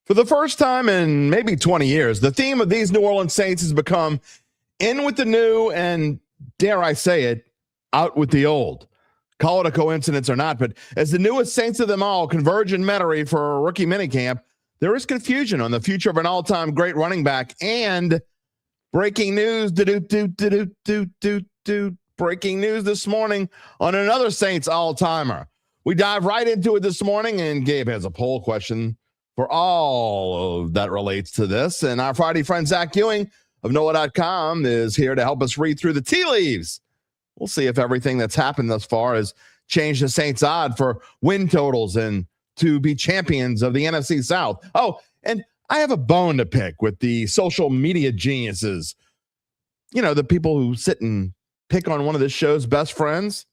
For the first time in maybe 20 years, the theme of these New Orleans Saints has become in with the new and, dare I say it, out with the old. Call it a coincidence or not, but as the newest Saints of them all converge in Metairie for a rookie minicamp, there is confusion on the future of an all-time great running back and breaking news, breaking news this morning on another Saints all-timer. We dive right into it this morning, and Gabe has a poll question for all of that relates to this. And our Friday friend, Zach Ewing of NOAA.com, is here to help us read through the tea leaves. We'll see if everything that's happened thus far has changed the Saints' odd for win totals and to be champions of the NFC South. Oh, and I have a bone to pick with the social media geniuses. You know, the people who sit and pick on one of this show's best friends.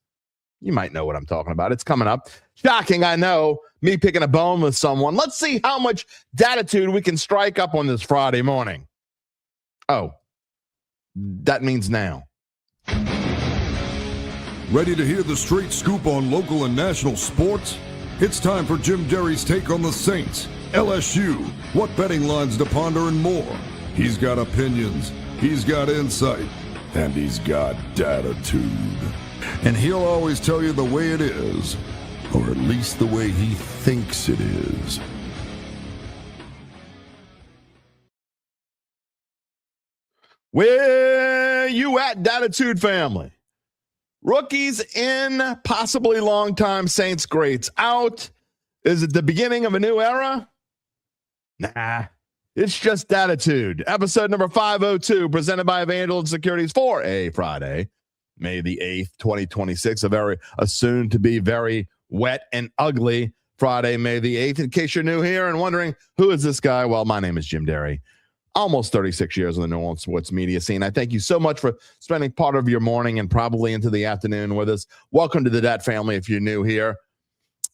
You might know what I'm talking about. It's coming up. Shocking, I know, me picking a bone with someone. Let's see how much Dattitude we can strike up on this Friday morning. Oh, that means now. Ready to hear the straight scoop on local and national sports? It's time for Jim Derry's take on the Saints, LSU, what betting lines to ponder, and more. He's got opinions, he's got insight, and he's got Dattitude. And he'll always tell you the way it is, or at least the way he thinks it is. Where you at, Dattitude family? Rookies in, possibly longtime Saints greats out. Is it the beginning of a new era? Nah, it's just Dattitude. Episode number 502, presented by Evangeline Securities for a Friday, May the 8th, 2026. A soon-to-be very wet and ugly Friday, May the 8th. In case you're new here and wondering, who is this guy? Well, my name is Jim Derry. Almost 36 years in the New Orleans sports media scene. I thank you so much for spending part of your morning and probably into the afternoon with us. Welcome to the Dat family if you're new here.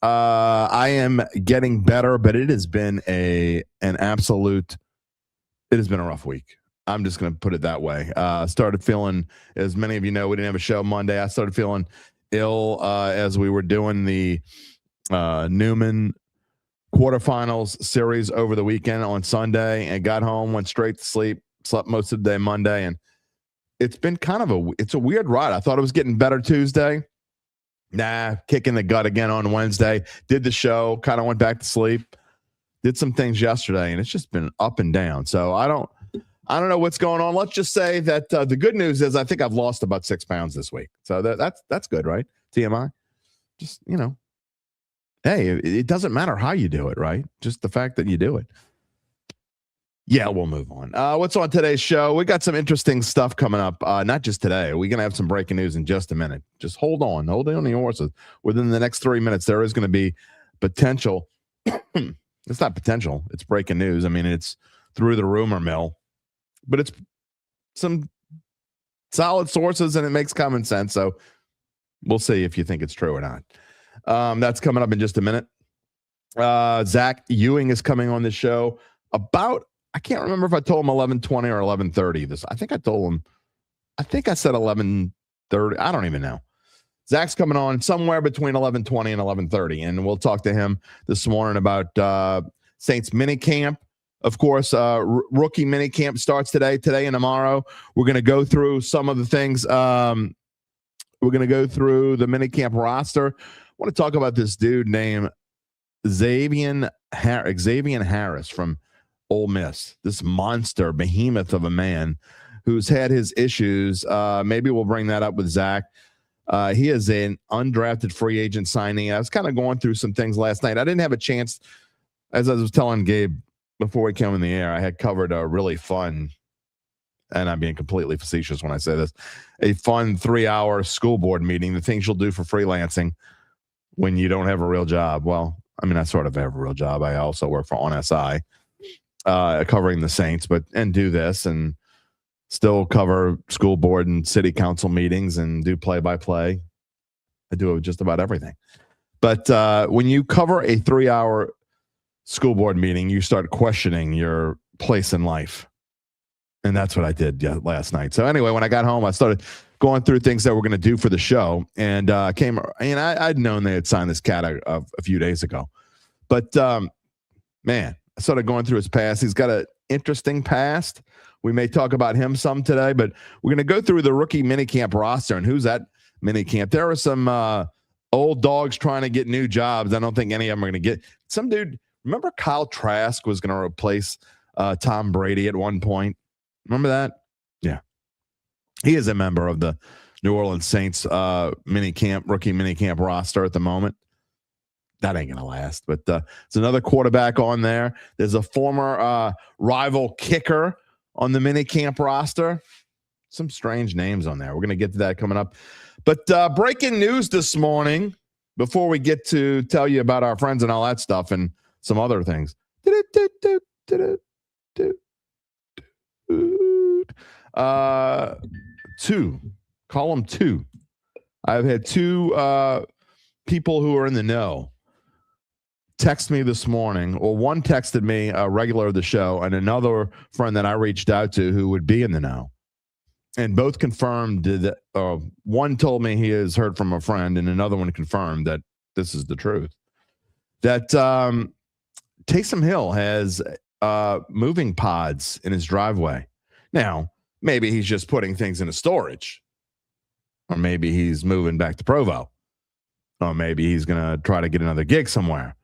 I am getting better, but it has been a rough week. I'm just going to put it that way. Started feeling, as many of you know, we didn't have a show Monday. I started feeling ill as we were doing the Newman quarterfinals series over the weekend on Sunday, and got home, went straight to sleep, slept most of the day Monday, and it's been kind of it's a weird ride. I thought it was getting better Tuesday. Nah, kicking the gut again on Wednesday. Did the show, kind of went back to sleep. Did some things yesterday, and it's just been up and down. So I don't know what's going on. Let's just say that the good news is I think I've lost about 6 pounds this week. So that's good, right? TMI. Just, you know, hey, it doesn't matter how you do it, right? Just the fact that you do it. Yeah, we'll move on. What's on today's show? We got some interesting stuff coming up. Not just today. We're going to have some breaking news in just a minute. Just hold on to your horses. Within the next 3 minutes, there is going to be potential. It's not potential. It's breaking news. I mean, it's through the rumor mill. But it's some solid sources, and it makes common sense. So we'll see if you think it's true or not. That's coming up in just a minute. Zach Ewing is coming on the show about, I can't remember if I told him 11:20 or 11:30. I think I said 11:30. I don't even know. Zach's coming on somewhere between 11:20 and 11:30, and we'll talk to him this morning about Saints minicamp. Of course, rookie minicamp starts today and tomorrow. We're going to go through some of the things. We're going to go through the minicamp roster. I want to talk about this dude named Xavier Harris from Ole Miss, this monster behemoth of a man who's had his issues. Maybe we'll bring that up with Zach. He is an undrafted free agent signing. I was kind of going through some things last night. I didn't have a chance, as I was telling Gabe before we came in the air, I had covered a really fun, and I'm being completely facetious when I say this, a fun 3-hour school board meeting, the things you'll do for freelancing when you don't have a real job. Well, I mean, I sort of have a real job. I also work for OnSI, covering the Saints, and do this and still cover school board and city council meetings and do play-by-play. I do just about everything. But when you cover a 3-hour school board meeting, you start questioning your place in life. And that's what I did last night. So anyway, when I got home, I started going through things that we're going to do for the show, and I'd known they had signed this cat a few days ago. But man, started going through his past. He's got an interesting past. We may talk about him some today, but we're going to go through the rookie minicamp roster and who's at minicamp. There are some old dogs trying to get new jobs. I don't think any of them are going to get some dude. Remember Kyle Trask was going to replace Tom Brady at one point. Remember that? Yeah. He is a member of the New Orleans Saints rookie minicamp roster at the moment. That ain't going to last, but it's another quarterback on there. There's a former rival kicker on the minicamp roster. Some strange names on there. We're going to get to that coming up. But breaking news this morning, before we get to tell you about our friends and all that stuff and some other things. Column 2. I've had 2 people who are in the know text me this morning, or one texted me, a regular of the show, and another friend that I reached out to who would be in the know. And both confirmed that one told me he has heard from a friend, and another one confirmed that this is the truth. That Taysom Hill has moving pods in his driveway. Now, maybe he's just putting things into storage. Or maybe he's moving back to Provo. Or maybe he's going to try to get another gig somewhere.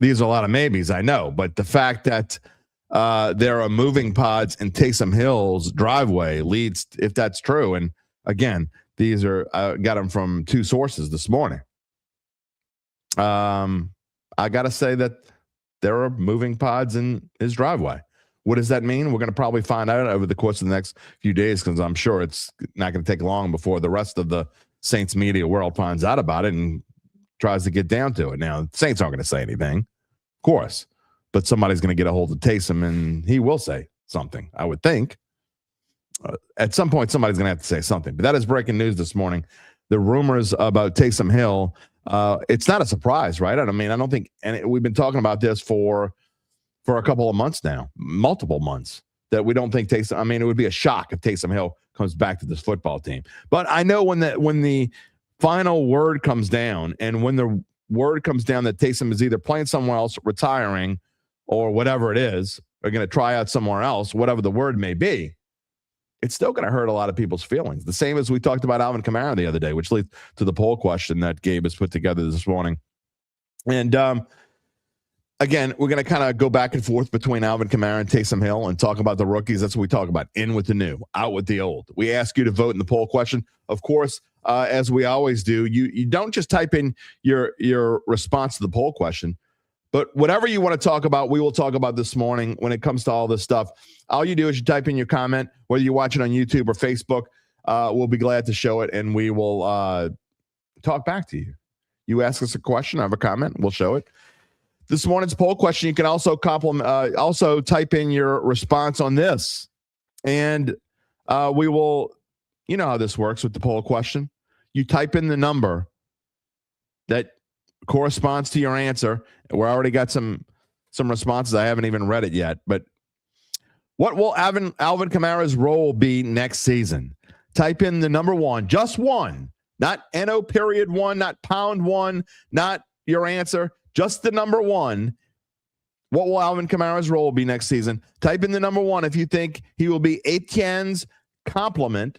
These are a lot of maybes, I know. But the fact that there are moving pods in Taysom Hill's driveway leads, if that's true. And again, these are, I got them from 2 sources this morning. I got to say that there are moving pods in his driveway. What does that mean? We're going to probably find out over the course of the next few days, because I'm sure it's not going to take long before the rest of the Saints media world finds out about it and tries to get down to it. Now, Saints aren't going to say anything, of course, but somebody's going to get a hold of Taysom and he will say something, I would think. At some point, somebody's going to have to say something. But that is breaking news this morning. The rumors about Taysom Hill, it's not a surprise, right? I mean, I don't think, and we've been talking about this for a couple of months now, multiple months, that we don't think Taysom, I mean, it would be a shock if Taysom Hill comes back to this football team. But I know when the final word comes down, and when the word comes down that Taysom is either playing somewhere else, retiring, or whatever it is, or going to try out somewhere else, whatever the word may be, it's still going to hurt a lot of people's feelings. The same as we talked about Alvin Kamara the other day, which leads to the poll question that Gabe has put together this morning. And again, we're going to kind of go back and forth between Alvin Kamara and Taysom Hill and talk about the rookies. That's what we talk about. In with the new, out with the old. We ask you to vote in the poll question. Of course, as we always do, you don't just type in your response to the poll question, but whatever you want to talk about, we will talk about this morning when it comes to all this stuff. All you do is you type in your comment, whether you're watching on YouTube or Facebook. We'll be glad to show it, and we will talk back to you. You ask us a question, I have a comment, we'll show it. This morning's poll question, you can also also type in your response on this. And we will, you know how this works with the poll question. You type in the number that corresponds to your answer. We already got some responses. I haven't even read it yet. But what will Alvin Kamara's role be next season? Type in the number 1, just 1, not NO period 1, not pound 1, not your answer. Just the number 1. What will Alvin Kamara's role be next season? Type in the number 1 if you think he will be Etienne's complement,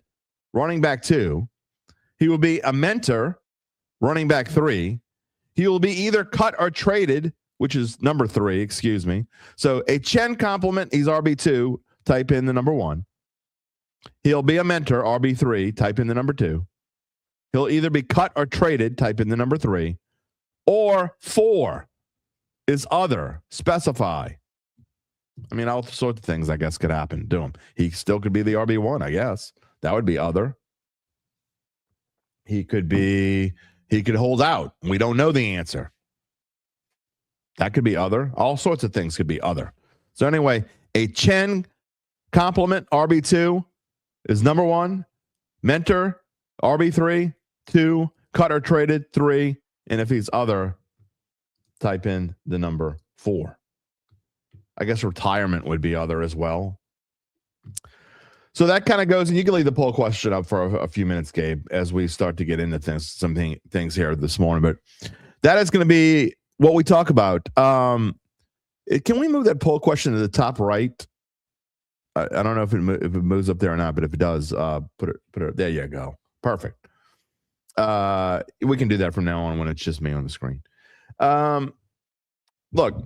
running back 2. He will be a mentor, running back 3. He will be either cut or traded, which is number 3, excuse me. So Etienne complement, he's RB2. Type in the number 1. He'll be a mentor, RB3. Type in the number 2. He'll either be cut or traded. Type in the number 3. Or 4 is other. Specify. I mean, all sorts of things, I guess, could happen to him. He still could be the RB1, I guess. That would be other. He could hold out. We don't know the answer. That could be other. All sorts of things could be other. So anyway, a Chen complement, RB2, is number 1. Mentor, RB3. 2, cut or traded, 3. And if he's other, type in the number 4. I guess retirement would be other as well. So that kind of goes, and you can leave the poll question up for a few minutes, Gabe, as we start to get into things here this morning. But that is going to be what we talk about. Can we move that poll question to the top right? I don't know if it moves up there or not, but if it does, put it. There you go. Perfect. We can do that from now on when it's just me on the screen. Look,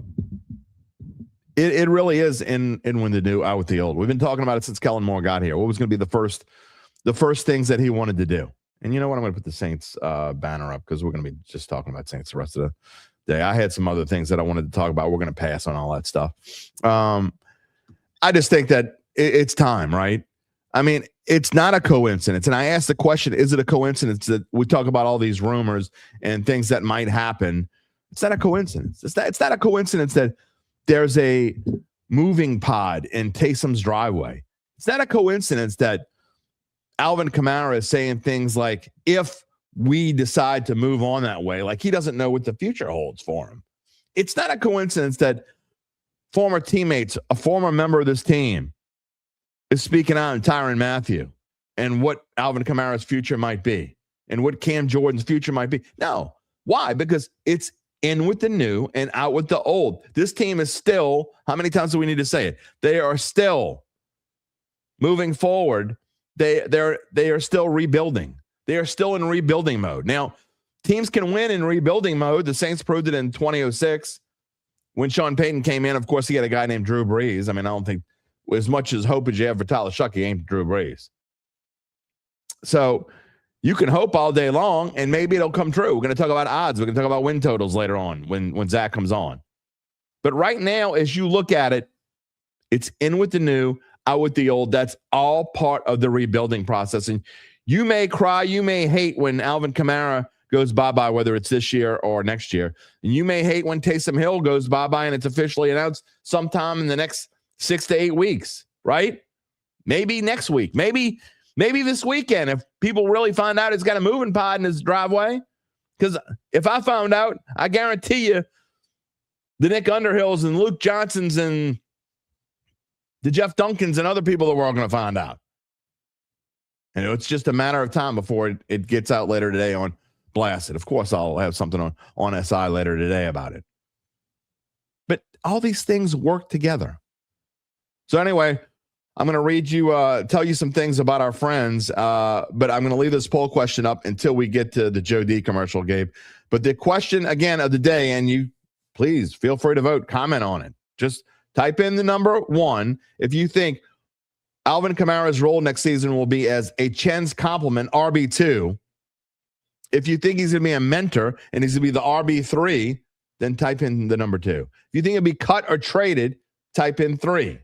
it really is in with the new, out with the old. We've been talking about it since Kellen Moore got here. What was going to be the first things that he wanted to do? And you know what? I'm going to put the Saints banner up because we're going to be just talking about Saints the rest of the day. I had some other things that I wanted to talk about. We're going to pass on all that stuff. I just think that it's time, right? I mean, it's not a coincidence. And I asked the question, is it a coincidence that we talk about all these rumors and things that might happen? It's not a coincidence. It's not a coincidence that there's a moving pod in Taysom's driveway. It's not a coincidence that Alvin Kamara is saying things like, if we decide to move on that way, like he doesn't know what the future holds for him. It's not a coincidence that former teammates, a former member of this team, is speaking out in Tyrann Mathieu and what Alvin Kamara's future might be and what Cam Jordan's future might be. No. Why? Because it's in with the new and out with the old. This team is still, how many times do we need to say it? They are still moving forward. They are still rebuilding. They are still in rebuilding mode. Now, teams can win in rebuilding mode. The Saints proved it in 2006. When Sean Payton came in, of course, he had a guy named Drew Brees. I mean, I don't think as much as hope as you have for Tyler Shuck, he ain't Drew Brees. So you can hope all day long, and maybe it'll come true. We're going to talk about odds. We're going to talk about win totals later on when Zach comes on. But right now, as you look at it, it's in with the new, out with the old. That's all part of the rebuilding process. And you may cry, you may hate when Alvin Kamara goes bye-bye, whether it's this year or next year. And you may hate when Taysom Hill goes bye-bye and it's officially announced sometime in the next 6 to 8 weeks, right? Maybe next week. Maybe this weekend if people really find out he's got a moving pod in his driveway. Because if I found out, I guarantee you the Nick Underhills and Luke Johnsons and the Jeff Duncans and other people that we're all going to find out. And it's just a matter of time before it gets out later today on Blasted. Of course, I'll have something on SI later today about it. But all these things work together. So anyway, I'm going to read you, tell you some things about our friends, but I'm going to leave this poll question up until we get to the Joe D commercial, Gabe. But the question, again, of the day, and you please feel free to vote, comment on it. Just type in the number 1 if you think Alvin Kamara's role next season will be as a Chen's complement, RB2. If you think he's going to be a mentor and he's going to be the RB3, then type in the number 2. If you think he'll be cut or traded, type in 3.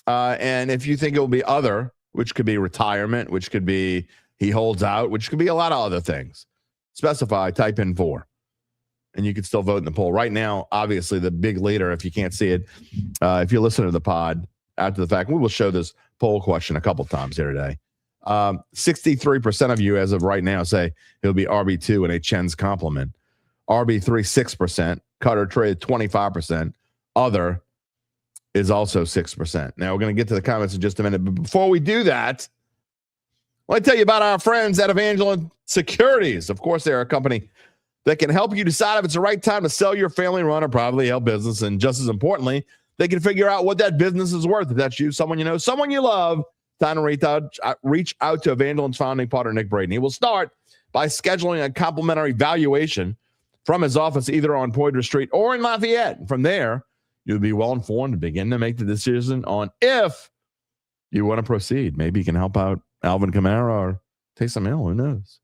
And if you think it will be other, which could be retirement, which could be he holds out, which could be a lot of other things, specify, type in 4. And you can still vote in the poll. Right now, obviously, the big leader, if you can't see it, if you listen to the pod after the fact, we will show this poll question a couple times here today. 63% of you, as of right now, say he'll be RB2 in a Chen's complement. RB3, 6%. Cut or trade, 25%. Other is also 6%. Now, we're going to get to the comments in just a minute. But before we do that, let me tell you about our friends at Evangeline Securities. Of course, they're a company that can help you decide if it's the right time to sell your family-run or privately held business. And just as importantly, they can figure out what that business is worth. If that's you, someone you know, someone you love, time to reach out to Evangeline's founding partner, Nick Braden. He will start by scheduling a complimentary valuation from his office, either on Poydras Street or in Lafayette. And from there, you'll be well informed and begin to make the decision on if you want to proceed. Maybe you can help out Alvin Kamara or Taysom Hill. Who knows?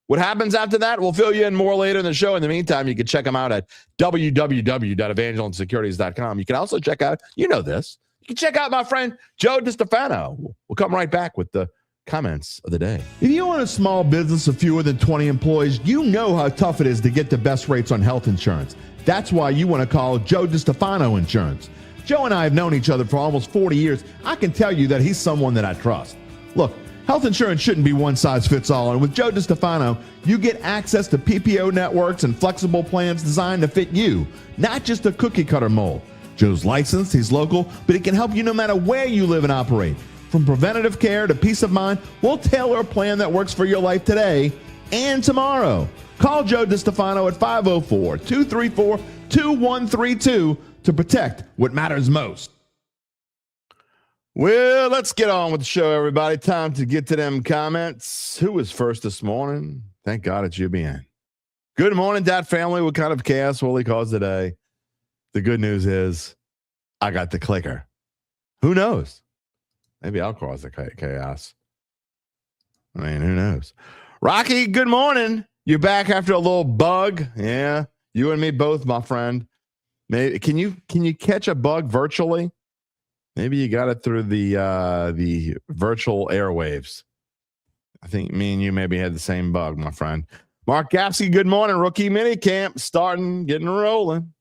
What happens after that, we'll fill you in more later in the show. In the meantime, you can check them out at www.evangelinesecurities.com. You can also check out, you know this, you can check out my friend Joe DiStefano. We'll come right back with the comments of the day. If you own a small business of fewer than 20 employees, you know how tough it is to get the best rates on health insurance. That's why you want to call Joe DiStefano Insurance. Joe and I have known each other for almost 40 years. I can tell you that he's someone that I trust. Look, health insurance shouldn't be one size fits all. And with Joe DiStefano, you get access to PPO networks and flexible plans designed to fit you, not just a cookie cutter mold. Joe's licensed, he's local, but he can help you no matter where you live and operate. From preventative care to peace of mind, we'll tailor a plan that works for your life today and tomorrow. Call Joe DiStefano at 504-234-2132 to protect what matters most. Well, let's get on with the show, everybody. Time to get to them comments. Who was first this morning? Thank God it's UBN. Good morning, Dat family. What kind of chaos will he cause today? The good news is I got the clicker. Who knows? Maybe I'll cause the chaos. I mean, who knows? Rocky, good morning. You're back after a little bug. Yeah, you and me both, my friend. Maybe can you catch a bug virtually? Maybe you got it through the virtual airwaves. I think me and you maybe had the same bug, my friend. Mark Gapsky, good morning. Rookie minicamp starting, getting rolling.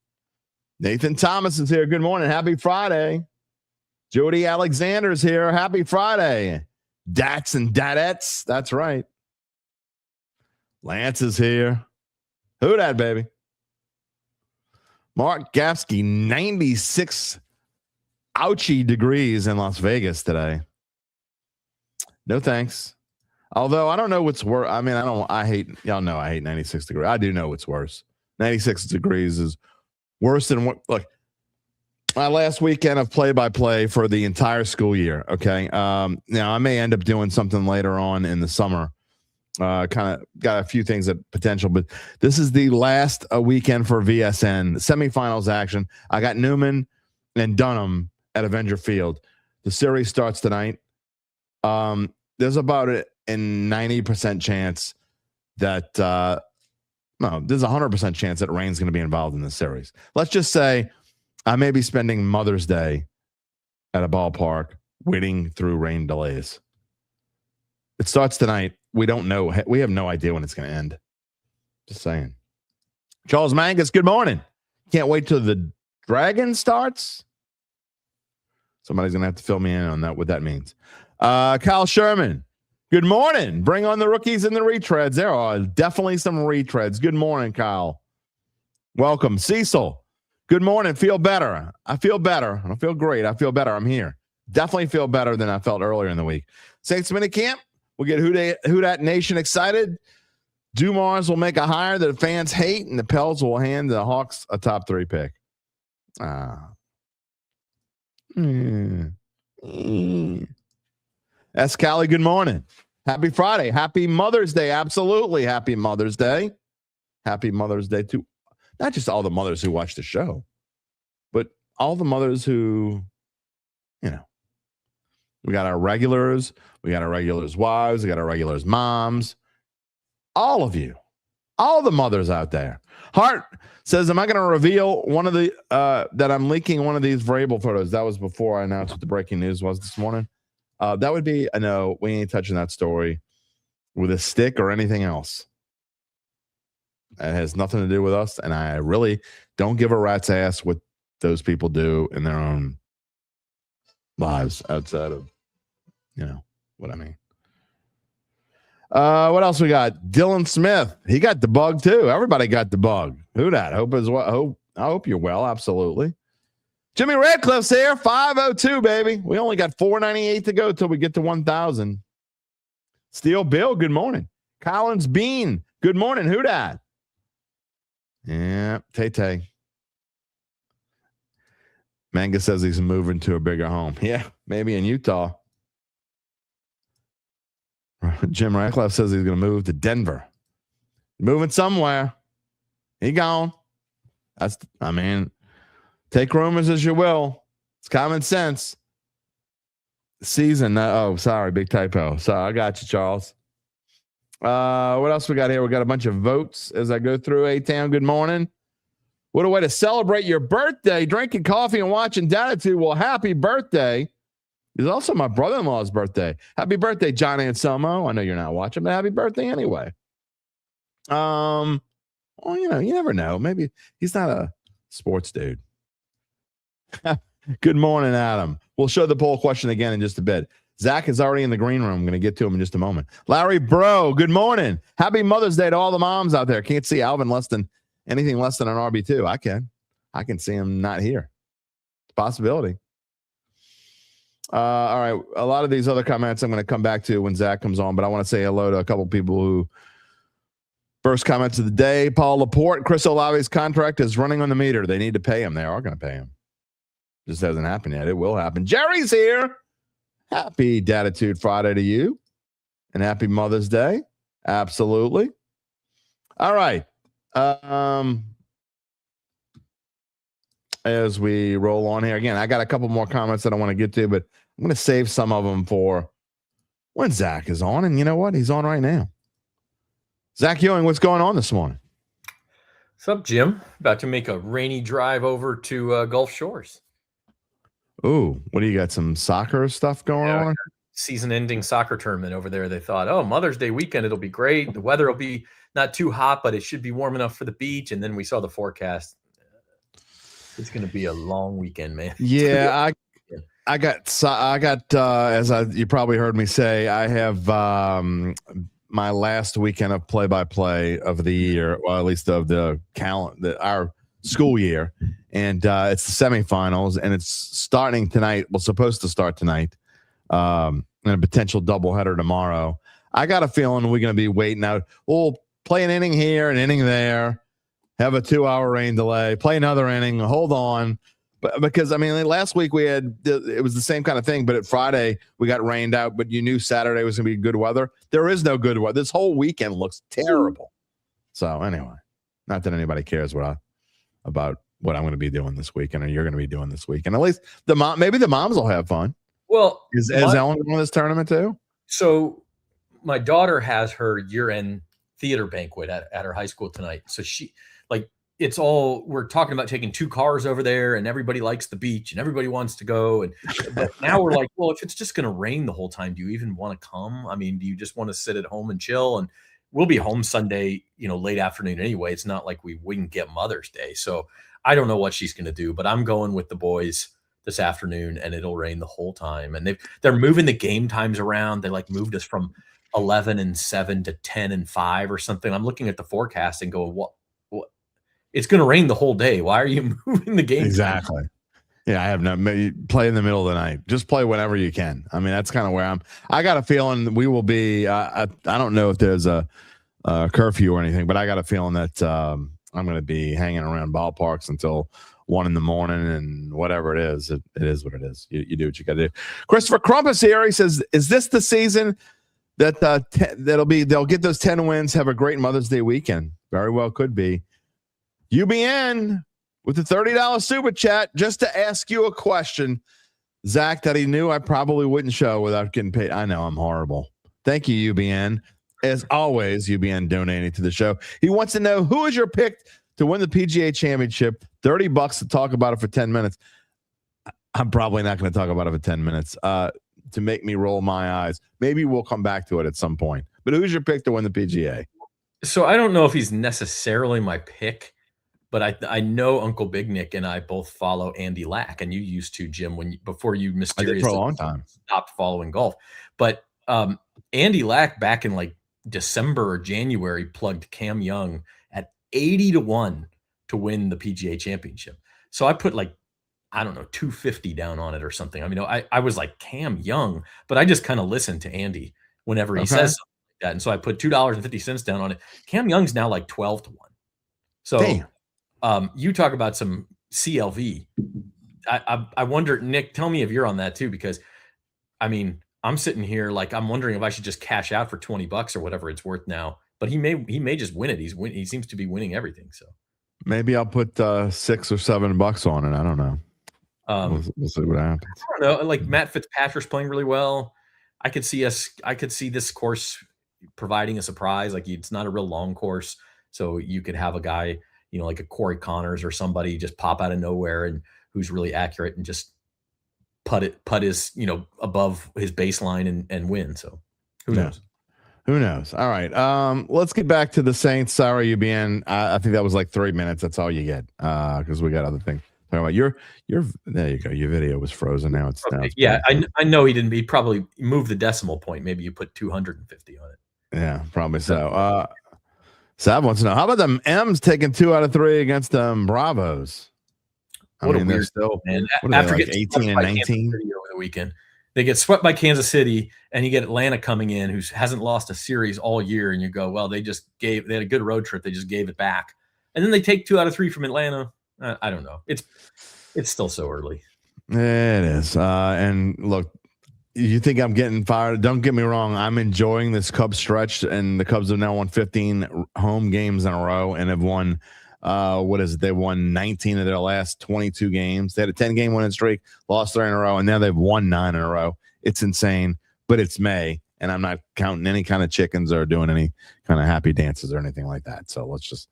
Nathan Thomas is here. Good morning. Happy Friday. Jody Alexander's here. Happy Friday. Dats and Dadettes. That's right. Lance is here. Who dat, baby? Mark Gapsky, 96 ouchie degrees in Las Vegas today. No thanks. Although I don't know what's worse. I mean, I hate 96 degrees. I do know what's worse. 96 degrees is worse than what, look, my last weekend of play-by-play for the entire school year. Okay. Now I may end up doing something later on in the summer. Kind of got a few things at potential, but this is the last weekend for VSN semifinals action. I got Newman and Dunham at Avenger Field. The series starts tonight. There's about a 90% chance that there's a 100% chance that rain's going to be involved in this series. Let's just say I may be spending Mother's Day at a ballpark waiting through rain delays. It starts tonight. We don't know. We have no idea when it's going to end. Just saying. Charles Mangus, good morning. Can't wait till the Dragon starts. Somebody's going to have to fill me in on that, what that means. Kyle Sherman, good morning. Bring on the rookies and the retreads. There are definitely some retreads. Good morning, Kyle. Welcome. Cecil, good morning. Feel better. I feel better. I don't feel great. I feel better. I'm here. Definitely feel better than I felt earlier in the week. Saints Minicamp. We'll get Who Dat Nation excited. Dumars will make a hire that fans hate, and the Pels will hand the Hawks a top 3 pick. S. Callie, good morning. Happy Friday. Happy Mother's Day. Absolutely happy Mother's Day. Happy Mother's Day to not just all the mothers who watch the show, but all the mothers who, we got our regulars, we got our regulars' wives, we got our regulars' moms, all of you, all the mothers out there. Hart says, am I going to reveal one of the, that I'm leaking one of these Vrabel photos? That was before I announced what the breaking news was this morning. That would be, no, we ain't touching that story with a stick or anything else. It has nothing to do with us, and I really don't give a rat's ass what those people do in their own lives outside of, what I mean. What else we got? Dylan Smith. He got the bug too. Everybody got the bug. Who dat? I hope you're well. Absolutely. Jimmy Radcliffe's here. 502, baby. We only got 498 to go till we get to 1,000. Steel Bill, good morning. Collins Bean, good morning. Who dat? Yeah, Tay. Manga says he's moving to a bigger home. Yeah, maybe in Utah. Jim Radcliffe says he's going to move to Denver. Moving somewhere. He gone. Take rumors as you will. It's common sense. Season. Sorry, big typo. Sorry, I got you, Charles. What else we got here? We got a bunch of votes as I go through. A-Town, good morning. What a way to celebrate your birthday. Drinking coffee and watching Dattitude. Well, happy birthday. It's also my brother-in-law's birthday. Happy birthday, John Anselmo. I know you're not watching, but happy birthday anyway. Well, you never know. Maybe he's not a sports dude. Good morning, Adam. We'll show the poll question again in just a bit. Zach is already in the green room. I'm going to get to him in just a moment. Larry Bro, good morning. Happy Mother's Day to all the moms out there. Can't see Alvin anything less than an RB2. I can see him not here. It's a possibility. All right. A lot of these other comments I'm going to come back to when Zach comes on, but I want to say hello to a couple people who First comments of the day. Paul Laporte, Chris Olave's contract is running on the meter. They need to pay him. They are going to pay him. Just hasn't happened yet. It will happen. Jerry's here. Happy Dattitude Friday to you. And happy Mother's Day. Absolutely. All right. As we roll on here, again, I got a couple more comments that I want to get to, but I'm going to save some of them for when Zach is on. And you know what? He's on right now. Zach Ewing, what's going on this morning? What's up, Jim? About to make a rainy drive over to Gulf Shores. Ooh, what do you got? Some soccer stuff going on? Season-ending soccer tournament over there. They thought, oh, Mother's Day weekend, it'll be great. The weather will be not too hot, but it should be warm enough for the beach. And then we saw the forecast. It's going to be a long weekend, man. Yeah, I got as you probably heard me say, I have my last weekend of play-by-play of the year, or at least of the calendar, our school year, and it's the semifinals, and it's starting tonight. Well, supposed to start tonight, and a potential doubleheader tomorrow. I got a feeling we're going to be waiting out. We'll play an inning here, an inning there, have a 2-hour rain delay, play another inning, hold on. But because, I mean, last week it was the same kind of thing, but at Friday we got rained out, but you knew Saturday was going to be good weather. There is no good weather. This whole weekend looks terrible. So anyway, not that anybody cares about what I'm going to be doing this weekend or you're going to be doing this weekend. At least maybe the moms will have fun. Well, is Ellen going to this tournament too? So my daughter has her year-end theater banquet at her high school tonight. So we're talking about taking 2 cars over there, and everybody likes the beach and everybody wants to go. But now we're like, well, if it's just going to rain the whole time, do you even want to come? I mean, do you just want to sit at home and chill? And we'll be home Sunday, late afternoon anyway. It's not like we wouldn't get Mother's Day. So I don't know what she's going to do, but I'm going with the boys this afternoon, and it'll rain the whole time. And they're moving the game times around. They moved us from 11 and 7 to 10 and 5 or something. I'm looking at the forecast and going, what? It's going to rain the whole day. Why are you moving the game? Exactly. Yeah, I have play in the middle of the night. Just play whenever you can. I mean, that's kind of where I got a feeling we will be. I don't know if there's a curfew or anything, but I got a feeling that I'm going to be hanging around ballparks until 1 in the morning, and whatever it is, it is what it is. You do what you got to do. Christopher Crumpus here. He says, "Is this the season that they'll get those 10 wins, have a great Mother's Day weekend?" Very well could be. UBN with the $30 super chat just to ask you a question, Zach, that he knew I probably wouldn't show without getting paid. I know I'm horrible. Thank you, UBN. As always, UBN donating to the show. He wants to know, who is your pick to win the PGA Championship? $30 to talk about it for 10 minutes. I'm probably not going to talk about it for 10 minutes to make me roll my eyes. Maybe we'll come back to it at some point. But who's your pick to win the PGA? So I don't know if he's necessarily my pick, but I know Uncle Big Nick and I both follow Andy Lack, and you used to, Jim, before you mysteriously for a long time stopped following golf. But Andy Lack back in December or January plugged Cam Young at 80-1 to win the PGA Championship. So I put $250 down on it or something. I mean, I was like, Cam Young, but I just kind of listened to Andy whenever he says something like that, and so I put $2.50 down on it. Cam Young's now 12-1. So. Damn. You talk about some CLV. I wonder, Nick, tell me if you're on that too, because I mean, I'm sitting here I'm wondering if I should just cash out for $20 or whatever it's worth now. But he may just win it. He seems to be winning everything. So maybe I'll put $6 or $7 on it. I don't know. We'll see what happens. I don't know. Matt Fitzpatrick's playing really well. I could see this course providing a surprise. It's not a real long course, so you could have a guy, like a Corey Connors or somebody just pop out of nowhere and who's really accurate and just putt his, above his baseline and win. So who knows? Who knows? All right. Let's get back to the Saints. Sorry, UBN. I think that was 3 minutes. That's all you get. Because we got other things. Talking about your there you go. Your video was frozen. Now it's okay. Yeah, I know he didn't. He probably moved the decimal point. Maybe you put 250 on it. Yeah, probably so. Sav wants to know, how about them M's taking 2 out of 3 against them Bravos? What a weird still, man. After getting 18 and 19 over the weekend. they get swept by Kansas City, and you get Atlanta coming in, who hasn't lost a series all year, and you go, well, they had a good road trip, they just gave it back, and then they take 2 out of 3 from Atlanta. I don't know. It's still so early. It is. And look, you think I'm getting fired? Don't get me wrong. I'm enjoying this Cubs stretch, and the Cubs have now won 15 home games in a row and have won. What is it? They won 19 of their last 22 games. They had a 10-game winning streak, lost 3 in a row, and now they've won 9 in a row. It's insane, but it's May, and I'm not counting any kind of chickens or doing any kind of happy dances or anything like that. So let's just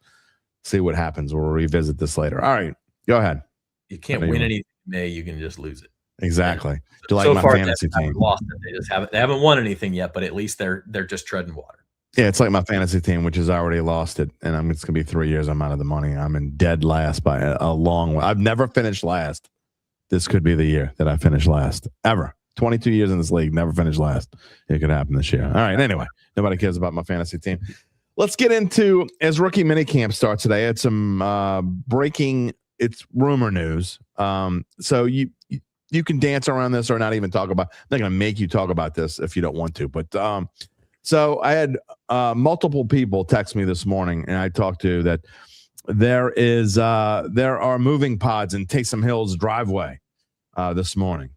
see what happens. We'll revisit this later. All right, go ahead. You can't win anything in May. You can just lose it. Exactly. And do you like so my far, fantasy team? Lost it. They haven't won anything yet, but at least they're just treading water. Yeah, it's like my fantasy team, which has already lost it, and it's going to be 3 years. I'm out of the money. I'm in dead last by a long way. I've never finished last. This could be the year that I finish last ever. 22 years in this league, never finished last. It could happen this year. All right. Anyway, nobody cares about my fantasy team. Let's get into, as rookie minicamp starts today, I had some breaking. It's rumor news. So you can dance around this or not even talk about. I'm not going to make you talk about this if you don't want to. But so I had multiple people text me this morning, and I talked to that there are moving pods in Taysom Hill's driveway this morning.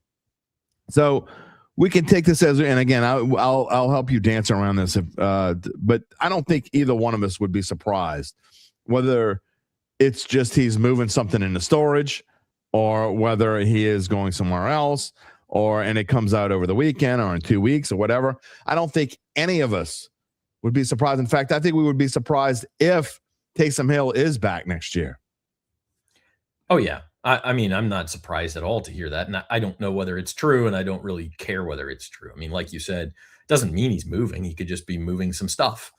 So we can take this as, and again, I'll help you dance around this. But I don't think either one of us would be surprised whether it's just he's moving something into storage, or whether he is going somewhere else, and it comes out over the weekend or in 2 weeks or whatever. I don't think any of us would be surprised. In fact, I think we would be surprised if Taysom Hill is back next year. Oh, yeah. I mean, I'm not surprised at all to hear that. And I don't know whether it's true, and I don't really care whether it's true. I mean, like you said, it doesn't mean he's moving. He could just be moving some stuff.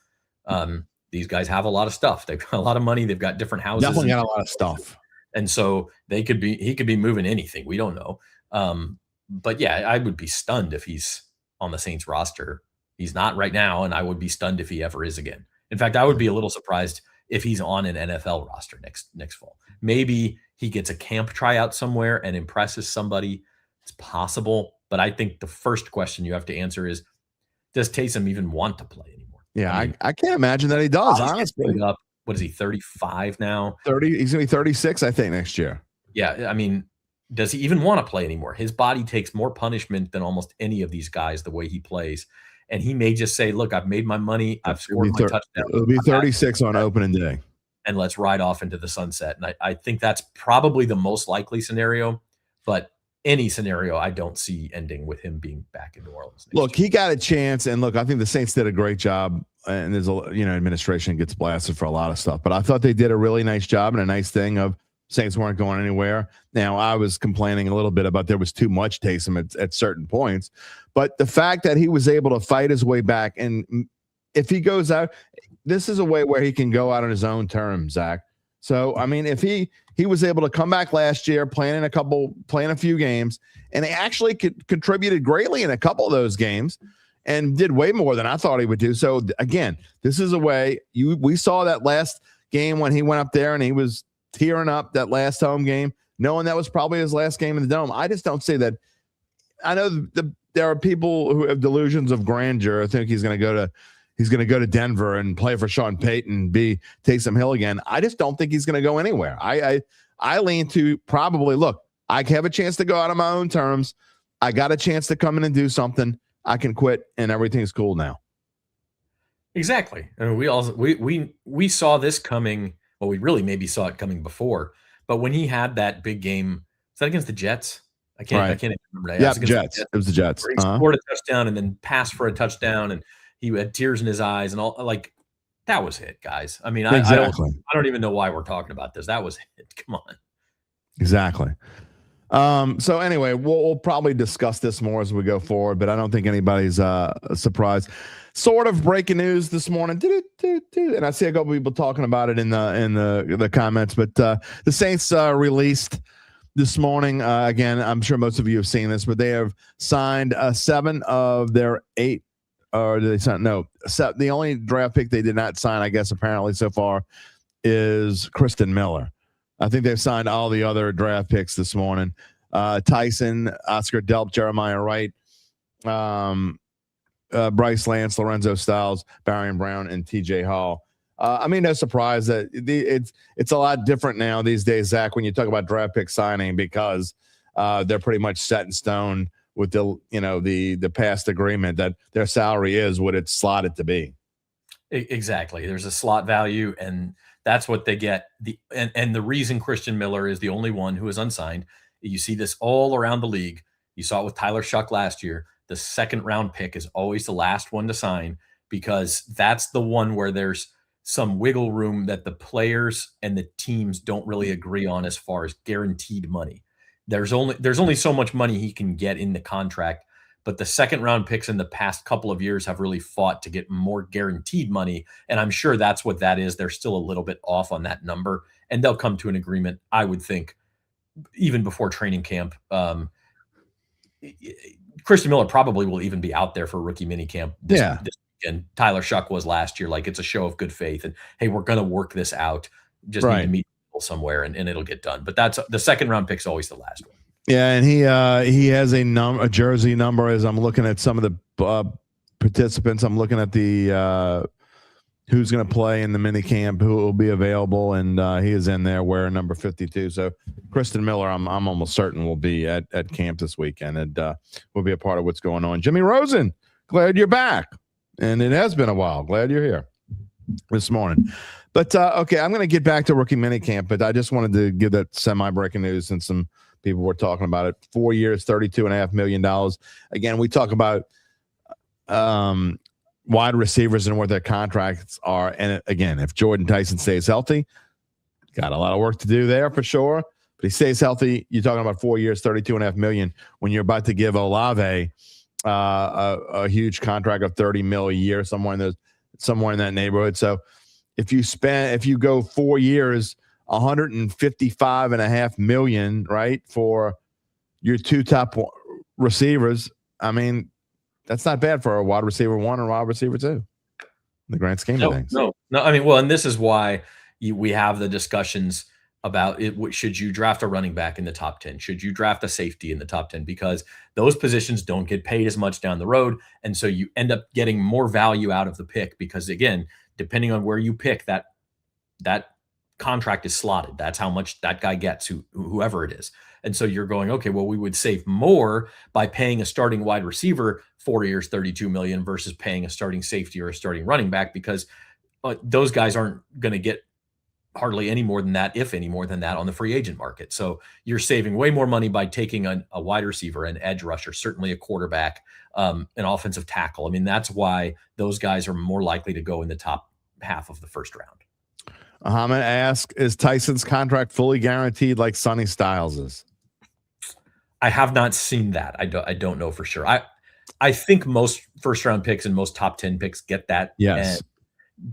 These guys have a lot of stuff. They've got a lot of money. They've got different houses. Definitely got a lot of stuff. And so he could be moving anything. We don't know. But yeah, I would be stunned if he's on the Saints roster. He's not right now, and I would be stunned if he ever is again. In fact, I would be a little surprised if he's on an NFL roster next fall. Maybe he gets a camp tryout somewhere and impresses somebody. It's possible, but I think the first question you have to answer is, does Taysom even want to play anymore? Yeah, I can't imagine that he does, honestly. What is he, 35 now? 30. He's going to be 36, I think, next year. Yeah, I mean, does he even want to play anymore? His body takes more punishment than almost any of these guys the way he plays. And he may just say, look, I've made my money. I've scored my touchdown. It'll be 36 on opening day. And let's ride off into the sunset. And I think that's probably the most likely scenario. But any scenario, I don't see ending with him being back in New Orleans. Look, he got a chance. And look, I think the Saints did a great job. And there's administration gets blasted for a lot of stuff. But I thought they did a really nice job and a nice thing of Saints weren't going anywhere. Now, I was complaining a little bit about there was too much Taysom at certain points. But the fact that he was able to fight his way back, and if he goes out, this is a way where he can go out on his own terms, Zach. So, I mean, if he was able to come back last year, playing a few games, and he actually contributed greatly in a couple of those games and did way more than I thought he would do. So, again, this is a way we saw that last game when he went up there and he was tearing up that last home game, knowing that was probably his last game in the Dome. I just don't say that. I know there are people who have delusions of grandeur. I think he's going to go to Denver and play for Sean Payton and be Taysom Hill again. I just don't think he's going to go anywhere. I lean to probably, look, I have a chance to go out on my own terms. I got a chance to come in and do something. I can quit and everything's cool now. Exactly. I mean, we saw this coming. Well, we really maybe saw it coming before, but when he had that big game, was that against the Jets? I can't even remember. Yeah, Jets. It was the Jets. He scored a touchdown and then passed for a touchdown, and he had tears in his eyes and all. Like, that was it, guys. I mean, exactly. I don't even know why we're talking about this. That was it. Come on. Exactly. So anyway, we'll probably discuss this more as we go forward, but I don't think anybody's surprised. Sort of breaking news this morning, and I see a couple people talking about it in the comments. But the Saints released this morning. Again, I'm sure most of you have seen this, but they have signed 7 of their 8. Or did they sign? No, the only draft pick they did not sign, I guess, apparently so far, is Christen Miller. I think they've signed all the other draft picks this morning. Tyson, Oscar Delp, Jeremiah Wright, Bryce Lance, Lorenzo Styles, Barry Brown, and TJ Hall. I mean, no surprise that it's a lot different now these days, Zach, when you talk about draft pick signing, because they're pretty much set in stone with the past agreement that their salary is what it's slotted to be. Exactly. There's a slot value, and that's what they get. And the reason Christen Miller is the only one who is unsigned, you see this all around the league. You saw it with Tyler Shuck last year. The second round pick is always the last one to sign, because that's the one where there's some wiggle room that the players and the teams don't really agree on as far as guaranteed money. There's only so much money he can get in the contract, but the second round picks in the past couple of years have really fought to get more guaranteed money. And I'm sure that's what that is. They're still a little bit off on that number, and they'll come to an agreement, I would think, even before training camp. Christen Miller probably will even be out there for rookie minicamp this weekend. Tyler Shuck was last year. Like, it's a show of good faith, and hey, we're going to work this out. Just need to meet people somewhere, and it'll get done. But that's the second round pick's always the last one. Yeah, and he has a jersey number. As I'm looking at some of the participants, I'm looking at the who's going to play in the minicamp, who will be available, and he is in there wearing number 52. So Christen Miller, I'm almost certain will be at camp this weekend, and will be a part of what's going on. Jimmy Rosen, glad you're back, and it has been a while. Glad you're here this morning. But okay, I'm going to get back to rookie minicamp, but I just wanted to give that semi-breaking news, since some people were talking about it. 4 years, $32.5 million. Again, we talk about wide receivers and what their contracts are. And again, if Jordyn Tyson stays healthy, got a lot of work to do there for sure. But he stays healthy. You're talking about 4 years, $32.5 million, when you're about to give Olave a huge contract of $30 million a year, somewhere in that neighborhood. So if you go 4 years, $155.5 million, right, for your two top receivers, I mean, that's not bad for a wide receiver 1 and wide receiver 2 in the grand scheme of things. No. I mean, well, and this is why we have the discussions about it. Should you draft a running back in the top 10? Should you draft a safety in the top 10? Because those positions don't get paid as much down the road. And so you end up getting more value out of the pick, because again, depending on where you pick, that contract is slotted. That's how much that guy gets, whoever it is. And so you're going, okay, well, we would save more by paying a starting wide receiver 4 years, $32 million, versus paying a starting safety or a starting running back, because those guys aren't going to get hardly any more than that, if any more than that, on the free agent market. So you're saving way more money by taking a wide receiver, an edge rusher, certainly a quarterback, an offensive tackle. I mean, that's why those guys are more likely to go in the top half of the first round. Ahmed asks, is Tyson's contract fully guaranteed like Sonny Styles is? I have not seen that. I don't know for sure. I think most first round picks and most top 10 picks get that. Yes. And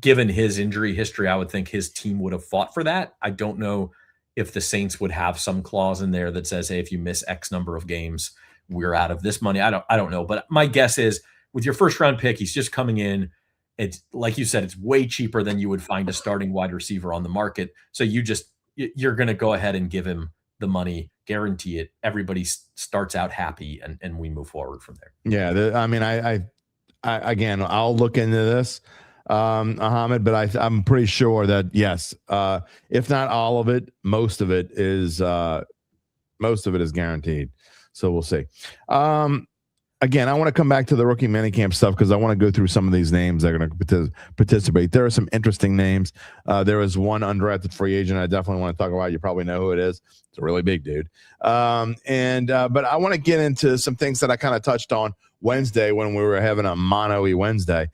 given his injury history, I would think his team would have fought for that. I don't know if the Saints would have some clause in there that says, hey, if you miss X number of games, we're out of this money. I don't know. But my guess is, with your first round pick, he's just coming in. It's like you said, it's way cheaper than you would find a starting wide receiver on the market. So you're going to go ahead and give him the money, guarantee it. Everybody starts out happy, and we move forward from there. Yeah. I mean, I again, I'll look into this, Ahmed, but I'm pretty sure that yes, if not all of it, most of it is guaranteed. So we'll see. Again, I want to come back to the rookie minicamp stuff, because I want to go through some of these names that are going to participate. There are some interesting names. There is one undrafted free agent I definitely want to talk about. You probably know who it is. It's a really big dude. But I want to get into some things that I kind of touched on Wednesday when we were having a mono-y Wednesday.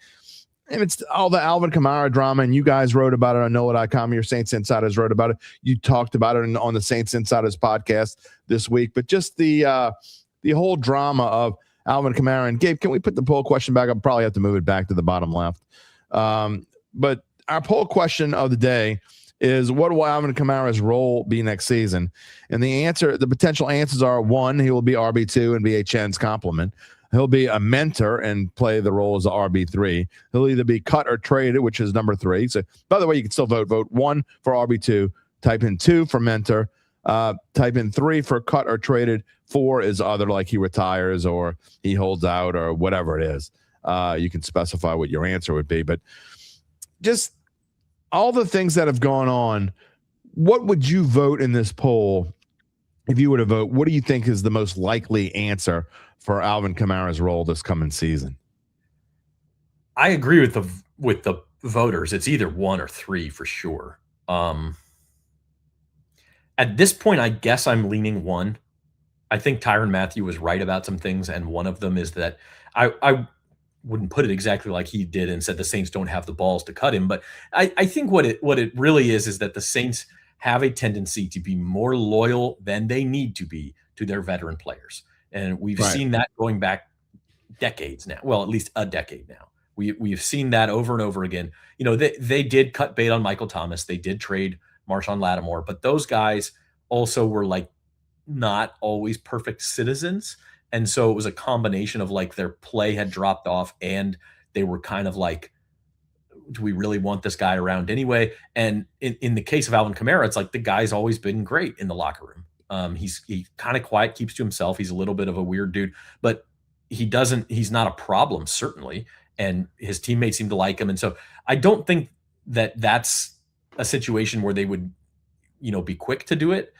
And it's all the Alvin Kamara drama, and you guys wrote about it on NOLA.com. Your Saints Insiders wrote about it. You talked about it on the Saints Insiders podcast this week. But just the whole drama of Alvin Kamara. And Gabe, can we put the poll question back up? Probably have to move it back to the bottom left. But our poll question of the day is, what will Alvin Kamara's role be next season? And the potential answers are: 1, he will be RB2 and be a Chen's complement. He'll be a mentor and play the role as a RB3. He'll either be cut or traded, which is number 3. So, by the way, you can still vote 1 for RB2, type in 2 for mentor, Type in 3 for cut or traded. 4 is other, like he retires or he holds out or whatever it is. You can specify what your answer would be. But just all the things that have gone on, what would you vote in this poll? If you were to vote, what do you think is the most likely answer for Alvin Kamara's role this coming season? I agree with the voters. It's either 1 or 3 for sure. At this point, I guess I'm leaning 1. I think Tyrann Mathieu was right about some things, and one of them is that I wouldn't put it exactly like he did and said the Saints don't have the balls to cut him, but I think what it really is that the Saints have a tendency to be more loyal than they need to be to their veteran players. And we've seen that going back decades now. Well, at least a decade now. We've seen that over and over again. You know, they did cut bait on Michael Thomas. They did trade Marshawn Lattimore, but those guys also were like not always perfect citizens. And so it was a combination of like their play had dropped off and they were kind of like, do we really want this guy around anyway? And in the case of Alvin Kamara, it's like the guy's always been great in the locker room. He kind of quiet, keeps to himself. He's a little bit of a weird dude, but he's not a problem, certainly. And his teammates seem to like him. And so I don't think that that's a situation where they would, be quick to do it.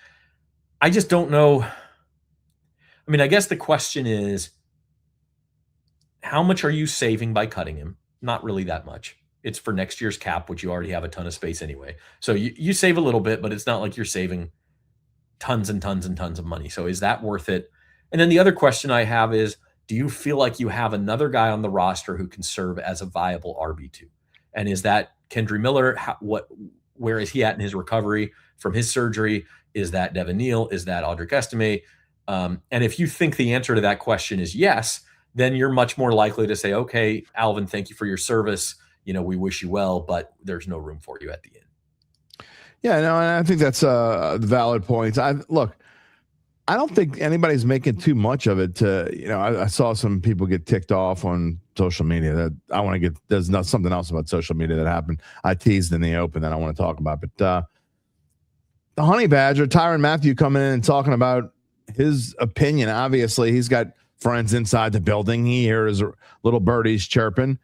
I just don't know. I mean, I guess the question is, how much are you saving by cutting him? Not really that much. It's for next year's cap, which you already have a ton of space anyway. So you save a little bit, but it's not like you're saving tons and tons and tons of money. So is that worth it? And then the other question I have is, do you feel like you have another guy on the roster who can serve as a viable RB2? And is that Kendre Miller? Where is he at in his recovery from his surgery? Is that Devin Neal? Is that Audric Estime? And if you think the answer to that question is yes, then you're much more likely to say, okay, Alvin, thank you for your service. We wish you well, but there's no room for you at the end. Yeah, no, and I think that's a valid point. I don't think anybody's making too much of it I saw some people get ticked off on social media that I want to get. There's not something else about social media that happened. I teased in the open that I want to talk about, but the Honey Badger, Tyrann Mathieu, coming in and talking about his opinion. Obviously, he's got friends inside the building. He hears little birdies chirping.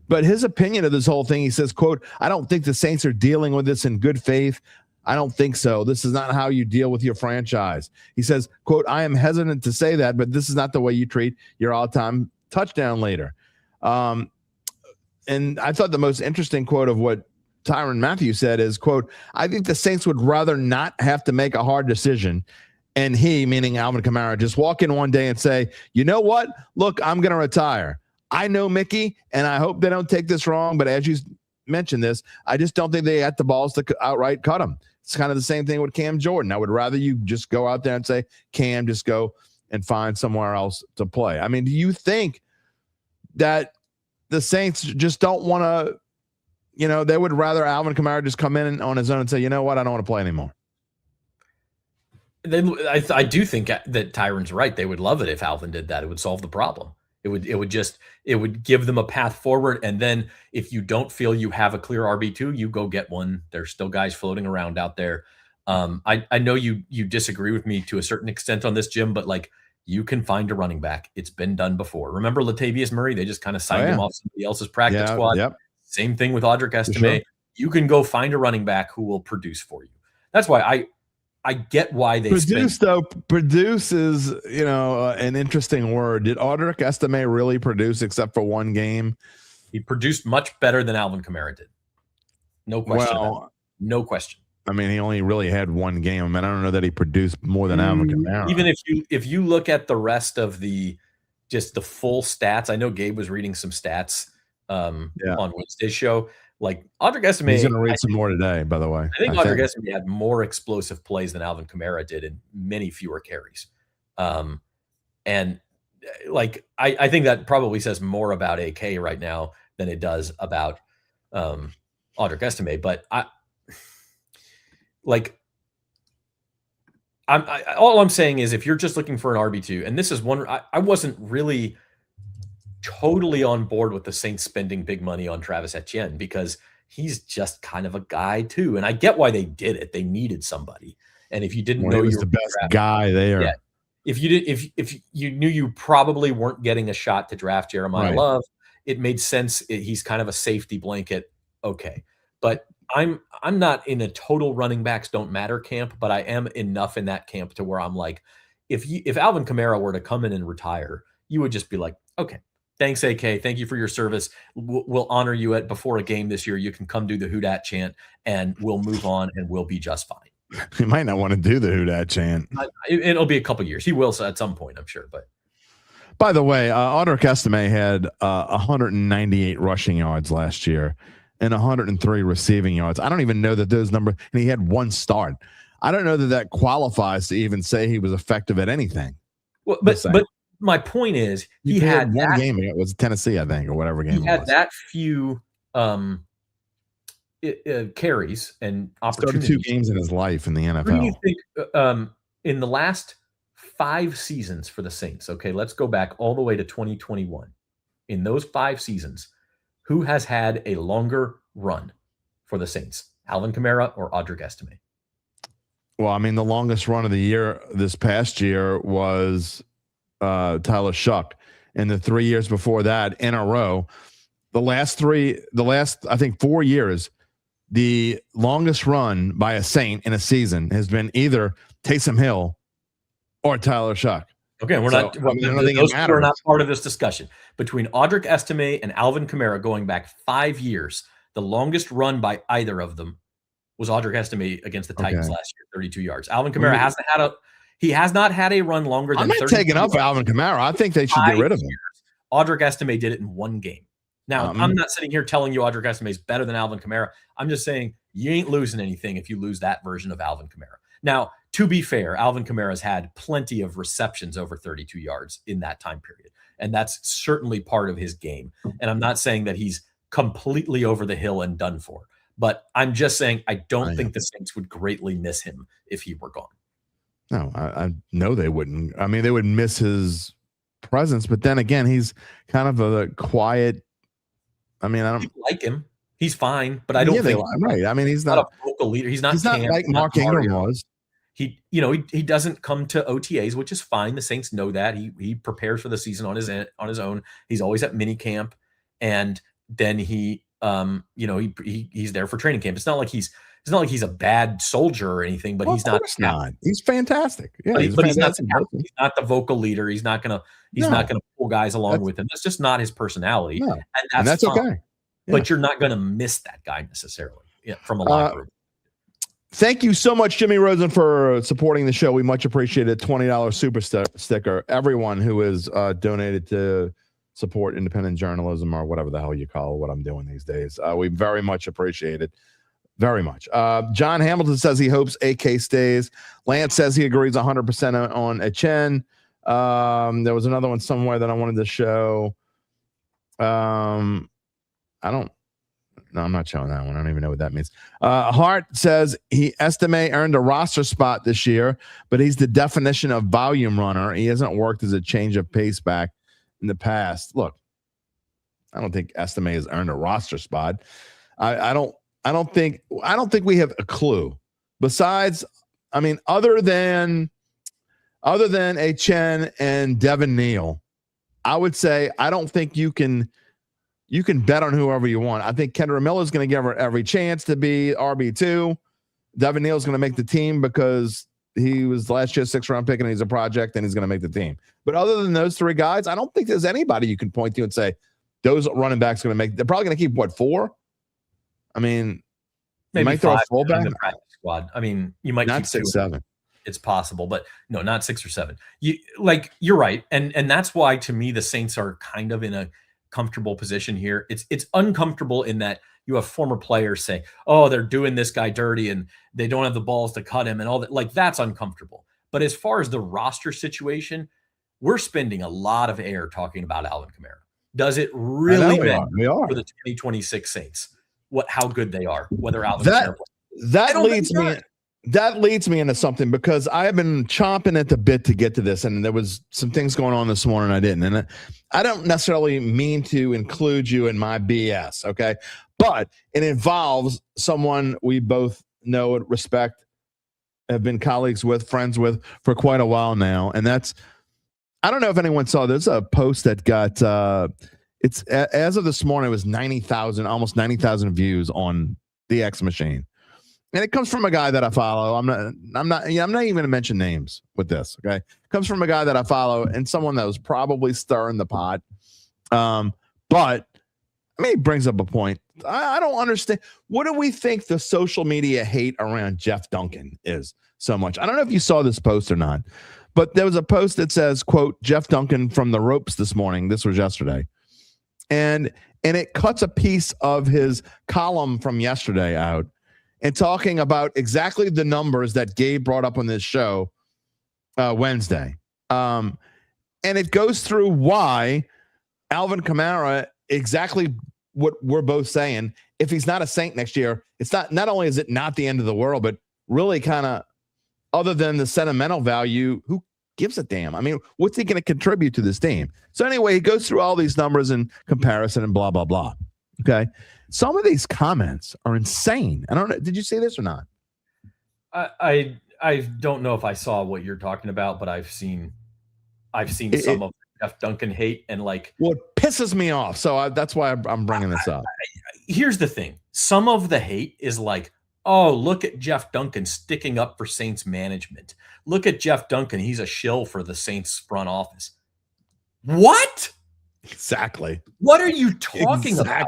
But his opinion of this whole thing, he says, quote, "I don't think the Saints are dealing with this in good faith. I don't think so. This is not how you deal with your franchise." He says, quote, "I am hesitant to say that, but this is not the way you treat your all-time touchdown leader." And I thought the most interesting quote of what Tyrann Mathieu said is, quote, "I think the Saints would rather not have to make a hard decision. And he," meaning Alvin Kamara, "just walk in one day and say, you know what? Look, I'm going to retire. I know Mickey, and I hope they don't take this wrong, but as you mentioned this, I just don't think they had the balls to outright cut him." It's kind of the same thing with Cam Jordan. I would rather you just go out there and say, Cam, just go and find somewhere else to play. I mean, do you think that the Saints just don't want to, they would rather Alvin Kamara just come in on his own and say, you know what, I don't want to play anymore? I do think that Tyrann's right. They would love it if Alvin did that. It would solve the problem. It would give them a path forward. And then if you don't feel you have a clear RB2, you go get one. There's still guys floating around out there. I know you disagree with me to a certain extent on this, Jim, but like you can find a running back. It's been done before. Remember Latavius Murray? They just kind of signed him off somebody else's practice squad. Yep. Same thing with Audric Estime. Sure. You can go find a running back who will produce for you. That's why I get why they produce is, an interesting word. Did Audric Estime really produce except for one game? He produced much better than Alvin Kamara did. No question. No question. I mean, he only really had one game. I mean, I don't know that he produced more than Alvin Kamara. Even if you look at the rest of the full stats, I know Gabe was reading some stats on Wednesday's show. Like Audric Estime, he's going to read some more today, by the way. I think Audric Estime had more explosive plays than Alvin Kamara did in many fewer carries. And like, I think that probably says more about AK right now than it does about Audric Estime. But all I'm saying is if you're just looking for an RB2, and this is one, I wasn't really totally on board with the Saints spending big money on Travis Etienne because he's just kind of a guy too. And I get why they did it. They needed somebody. And if you didn't Well, know he was you were the best draft, guy there. yeah, if you knew you probably weren't getting a shot to draft Jeremiah Right. Love, it made sense. He's kind of a safety blanket. Okay, but I'm not in a total running backs don't matter camp, but I am enough in that camp to where I'm like, if Alvin Kamara were to come in and retire, you would just be like, okay, thanks, AK. Thank you for your service. We'll honor you before a game this year. You can come do the Who Dat chant, and we'll move on, and we'll be just fine. He might not want to do the Who Dat chant. It'll be a couple years. He will at some point, I'm sure. But by the way, Audric Estime had 198 rushing yards last year and 103 receiving yards. I don't even know that those numbers, and he had one start. I don't know that qualifies to even say he was effective at anything. Well, but my point is, he had one game. It was Tennessee, I think, or whatever game. He had that few carries and opportunities. Started 2 games in his life in the NFL. Who do you think in the last 5 seasons for the Saints? Okay, let's go back all the way to 2021. In those 5 seasons, who has had a longer run for the Saints? Alvin Kamara or Audric Estime? Well, I mean, the longest run of the year this past year was Tyler Shuck. And the 3 years before that in a row, the last I think 4 years, the longest run by a Saint in a season has been either Taysom Hill or Tyler Shuck. Okay, we're not. I don't think those two are not part of this discussion. Between Audric Estime and Alvin Kamara going back 5 years, the longest run by either of them was Audric Estime against the Titans last year, 32 yards. Alvin Kamara has not had a run longer than 30 I'm not taking up Alvin Kamara. I think they should get rid of him. Audric Estime did it in 1 game. Now, I'm not sitting here telling you Audric Estime is better than Alvin Kamara. I'm just saying you ain't losing anything if you lose that version of Alvin Kamara. Now, to be fair, Alvin Kamara's had plenty of receptions over 32 yards in that time period, and that's certainly part of his game. And I'm not saying that he's completely over the hill and done for, but I'm just saying I don't think the Saints would greatly miss him if he were gone. No, I know they wouldn't. I mean, they would miss his presence, but then again, he's kind of a quiet. I mean, I don't like him. He's fine, but I don't think right. I mean, he's not a vocal leader. He's not like Mark Ingram was. He doesn't come to OTAs, which is fine. The Saints know that. He prepares for the season on his own. He's always at minicamp, and then he's there for training camp. It's not like he's a bad soldier or anything, but he's not. He's fantastic. Yeah, but he's not the vocal leader. He's not gonna pull guys along with him. That's just not his personality, no. and that's okay. Yeah. But you're not gonna miss that guy necessarily from a locker room. Thank you so much, Jimmy Rosen, for supporting the show. We much appreciate it. $20 super sticker. Everyone who has donated to support independent journalism or whatever the hell you call what I'm doing these days. We very much appreciate it. Very much. John Hamilton says he hopes AK stays. Lance says he agrees 100% on Etienne. There was another one somewhere that I wanted to show. No, I'm not showing that one. I don't even know what that means. Hart says Estime earned a roster spot this year, but he's the definition of volume runner. He hasn't worked as a change of pace back in the past. Look, I don't think Estime has earned a roster spot. I don't think we have a clue. Besides, I mean, other than Etienne and Devin Neal, I would say I don't think you can bet on whoever you want. I think Kendra Miller is going to give her every chance to be RB2. Devin Neal is going to make the team because he was last year's 6th-round pick and he's a project and he's going to make the team. But other than those 3 guys, I don't think there's anybody you can point to and say those running backs are going to make. They're probably going to keep 4. I mean, maybe might throw a fullback in the practice squad. I mean, you might not keep 6, 7. It's possible, but no, not 6 or 7. You're right, and that's why to me the Saints are kind of in a comfortable position here. It's uncomfortable in that you have former players say, "Oh, they're doing this guy dirty, and they don't have the balls to cut him," and all that. Like that's uncomfortable. But as far as the roster situation, we're spending a lot of air talking about Alvin Kamara. Does it really matter for the 2026 Saints how good they are? Whether Alvin Kamara That leads me into something because I have been chomping at the bit to get to this, and there was some things going on this morning I didn't. And I don't necessarily mean to include you in my BS, okay? But it involves someone we both know and respect have been colleagues with, friends with for quite a while now. And I don't know if anyone saw, there's a post that got, it's as of this morning, it was 90,000, almost 90,000 views on the X machine. And it comes from a guy that I follow. I'm not even going to mention names with this. Okay. It comes from a guy that I follow and someone that was probably stirring the pot. But I mean, he brings up a point. I don't understand. What do we think the social media hate around Jeff Duncan is so much? I don't know if you saw this post or not, but there was a post that says, quote, Jeff Duncan from the ropes this morning. This was yesterday. And it cuts a piece of his column from yesterday out and talking about exactly the numbers that Gabe brought up on this show Wednesday. And it goes through why Alvin Kamara, exactly what we're both saying, if he's not a Saint next year, it's not only is it not the end of the world, but really kind of, other than the sentimental value, who gives a damn? I mean, what's he going to contribute to this team? So anyway, he goes through all these numbers and comparison and blah, blah, blah. Okay. Some of these comments are insane. I don't know. Did you see this or not? I don't know if I saw what you're talking about, but I've seen some of Jeff Duncan hate and like. Well, it pisses me off. So that's why I'm bringing this up. Here's the thing. Some of the hate is like, oh, look at Jeff Duncan sticking up for Saints management. Look at Jeff Duncan. He's a shill for the Saints front office. What? Exactly. What are you talking about?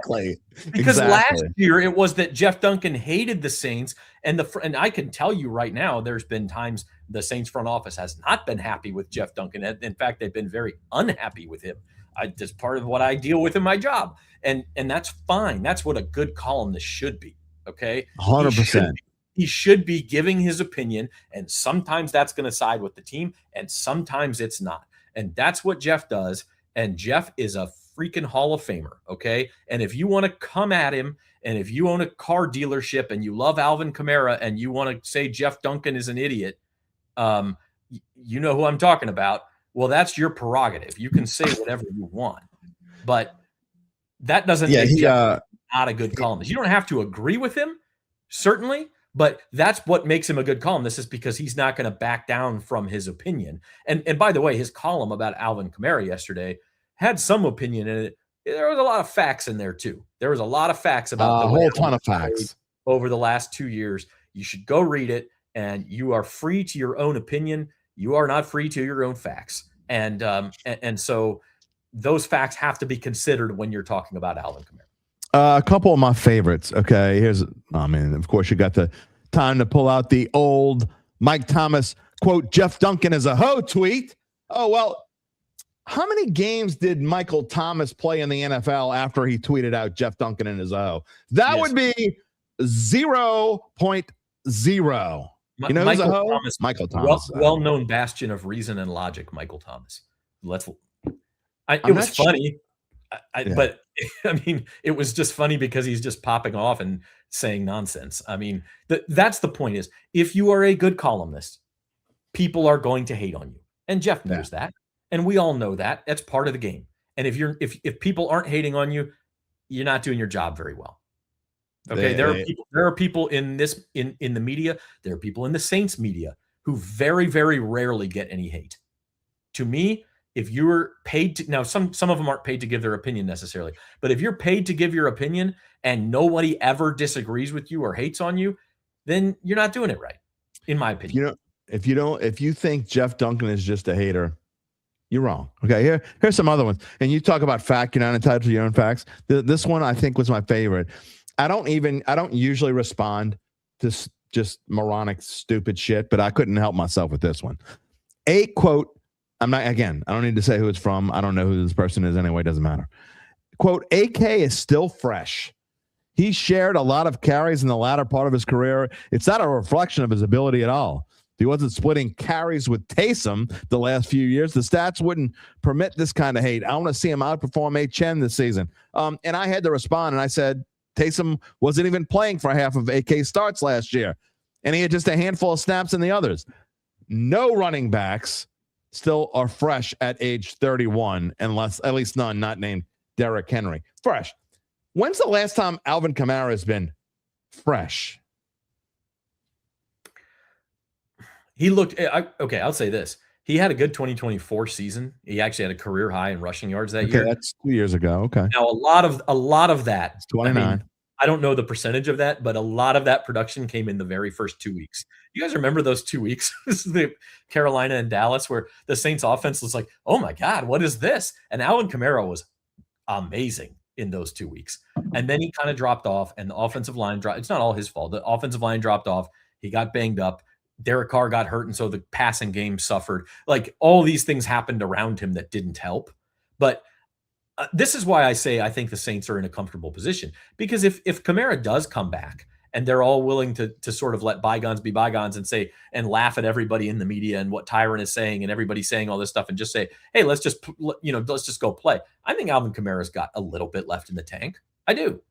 Because last year it was that Jeff Duncan hated the Saints, and I can tell you right now, there's been times the Saints front office has not been happy with Jeff Duncan. In fact, they've been very unhappy with him. Just part of what I deal with in my job, and that's fine. That's what a good columnist should be. Okay, 100%. He should be giving his opinion, and sometimes that's going to side with the team, and sometimes it's not. And that's what Jeff does. And Jeff is a freaking Hall of Famer, okay? And if you want to come at him, and if you own a car dealership and you love Alvin Kamara and you want to say Jeff Duncan is an idiot, you know who I'm talking about. Well, that's your prerogative. You can say whatever you want. But that doesn't make Jeff not a good columnist. You don't have to agree with him, certainly, but that's what makes him a good columnist, is because he's not going to back down from his opinion. And by the way, his column about Alvin Kamara yesterday had some opinion in it. There was a lot of facts in there too. There was a lot of facts about a whole ton of facts over the last 2 years. You should go read it, and you are free to your own opinion. You are not free to your own facts. And so those facts have to be considered when you're talking about Alvin Kamara. A couple of my favorites. Okay, of course, you got the time to pull out the old Mike Thomas quote, Jeff Duncan is a hoe tweet. Oh, well, how many games did Michael Thomas play in the NFL after he tweeted out Jeff Duncan is a hoe? That would be 0.0. You know who's a hoe? Michael Thomas. Well-known bastion of reason and logic, Michael Thomas. It was funny. But I mean, it was just funny because he's just popping off and saying nonsense. I mean, that's the point, is if you are a good columnist, people are going to hate on you. And Jeff knows that. And we all know that. That's part of the game. And if people aren't hating on you, you're not doing your job very well. Okay. There are people in the media. There are people in the Saints media who very, very rarely get any hate. To me, if you're paid to, now some of them aren't paid to give their opinion necessarily, but if you're paid to give your opinion and nobody ever disagrees with you or hates on you, then you're not doing it right, in my opinion. If you think Jeff Duncan is just a hater, you're wrong. Okay, here's some other ones. And you talk about fact, you're not entitled to your own facts. This one I think was my favorite. I don't usually respond to just moronic, stupid shit, but I couldn't help myself with this one. A quote. I don't need to say who it's from. I don't know who this person is anyway. It doesn't matter. Quote, AK is still fresh. He shared a lot of carries in the latter part of his career. It's not a reflection of his ability at all. If he wasn't splitting carries with Taysom the last few years, the stats wouldn't permit this kind of hate. I want to see him outperform Chen this season. And I had to respond, and I said, Taysom wasn't even playing for half of AK's starts last year, and he had just a handful of snaps in the others. No running backs still are fresh at age 31, unless at least none not named Derrick Henry. Fresh. When's the last time Alvin Kamara has been fresh? He looked okay, I'll say this. He had a good 2024 season. He actually had a career high in rushing yards that year. That's 2 years ago. Okay. Now a lot of that, It's 29. I mean, I don't know the percentage of that, but a lot of that production came in the very first 2 weeks. You guys remember those 2 weeks? This is the Carolina and Dallas where the Saints offense was like, "Oh my God, what is this?" And Alvin Kamara was amazing in those 2 weeks. And then he kind of dropped off and the offensive line dropped. It's not all his fault. The offensive line dropped off. He got banged up. Derek Carr got hurt, and so the passing game suffered. Like all these things happened around him that didn't help. But this is why I say I think the Saints are in a comfortable position, because if Kamara does come back and they're all willing to sort of let bygones be bygones and say and laugh at everybody in the media and what Tyron is saying and everybody saying all this stuff and just say, hey, let's just go play. I think Alvin Kamara's got a little bit left in the tank. I do.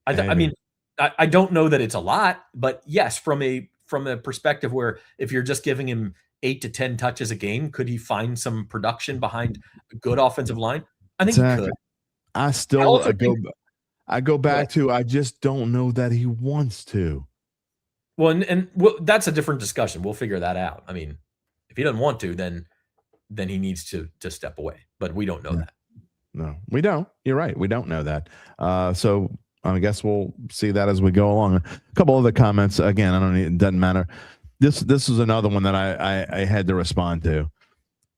I mean, I don't know that it's a lot, but yes, from a perspective where if you're just giving him 8 to 10 touches a game, could he find some production behind a good offensive line? I think he could. I go back to I just don't know that he wants to. Well, and that's a different discussion. We'll figure that out. I mean, if he doesn't want to, then he needs to step away. But we don't know that. No, we don't. You're right. We don't know that. So I guess we'll see that as we go along. A couple other comments. Again, it doesn't matter. This is another one that I had to respond to.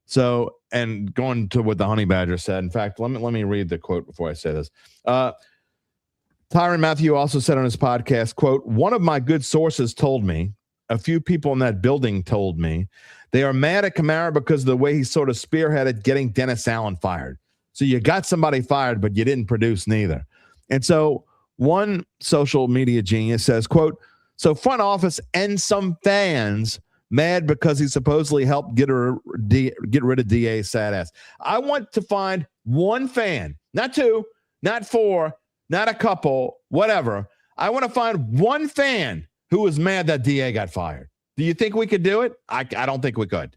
So, and going to what the Honey Badger said. In fact, let me read the quote before I say this. Tyrann Mathieu also said on his podcast, quote, "One of my good sources told me, a few people in that building told me, they are mad at Kamara because of the way he sort of spearheaded getting Dennis Allen fired. So you got somebody fired, but you didn't produce neither." And so one social media genius says, quote, "So front office and some fans mad because he supposedly helped get rid of DA's sad ass. I want to find one fan, not two, not four, not a couple, whatever. I want to find one fan who was mad that DA got fired. Do you think we could do it? I don't think we could.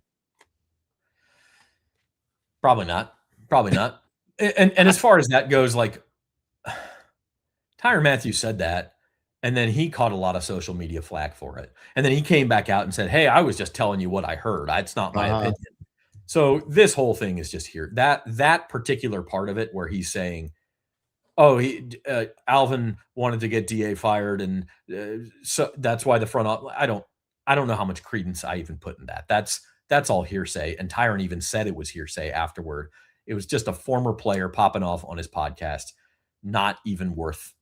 Probably not. And as far as that goes, like Tyrann Mathieu said that, and then he caught a lot of social media flack for it. And then he came back out and said, "Hey, I was just telling you what I heard. It's not my opinion." So this whole thing is just here. That particular part of it where he's saying, "Oh, Alvin wanted to get DA fired, and so that's why the front office." I don't know how much credence I even put in that. That's all hearsay. And Tyrann even said it was hearsay afterward. It was just a former player popping off on his podcast, not even worth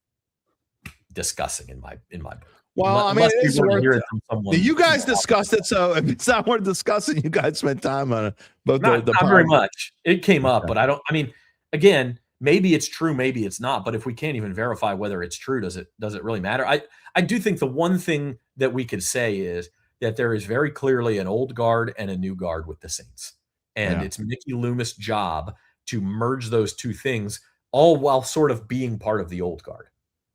discussing in my book. Well, I mean, it's worth it. You guys discussed it, so if it's not worth discussing, you guys spent time on it. Both not very much. It came up, but I mean, again, maybe it's true, maybe it's not. But if we can't even verify whether it's true, does it really matter? I do think the one thing that we could say is that there is very clearly an old guard and a new guard with the Saints. And it's Mickey Loomis' job to merge those two things, all while sort of being part of the old guard.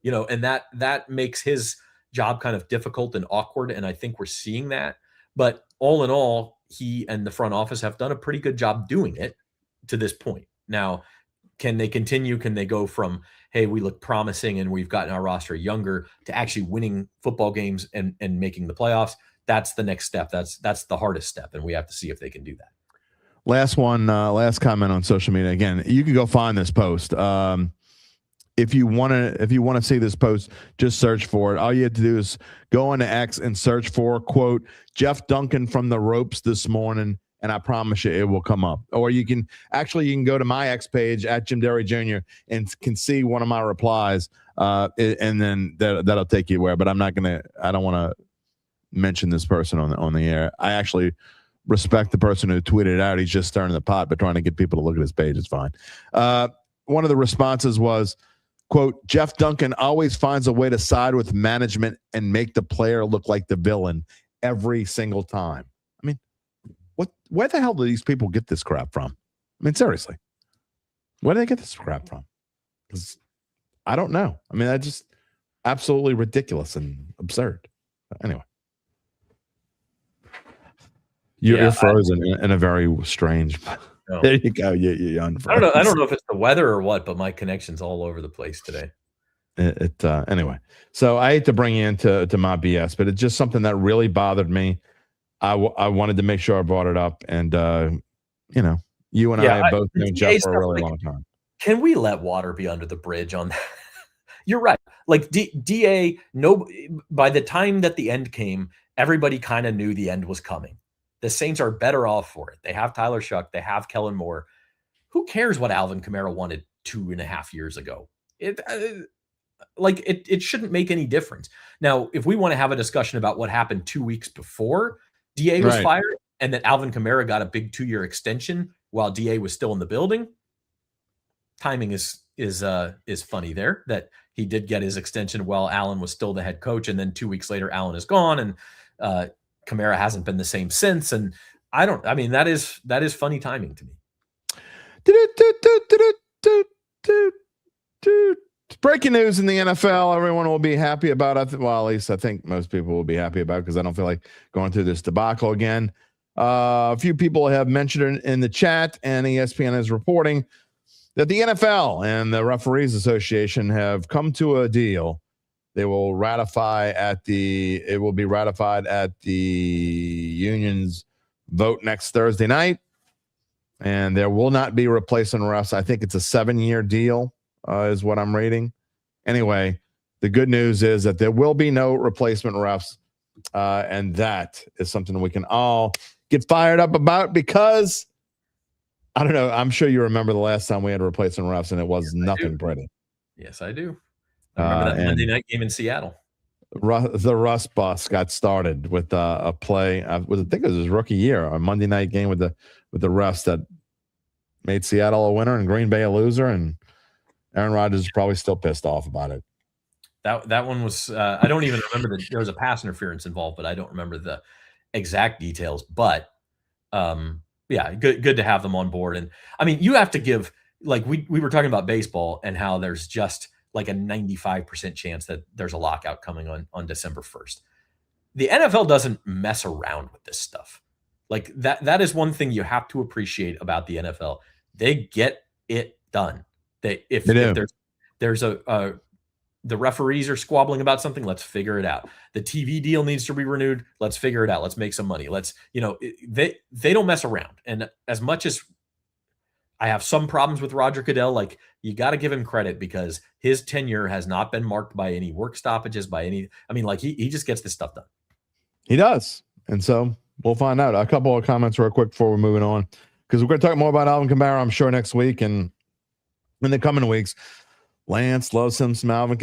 And that makes his job kind of difficult and awkward. And I think we're seeing that. But all in all, he and the front office have done a pretty good job doing it to this point. Now, can they continue? Can they go from, hey, we look promising and we've gotten our roster younger, to actually winning football games and making the playoffs? That's the next step. That's the hardest step. And we have to see if they can do that. Last comment on social media. Again, you can go find this post. If you want to see this post, just search for it. All you have to do is go on to X and search for, quote, Jeff Duncan from the ropes this morning, and I promise you it will come up. Or you can go to my X page at Jim Derry Jr. and can see one of my replies, and then that'll take you where. But I don't want to mention this person on the air. I actually respect the person who tweeted it out. He's just stirring the pot, but trying to get people to look at his page is fine. One of the responses was, quote, Jeff Duncan always finds a way to side with management and make the player look like the villain every single time. I mean, where the hell do these people get this crap from? I mean, seriously, where do they get this crap from? Because I don't know. I mean, that's just absolutely ridiculous and absurd. But anyway, you're frozen in a very strange. No. There you go. You're unfrozen. I don't know if it's the weather or what, but my connection's all over the place today. Anyway. So I hate to bring you into my BS, but it's just something that really bothered me. I wanted to make sure I brought it up, and you and I have both known Jeff for a really long time. Can we let water be under the bridge on that? You're right. Like DA, by the time that the end came, everybody kind of knew the end was coming. The Saints are better off for it. They have Tyler Shuck. They have Kellen Moore. Who cares what Alvin Kamara wanted 2.5 years ago? It shouldn't make any difference. Now, if we want to have a discussion about what happened 2 weeks before DA was fired and that Alvin Kamara got a big 2-year extension while DA was still in the building, timing is funny there, that he did get his extension while Allen was still the head coach, and then 2 weeks later Allen is gone, and Kamara hasn't been the same since. And that is funny timing to me. Breaking news in the NFL. Everyone will be happy about it. Well, at least I think most people will be happy about it, because I don't feel like going through this debacle again. A few people have mentioned it in the chat, and ESPN is reporting that the NFL and the Referees Association have come to a deal. It will be ratified at the union's vote next Thursday night, and there will not be replacement refs. I think it's a 7-year deal, is what I'm reading. Anyway, the good news is that there will be no replacement refs, and that is something we can all get fired up about, because I don't know. I'm sure you remember the last time we had replacement refs, and it was nothing pretty. Yes, I do. I remember that Monday night game in Seattle. The Russ bus got started with a play. I think it was his rookie year, a Monday night game with the refs that made Seattle a winner and Green Bay a loser, and Aaron Rodgers is probably still pissed off about it. That one was. I don't even remember that there was a pass interference involved, but I don't remember the exact details. But yeah, good to have them on board. And I mean, you have to give, like we were talking about baseball and how there's just like a 95% chance that there's a lockout coming on December 1st. The NFL doesn't mess around with this stuff. Like that is one thing you have to appreciate about the NFL. They get it done. If there's the referees are squabbling about something, let's figure it out. The TV deal needs to be renewed. Let's figure it out. Let's make some money. They don't mess around. And as much as I have some problems with Roger Goodell, like, you got to give him credit, because his tenure has not been marked by any work stoppages, he just gets this stuff done. He does. And so we'll find out. A couple of comments real quick before we're moving on, because we're going to talk more about Alvin Kamara, I'm sure, next week and in the coming weeks. Lance loves him some Alvin.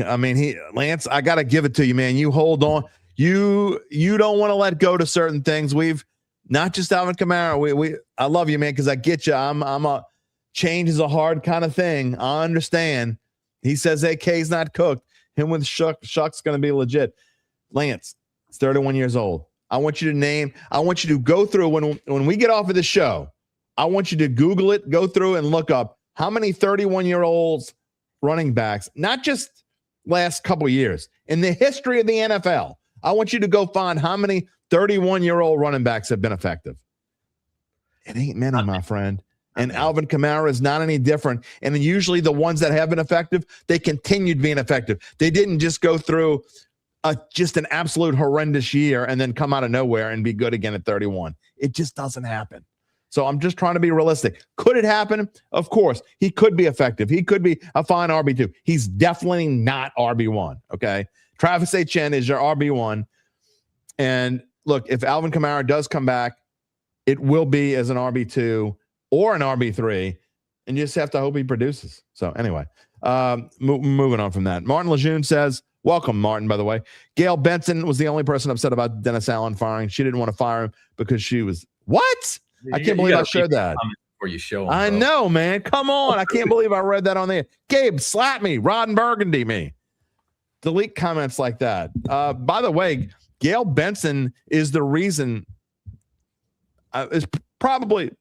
Lance, I got to give it to you, man. You hold on. You don't want to let go to certain things. We've not just Alvin Kamara. I love you, man, because I get you. Change is a hard kind of thing. I understand. He says AK's not cooked. Him with Shuck's going to be legit. Lance, it's 31 years old. I want you to go through when we get off of the show, I want you to Google it, go through and look up how many 31-year-olds running backs, not just last couple years, in the history of the NFL. I want you to go find how many 31-year-old running backs have been effective. It ain't many, my friend. And Alvin Kamara is not any different. And usually the ones that have been effective, they continued being effective. They didn't just go through just an absolute horrendous year and then come out of nowhere and be good again at 31. It just doesn't happen. So I'm just trying to be realistic. Could it happen? Of course. He could be effective. He could be a fine RB2. He's definitely not RB1, okay? Travis Etienne is your RB1. And look, if Alvin Kamara does come back, it will be as an RB2 or an RB3, and you just have to hope he produces. So anyway, moving on from that. Martin Lejeune says, welcome, Martin, by the way. Gail Benson was the only person upset about Dennis Allen firing. She didn't want to fire him because she was, what? I can't believe I shared that. Before you show him, I know, man. Come on. I can't believe I read that on there. Gabe, slap me. Rod and Burgundy me. Delete comments like that. By the way, Gail Benson is the reason, is probably,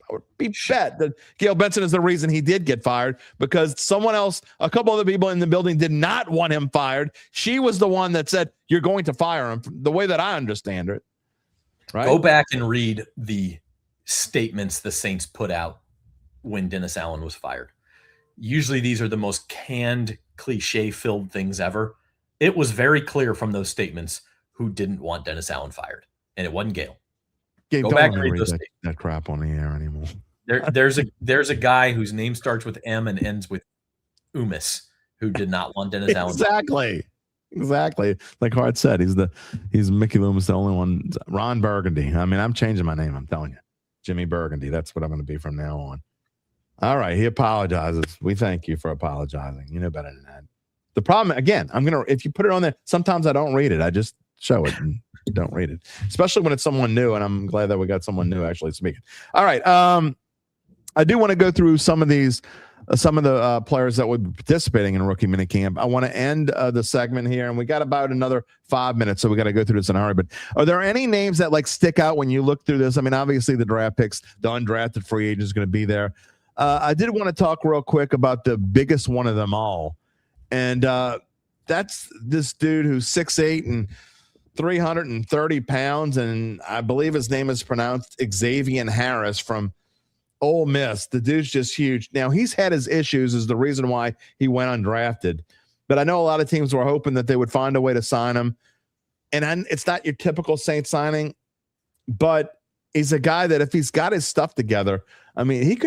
I would be bet that Gail Benson is the reason he did get fired, because someone else, a couple other people in the building did not want him fired. She was the one that said, you're going to fire him, the way that I understand it. Right? Go back and read the statements the Saints put out when Dennis Allen was fired. Usually these are the most canned, cliche-filled things ever. It was very clear from those statements who didn't want Dennis Allen fired, and it wasn't Gail. Gabe, Go don't back let and me read read those. that crap on the air anymore. There's a guy whose name starts with M and ends with Umis who did not want Dennis Allen. Exactly. Like Hart said, he's Mickey Loomis, the only one. Ron Burgundy. I mean, I'm changing my name. I'm telling you, Jimmy Burgundy. That's what I'm going to be from now on. All right. He apologizes. We thank you for apologizing. You know better than that. The problem, again, if you put it on there, sometimes I don't read it. I just show it and don't read it, especially when it's someone new. And I'm glad that we got someone new actually speaking. All right. I do want to go through some of these, some of the players that would be participating in rookie minicamp. I want to end the segment here, and we got about another 5 minutes, so we got to go through this in a hurry. But are there any names that like stick out when you look through this? I mean, obviously the draft picks, the undrafted free agent is going to be there. I did want to talk real quick about the biggest one of them all, and that's this dude who's 6'8" and 330 pounds, and I believe his name is pronounced Xavier Harris from Ole Miss. The dude's just huge. Now, he's had his issues is the reason why he went undrafted. But I know a lot of teams were hoping that they would find a way to sign him. And it's not your typical Saints signing, but he's a guy that if he's got his stuff together, I mean,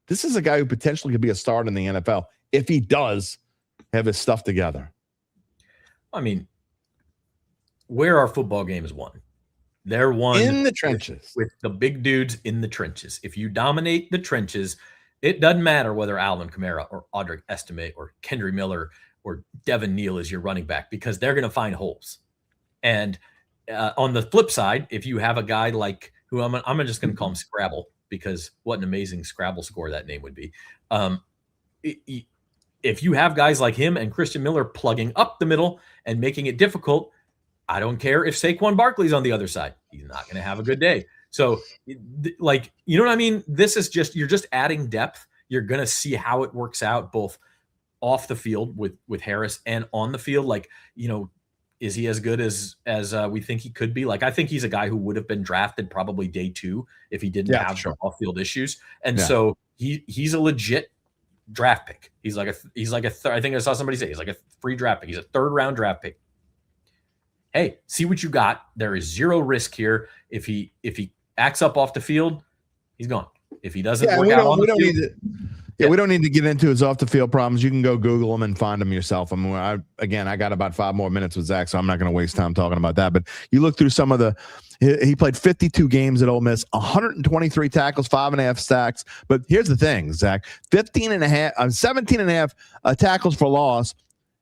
this is a guy who potentially could be a starter in the NFL if he does have his stuff together. I mean, where our football games won. They're won in the trenches with the big dudes in the trenches. If you dominate the trenches, it doesn't matter whether Alvin Kamara or Audric Estime or Kendry Miller or Devin Neal is your running back, because they're going to find holes. And on the flip side, if you have a guy like who I'm just going to call him Scrabble, because what an amazing Scrabble score that name would be. If you have guys like him and Christen Miller plugging up the middle and making it difficult, I don't care if Saquon Barkley's on the other side. He's not going to have a good day. So, like, you know what I mean? This is you're just adding depth. You're going to see how it works out both off the field with Harris and on the field. Like, you know, is he as good as we think he could be? Like, I think he's a guy who would have been drafted probably day 2 if he didn't have off-field issues. And so he's a legit draft pick. He's like I think I saw somebody say he's like a free draft pick. He's a 3rd round draft pick. Hey, see what you got. There is zero risk here. If he acts up off the field, he's gone. If he doesn't work out on the field, we don't need to get into his off the field problems. You can go Google them and find them yourself. I mean, I got about 5 more minutes with Zach, so I'm not going to waste time talking about that. But you look through some of he played 52 games at Ole Miss, 123 tackles, 5.5 sacks. But here's the thing, Zach: 17.5 tackles for loss,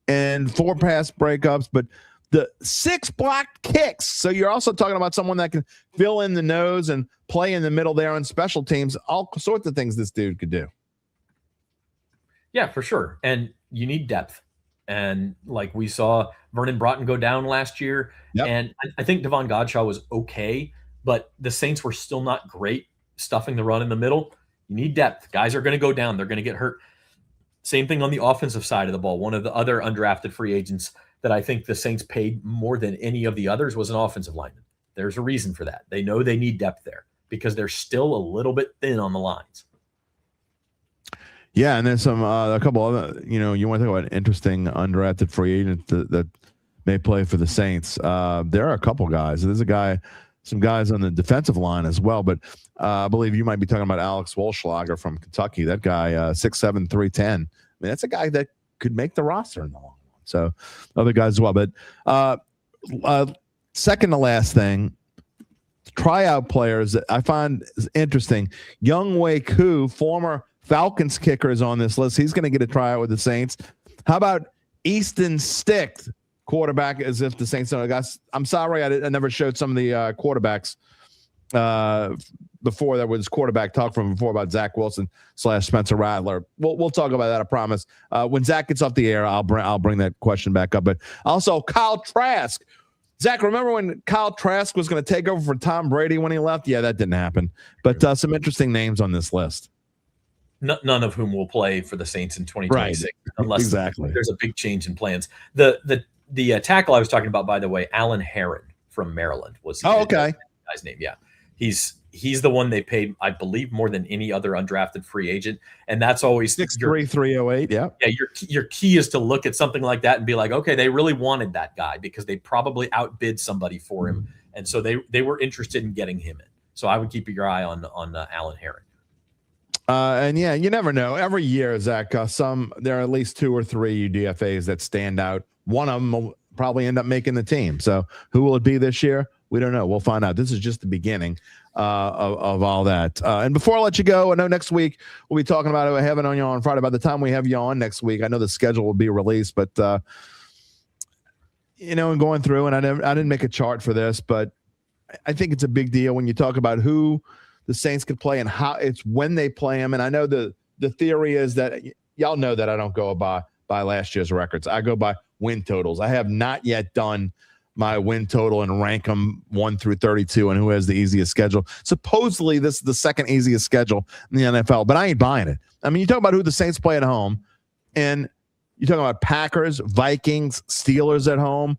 and 4 pass breakups, but the 6 blocked kicks. So you're also talking about someone that can fill in the nose and play in the middle there on special teams. All sorts of things this dude could do. Yeah, for sure. And you need depth. And like we saw Vernon Broughton go down last year. Yep. And I think Devon Godshaw was okay, but the Saints were still not great stuffing the run in the middle. You need depth. Guys are going to go down. They're going to get hurt. Same thing on the offensive side of the ball. One of the other undrafted free agents that I think the Saints paid more than any of the others was an offensive lineman. There's a reason for that. They know they need depth there because they're still a little bit thin on the lines. Yeah, and then a couple other, you want to talk about interesting undrafted free agents that may play for the Saints. There are a couple guys. There's some guys on the defensive line as well, but I believe you might be talking about Alex Wolschlager from Kentucky. That guy, 6'7", 310. I mean, that's a guy that could make the roster in the long run. So other guys as well. But second to last thing, tryout players that I find is interesting. Young Wei Koo, former Falcons kicker, is on this list. He's going to get a tryout with the Saints. How about Easton Stick, quarterback, as if the Saints don't. Guys, I'm sorry I never showed some of the quarterbacks before. There was quarterback talk from before about Zach Wilson / Spencer Rattler. We'll talk about that, I promise. When Zach gets off the air, I'll bring that question back up. But also Kyle Trask. Zach, remember when Kyle Trask was going to take over for Tom Brady when he left? Yeah, that didn't happen. But some interesting names on this list. None of whom will play for the Saints in 2026, right, unless there's a big change in plans. The tackle I was talking about, by the way, Alan Herron from Maryland was okay. Guy's name. Yeah, he's the one they paid, I believe, more than any other undrafted free agent, and that's always 6'3", 308. Yeah, yeah. Your key is to look at something like that and be like, okay, they really wanted that guy because they probably outbid somebody for him, and so they were interested in getting him in. So I would keep your eye on Alan Herring. And yeah, you never know. Every year, Zach, there are at least 2 or 3 UDFAs that stand out. One of them will probably end up making the team. So who will it be this year? We don't know. We'll find out. This is just the beginning of all that. And before I let you go, I know next week we'll be talking about having on you on Friday. By the time we have you on next week, I know the schedule will be released, but and going through, and I didn't make a chart for this, but I think it's a big deal when you talk about who the Saints could play and how it's when they play them. And I know the theory is that y'all know that I don't go by last year's records. I go by win totals. I have not yet done my win total and rank them 1 through 32 and who has the easiest schedule. Supposedly this is the second easiest schedule in the NFL, but I ain't buying it. I mean, you talk about who the Saints play at home, and you talk about Packers, Vikings, Steelers at home.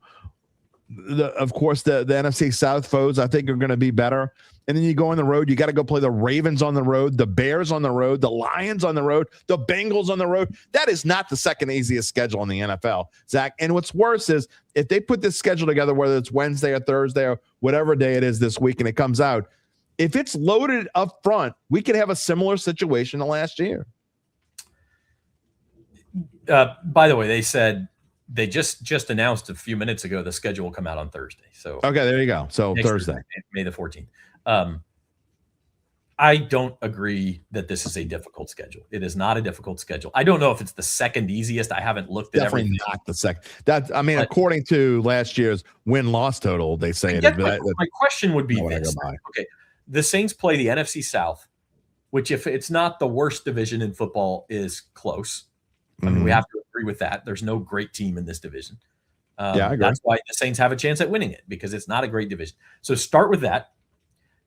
Of course, the NFC South foes I think are going to be better. And then you go on the road. You got to go play the Ravens on the road, the Bears on the road, the Lions on the road, the Bengals on the road. That is not the second easiest schedule in the NFL, Zach. And what's worse is if they put this schedule together, whether it's Wednesday or Thursday or whatever day it is this week, and it comes out, if it's loaded up front, we could have a similar situation to last year. By the way, they said they just announced a few minutes ago the schedule will come out on Thursday. So okay, there you go. So Thursday, May the 14th. I don't agree that this is a difficult schedule. It is not a difficult schedule. I don't know if it's the second easiest. I haven't looked at definitely everything. Not the second. According to last year's win-loss total, they say it. My question would be this: okay, the Saints play the NFC South, which, if it's not the worst division in football, is close. I mean, we have to agree with that. There's no great team in this division. I agree. That's why the Saints have a chance at winning it, because it's not a great division. So start with that.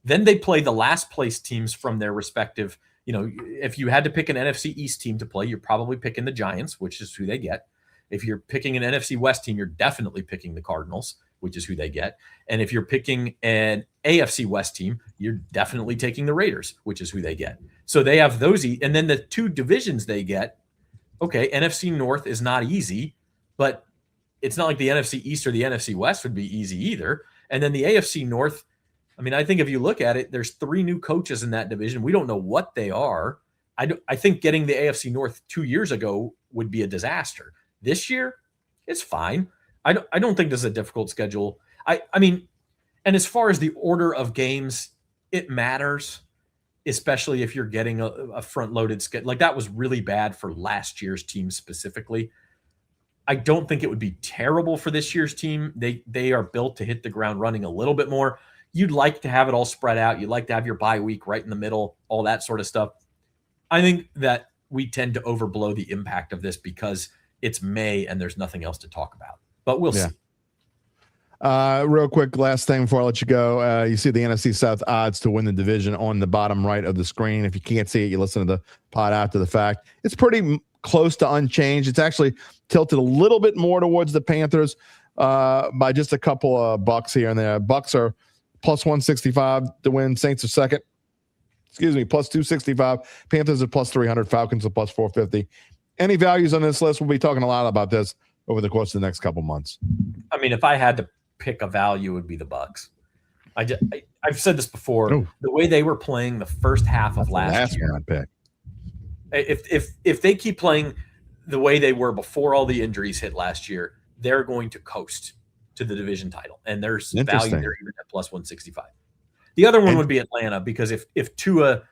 Then they play the last place teams from their respective, if you had to pick an NFC East team to play, you're probably picking the Giants, which is who they get. If you're picking an NFC West team, you're definitely picking the Cardinals, which is who they get. And if you're picking an AFC West team, you're definitely taking the Raiders, which is who they get. So they have those. And then the 2 divisions they get, okay, NFC North is not easy, but it's not like the NFC East or the NFC West would be easy either. And then the AFC North, I mean, I think if you look at it, there's 3 new coaches in that division. We don't know what they are. I think getting the AFC North 2 years ago would be a disaster. This year, it's fine. I don't think this is a difficult schedule. I mean, and as far as the order of games, it matters, especially if you're getting a front-loaded schedule. Like, that was really bad for last year's team specifically. I don't think it would be terrible for this year's team. They are built to hit the ground running a little bit more. You'd like to have it all spread out. You'd like to have your bye week right in the middle, all that sort of stuff. I think that we tend to overblow the impact of this because it's May and there's nothing else to talk about. But we'll see. Real quick, last thing before I let you go. You see the NFC South odds to win the division on the bottom right of the screen. If you can't see it, you listen to the pod after the fact. It's pretty close to unchanged. It's actually tilted a little bit more towards the Panthers by just a couple of bucks here and there. Bucks are plus 165 to win. Saints are second. Plus 265. Panthers are plus 300. Falcons are plus 450. Any values on this list? We'll be talking a lot about this over the course of the next couple months. I mean, if I had to pick a value, it would be the Bucks. I've said this before. Ooh. The way they were playing the first half of last year. Pick. If they keep playing the way they were before all the injuries hit last year, they're going to coast to the division title. And there's value there even at plus 165. The other one would be Atlanta, because if Tua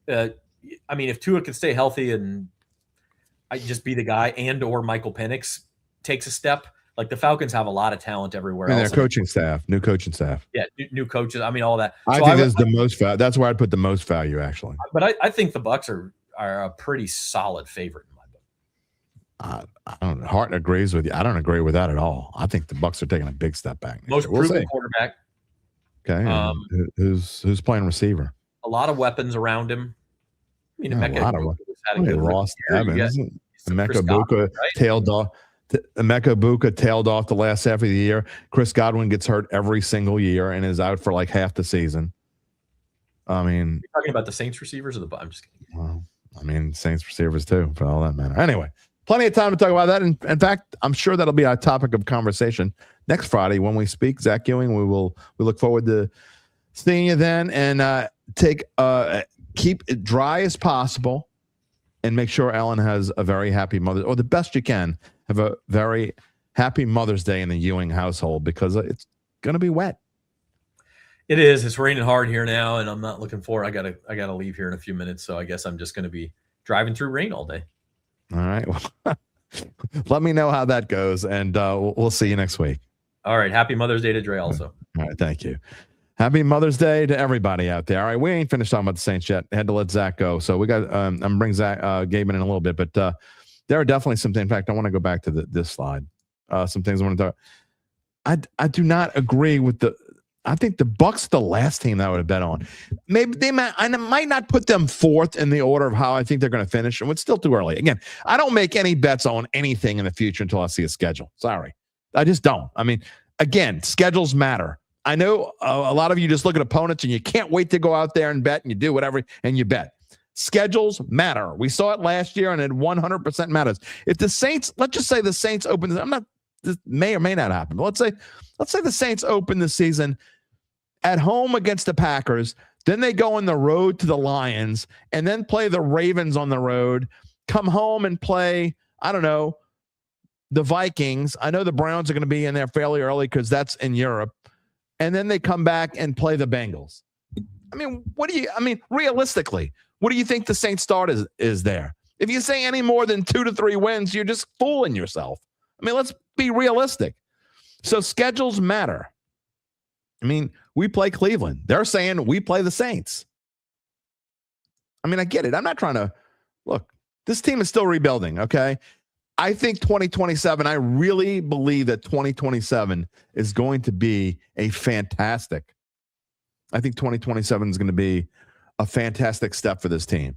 could stay healthy and I just be the guy, and or Michael Penix takes a step, like the Falcons have a lot of talent everywhere else. Their coaching staff, new coaching staff. Yeah, new coaches. I mean, all that. I think that's the most value. That's where I'd put the most value, actually. But I think the Bucks are a pretty solid favorite in my book. I don't know. Harton agrees with you. I don't agree with that at all. I think the Bucks are taking a big step back. Most proven quarterback. Okay. Who's playing receiver? A lot of weapons around him. I mean, They lost Evans. Emeka Buka tailed off. Emeka Buka tailed off the last half of the year. Chris Godwin gets hurt every single year and is out for like half the season. I mean, you're talking about the Saints receivers or the? I'm just kidding. Well, I mean, Saints receivers too, for all that matter. Anyway, plenty of time to talk about that. And in fact, I'm sure that'll be our topic of conversation next Friday when we speak. Zach Ewing, we look forward to Seeing you then, and keep it dry as possible, and make sure Ellen has a very happy or the best you can, have a very happy Mother's Day in the Ewing household, because it's going to be wet. It is. It's raining hard here now, and I'm not looking forward. I gotta leave here in a few minutes, so I guess I'm just going to be driving through rain all day. All right. Well, let me know how that goes, and we'll see you next week. All right. Happy Mother's Day to Dre also. All right. Thank you. Happy Mother's Day to everybody out there. All right. We ain't finished talking about the Saints yet. I had to let Zach go. So we got, I'm going to bring Gabe in a little bit, but there are definitely some things. In fact, I want to go back to this slide. Some things I want to talk. I do not agree with I think the Bucs, the last team that I would have bet on. Maybe I might not put them fourth in the order of how I think they're going to finish. And it's still too early. Again, I don't make any bets on anything in the future until I see a schedule. Sorry. I just don't. I mean, again, schedules matter. I know a lot of you just look at opponents and you can't wait to go out there and bet, and you do whatever and you bet. Schedules matter. We saw it last year, and it 100% matters. If the Saints, let's just say the Saints open, this may or may not happen, but let's say the Saints open the season at home against the Packers, then they go on the road to the Lions, and then play the Ravens on the road, come home and play, I don't know, the Vikings. I know the Browns are going to be in there fairly early because that's in Europe. And then they come back and play the Bengals. I mean, realistically, what do you think the Saints start is there? If you say any more than 2 to 3 wins, you're just fooling yourself. I mean, let's be realistic. So schedules matter. I mean, we play Cleveland. They're saying we play the Saints. I mean, I get it. I'm not trying to look. This team is still rebuilding, okay? I think 2027, I really believe that 2027 is going to be I think 2027 is going to be a fantastic step for this team.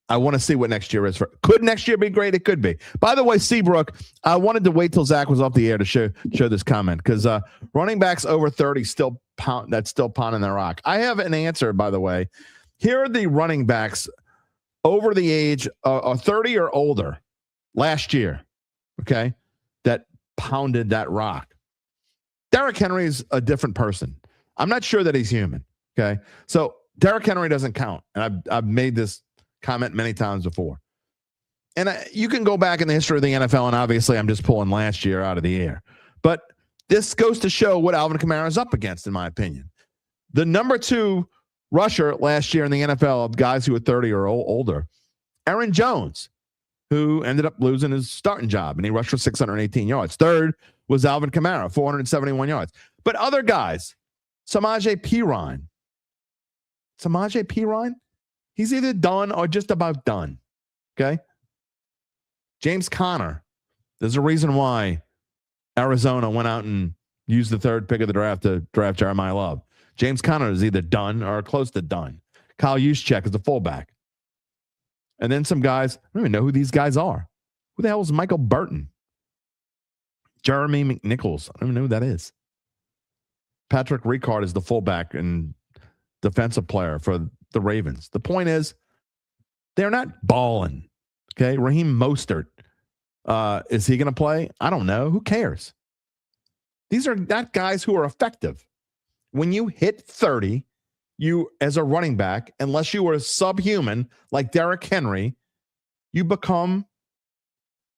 I want to see what next year is. Could next year be great? It could be. By the way, Seabrook, I wanted to wait till Zach was off the air to show this comment, because running backs over 30 still pounding their rock. I have an answer, by the way. Here are the running backs over the age of 30 or older last year, okay, that pounded that rock. Derrick Henry is a different person. I'm not sure that he's human, okay? So Derrick Henry doesn't count, and I've made this comment many times before. And you can go back in the history of the NFL, and obviously I'm just pulling last year out of the air. But this goes to show what Alvin Kamara is up against, in my opinion. The number 2 rusher last year in the NFL of guys who were 30 or older, Aaron Jones, who ended up losing his starting job, and he rushed for 618 yards. Third was Alvin Kamara, 471 yards. But other guys, Samaje Perine, he's either done or just about done, okay? James Conner, there's a reason why Arizona went out and used the 3rd pick of the draft to draft Jeremiah Love. James Conner is either done or close to done. Kyle Juszczyk is the fullback. And then some guys, I don't even know who these guys are. Who the hell is Michael Burton? Jeremy McNichols. I don't even know who that is. Patrick Ricard is the fullback and defensive player for the Ravens. The point is, they're not balling. Okay, Raheem Mostert. Is he going to play? I don't know. Who cares? These are not guys who are effective. When you hit 30, you, as a running back, unless you were subhuman like Derrick Henry, you become,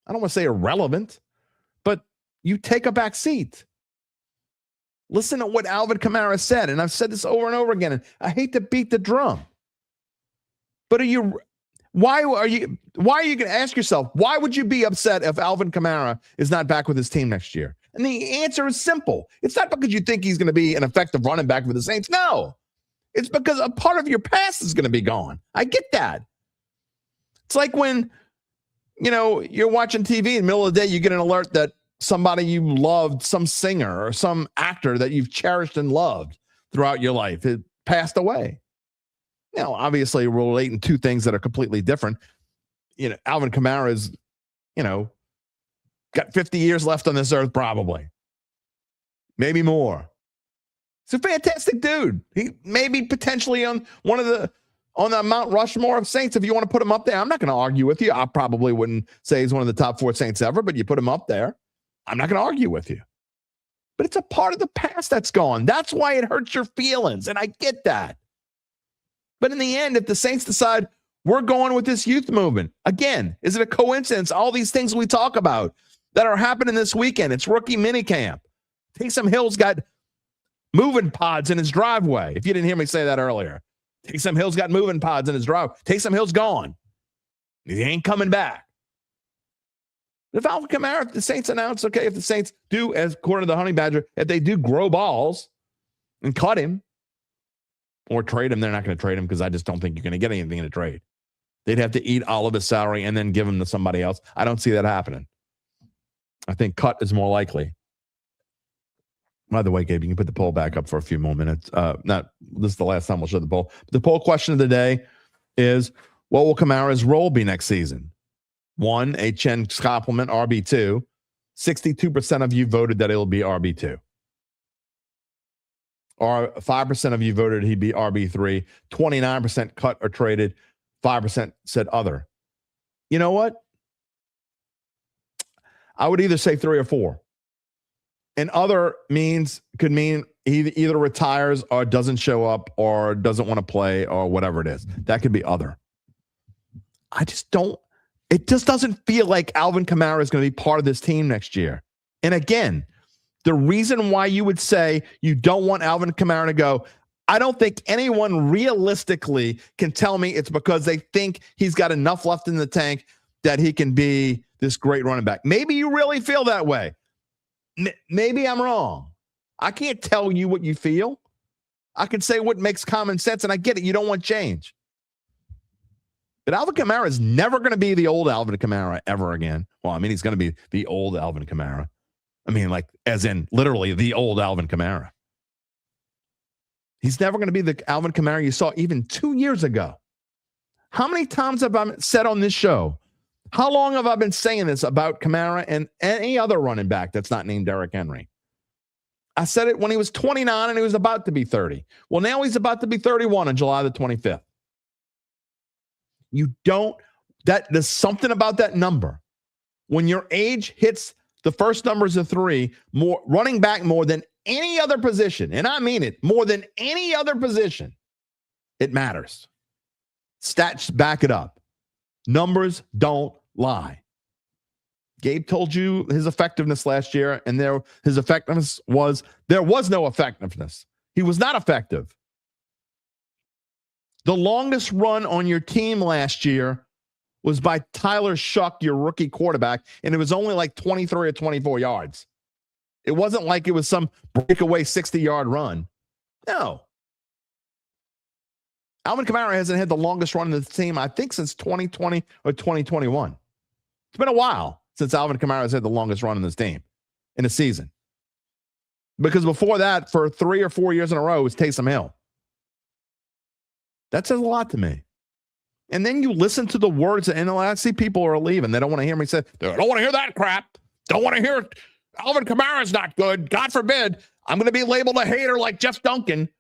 I don't want to say irrelevant, but you take a back seat. Listen to what Alvin Kamara said, and I've said this over and over again, and I hate to beat the drum. But why are you going to ask yourself, why would you be upset if Alvin Kamara is not back with his team next year? And the answer is simple. It's not because you think he's going to be an effective running back for the Saints. No. It's because a part of your past is going to be gone. I get that. It's like when, you're watching TV in the middle of the day, you get an alert that somebody you loved, some singer or some actor that you've cherished and loved throughout your life, it passed away. Obviously we're relating 2 things that are completely different. Alvin Kamara is, got 50 years left on this earth, probably. Maybe more. He's a fantastic dude. He may be potentially on the Mount Rushmore of Saints if you want to put him up there. I'm not going to argue with you. I probably wouldn't say he's one of the top 4 Saints ever, but you put him up there. I'm not going to argue with you. But it's a part of the past that's gone. That's why it hurts your feelings, and I get that. But in the end, if the Saints decide we're going with this youth movement, again, is it a coincidence? All these things we talk about that are happening this weekend, it's rookie minicamp. Taysom Hill's got moving pods in his driveway. If you didn't hear me say that earlier, Taysom Hill's got moving pods in his driveway. Taysom Hill's gone. He ain't coming back. If Alvin Kamara, if the Saints announce, okay, if the Saints do, as according to the Honey Badger, if they do grow balls and cut him or trade him, they're not going to trade him because I just don't think you're going to get anything in a trade. They'd have to eat all of his salary and then give him to somebody else. I don't see that happening. I think cut is more likely. By the way, Gabe, you can put the poll back up for a few more minutes. This is the last time we'll show the poll. The poll question of the day is, what will Kamara's role be next season? 1, a Chen's compliment, RB2. 62% of you voted that it'll be RB2. Or 5% of you voted he'd be RB3. 29% cut or traded. 5% said other. You know what? I would either say 3 or 4. And other could mean he either retires or doesn't show up or doesn't want to play or whatever it is. That could be other. It just doesn't feel like Alvin Kamara is going to be part of this team next year. And again, the reason why you would say you don't want Alvin Kamara to go, I don't think anyone realistically can tell me it's because they think he's got enough left in the tank that he can be this great running back. Maybe you really feel that way. Maybe I'm wrong. I can't tell you what you feel. I can say what makes common sense, and I get it. You don't want change. But Alvin Kamara is never going to be the old Alvin Kamara ever again. Well, I mean, he's going to be the old Alvin Kamara. I mean, like, as in literally the old Alvin Kamara. He's never going to be the Alvin Kamara you saw even 2 years ago. How many times have I said on this show, how long have I been saying this about Kamara and any other running back that's not named Derrick Henry? I said it when he was 29 and he was about to be 30. Well, now he's about to be 31 on July the 25th. There's something about that number. When your age hits the first numbers of 3, more running back more than any other position, and I mean it, more than any other position, it matters. Stats back it up. Numbers don't lie. Gabe told you his effectiveness last year, and there was no effectiveness. He was not effective. The longest run on your team last year was by Tyler Shuck, your rookie quarterback, and it was only like 23 or 24 yards. It wasn't like it was some breakaway 60-yard run. No. Alvin Kamara hasn't had the longest run in the team, I think, since 2020 or 2021. It's been a while since Alvin Kamara has had the longest run in this team in a season. Because before that, for 3 or 4 years in a row, it was Taysom Hill. That says a lot to me. And then you listen to the words, and I see people are leaving. They don't want to hear me say, they don't want to hear that crap. Don't want to hear Alvin Kamara's not good. God forbid. I'm going to be labeled a hater like Jeff Duncan.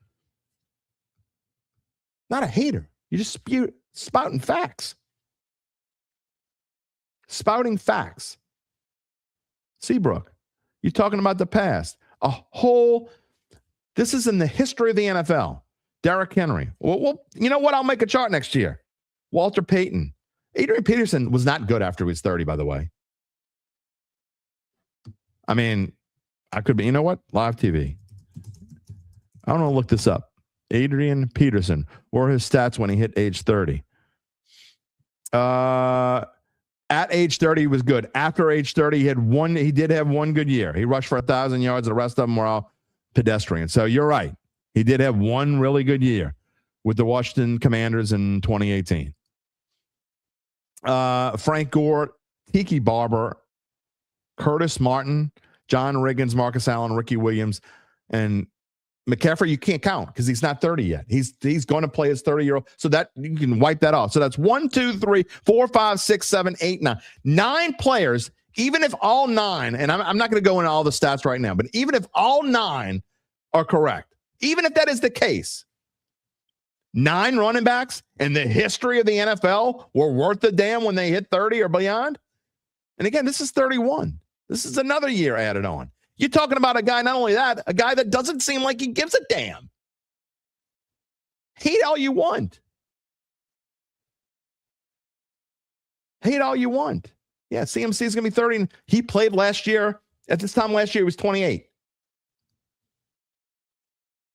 Not a hater. You're just spouting facts. Spouting facts. Seabrook, you're talking about the past. This is in the history of the NFL. Derrick Henry. Well, you know what? I'll make a chart next year. Walter Payton. Adrian Peterson was not good after he was 30, by the way. I mean, I could be, you know what? Live TV. I want to look this up. Adrian Peterson. What were his stats when he hit age 30? At age 30, he was good. After age 30, he did have one good year. He rushed for 1,000 yards. The rest of them were all pedestrian. So you're right. He did have one really good year with the Washington Commanders in 2018. Frank Gore, Tiki Barber, Curtis Martin, John Riggins, Marcus Allen, Ricky Williams, and McCaffrey, you can't count because he's not 30 yet. He's going to play his 30-year-old. So that you can wipe that off. So that's 1, 2, 3, 4, 5, 6, 7, 8, 9. 9 players, even if all 9, and I'm not going to go into all the stats right now, but even if all 9 are correct, even if that is the case, 9 running backs in the history of the NFL were worth a damn when they hit 30 or beyond. And again, this is 31. This is another year added on. You're talking about a guy, not only that, a guy that doesn't seem like he gives a damn. Hate all you want. Hate all you want. Yeah, CMC is going to be 30. He played last year. At this time last year, he was 28.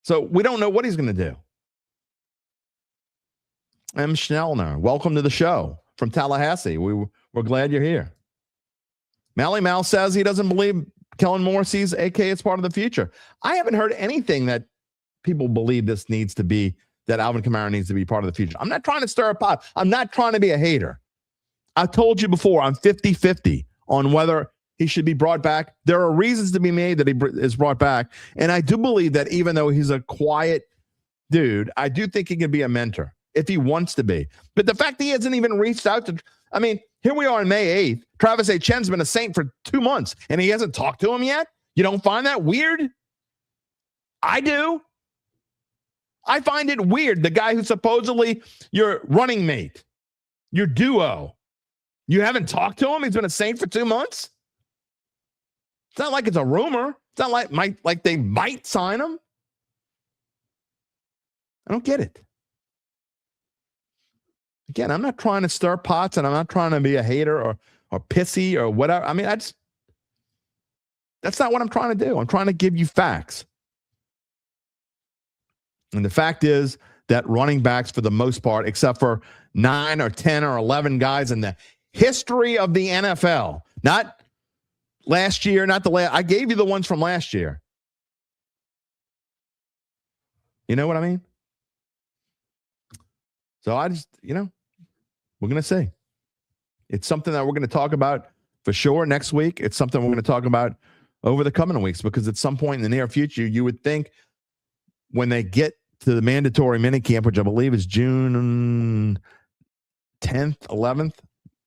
So we don't know what he's going to do. M. Schnellner, welcome to the show from Tallahassee. We're glad you're here. Mally Mal says he doesn't believe Kellen Moore sees AK as part of the future. I haven't heard anything that people believe this needs to be, that Alvin Kamara needs to be part of the future. I'm not trying to stir a pot. I'm not trying to be a hater. I told you before, I'm 50-50 on whether he should be brought back. There are reasons to be made that he is brought back. And I do believe that even though he's a quiet dude, I do think he can be a mentor if he wants to be. But the fact that he hasn't even reached out to, I mean, here we are on May 8th. Travis Etienne's been a Saint for 2 months, and he hasn't talked to him yet? You don't find that weird? I do. I find it weird. The guy who's supposedly your running mate, your duo, you haven't talked to him? He's been a Saint for 2 months? It's not like it's a rumor. It's not like they might sign him. I don't get it. Again, I'm not trying to stir pots, and I'm not trying to be a hater or pissy or whatever. I mean, that's not what I'm trying to do. I'm trying to give you facts. And the fact is that running backs, for the most part, except for 9 or 10 or 11 guys in the history of the NFL, not last year, not the last. I gave you the ones from last year. You know what I mean? So I just, we're going to see. It's something that we're going to talk about for sure next week. It's something we're going to talk about over the coming weeks, because at some point in the near future, you would think when they get to the mandatory minicamp, which I believe is June 10th, 11th,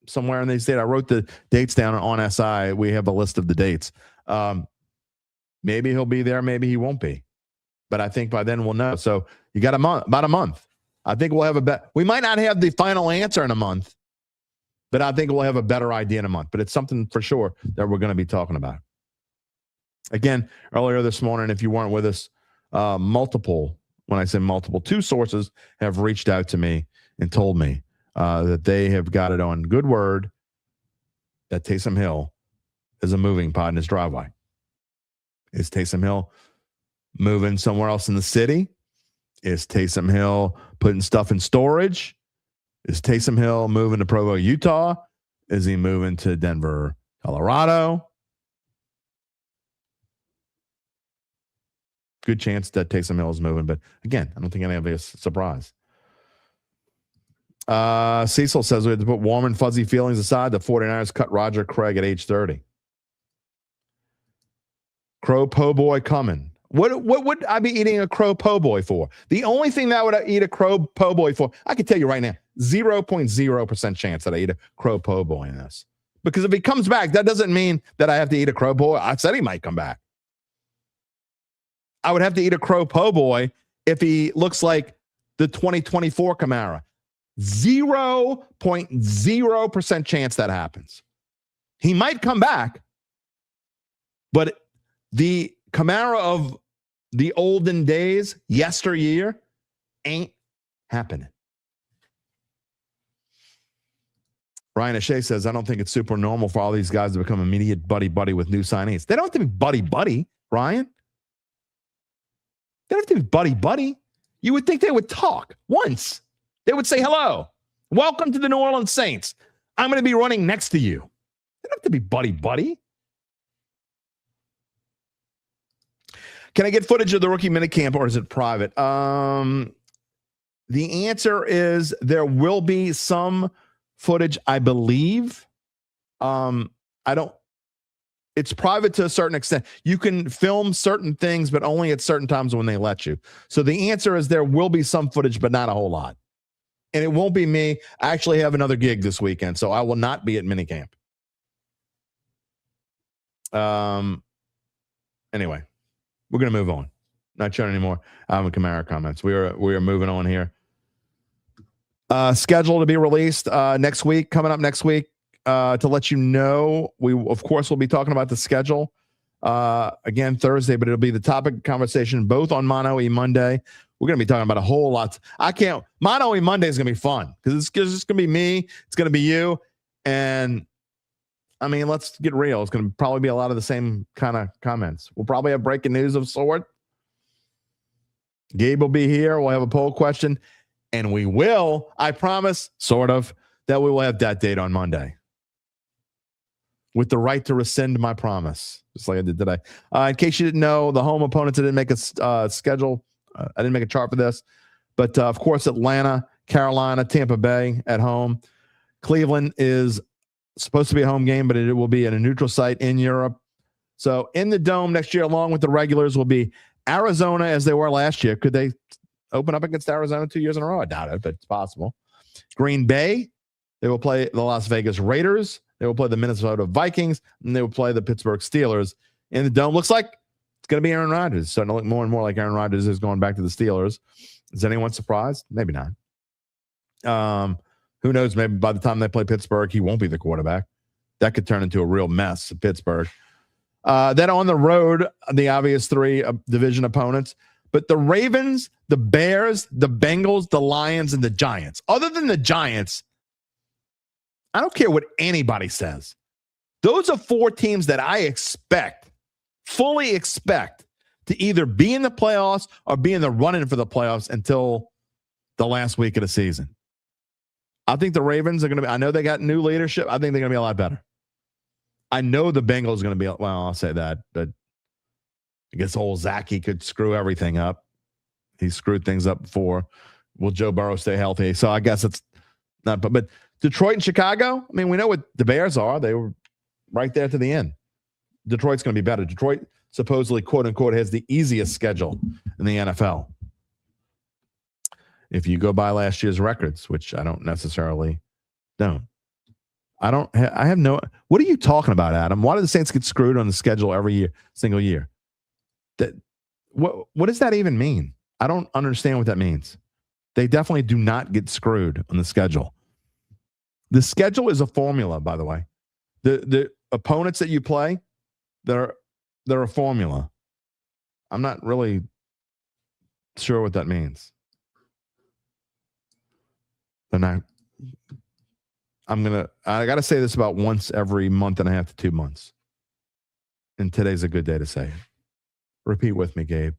somewhere in the state. I wrote the dates down on SI. We have a list of the dates. Maybe he'll be there. Maybe he won't be. But I think by then we'll know. So you got about a month. I think we'll have we might not have the final answer in a month, but I think we'll have a better idea in a month. But it's something for sure that we're going to be talking about. Again, earlier this morning, if you weren't with us, when I say multiple, 2 sources have reached out to me and told me that they have got it on good word that Taysom Hill is a moving pod in his driveway. Is Taysom Hill moving somewhere else in the city? Is Taysom Hill putting stuff in storage? Is Taysom Hill moving to Provo, Utah? Is he moving to Denver, Colorado? Good chance that Taysom Hill is moving, but again, I don't think any of us is surprised. Cecil says we had to put warm and fuzzy feelings aside. The 49ers cut Roger Craig at age 30. Crow po' boy coming. What would I be eating a crow po' boy for? The only thing that I would eat a crow po' boy for, I can tell you right now, 0.0% chance that I eat a crow po' boy in this. Because if he comes back, that doesn't mean that I have to eat a crow boy. I said he might come back. I would have to eat a crow po' boy if he looks like the 2024 Kamara. 0.0% chance that happens. He might come back, but the Kamara of the olden days, yesteryear, ain't happening. Ryan O'Shea says, I don't think it's super normal for all these guys to become immediate buddy-buddy with new signees. They don't have to be buddy-buddy, Ryan. They don't have to be buddy-buddy. You would think they would talk once. They would say, hello, welcome to the New Orleans Saints. I'm going to be running next to you. They don't have to be buddy-buddy. Can I get footage of the rookie minicamp, or is it private? The answer is there will be some footage, I believe. It's private to a certain extent. You can film certain things, but only at certain times when they let you. So the answer is there will be some footage, but not a whole lot. And it won't be me. I actually have another gig this weekend, so I will not be at minicamp. Anyway, we're going to move on. Not showing any more Alvin Kamara comments. We are moving on here. Schedule to be released next week, coming up next week. To let you know, we, of course, will be talking about the schedule again Thursday, but it'll be the topic of conversation both on Mono E Monday. We're going to be talking about a whole lot. Mono E Monday is going to be fun because it's just going to be me. It's going to be you. And I mean, let's get real. It's going to probably be a lot of the same kind of comments. We'll probably have breaking news of sort. Gabe will be here. We'll have a poll question. And we will, I promise, sort of, that we will have that date on Monday. With the right to rescind my promise, just like I did today. In case you didn't know, the home opponents, I didn't make a schedule. I didn't make a chart for this. But, of course, Atlanta, Carolina, Tampa Bay at home. Cleveland is supposed to be a home game, but it will be at a neutral site in Europe. So in the Dome next year, along with the regulars, will be Arizona as they were last year. Could they open up against Arizona 2 years in a row? I doubt it, but it's possible. Green Bay, they will play the Las Vegas Raiders. They will play the Minnesota Vikings, and they will play the Pittsburgh Steelers. In the Dome, looks like it's going to be Aaron Rodgers. It's starting to look more and more like Aaron Rodgers is going back to the Steelers. Is anyone surprised? Maybe not. Who knows? Maybe by the time they play Pittsburgh, he won't be the quarterback. That could turn into a real mess at Pittsburgh. Then on the road, the obvious three division opponents. But the Ravens, the Bears, the Bengals, the Lions, and the Giants. Other than the Giants, I don't care what anybody says. Those are four teams that I fully expect to either be in the playoffs or be in the run-in for the playoffs until the last week of the season. I think the Ravens are going to be, I know they got new leadership. I think they're going to be a lot better. I know the Bengals are going to be, well, I'll say that, but I guess old Zachy could screw everything up. He screwed things up before. Will Joe Burrow stay healthy? So I guess it's not, but Detroit and Chicago, I mean, we know what the Bears are. They were right there to the end. Detroit's going to be better. Detroit supposedly, quote unquote, has the easiest schedule in the NFL. If you go by last year's records, which I don't necessarily know. I have no, what are you talking about, Adam? Why do the Saints get screwed on the schedule every year, single year? What does that even mean? I don't understand what that means. They definitely do not get screwed on the schedule. The schedule is a formula, by the way. The opponents that you play, they're a formula. I'm not really sure what that means. And I got to say this about once every month and a half to 2 months. And today's a good day to say it. Repeat with me, Gabe.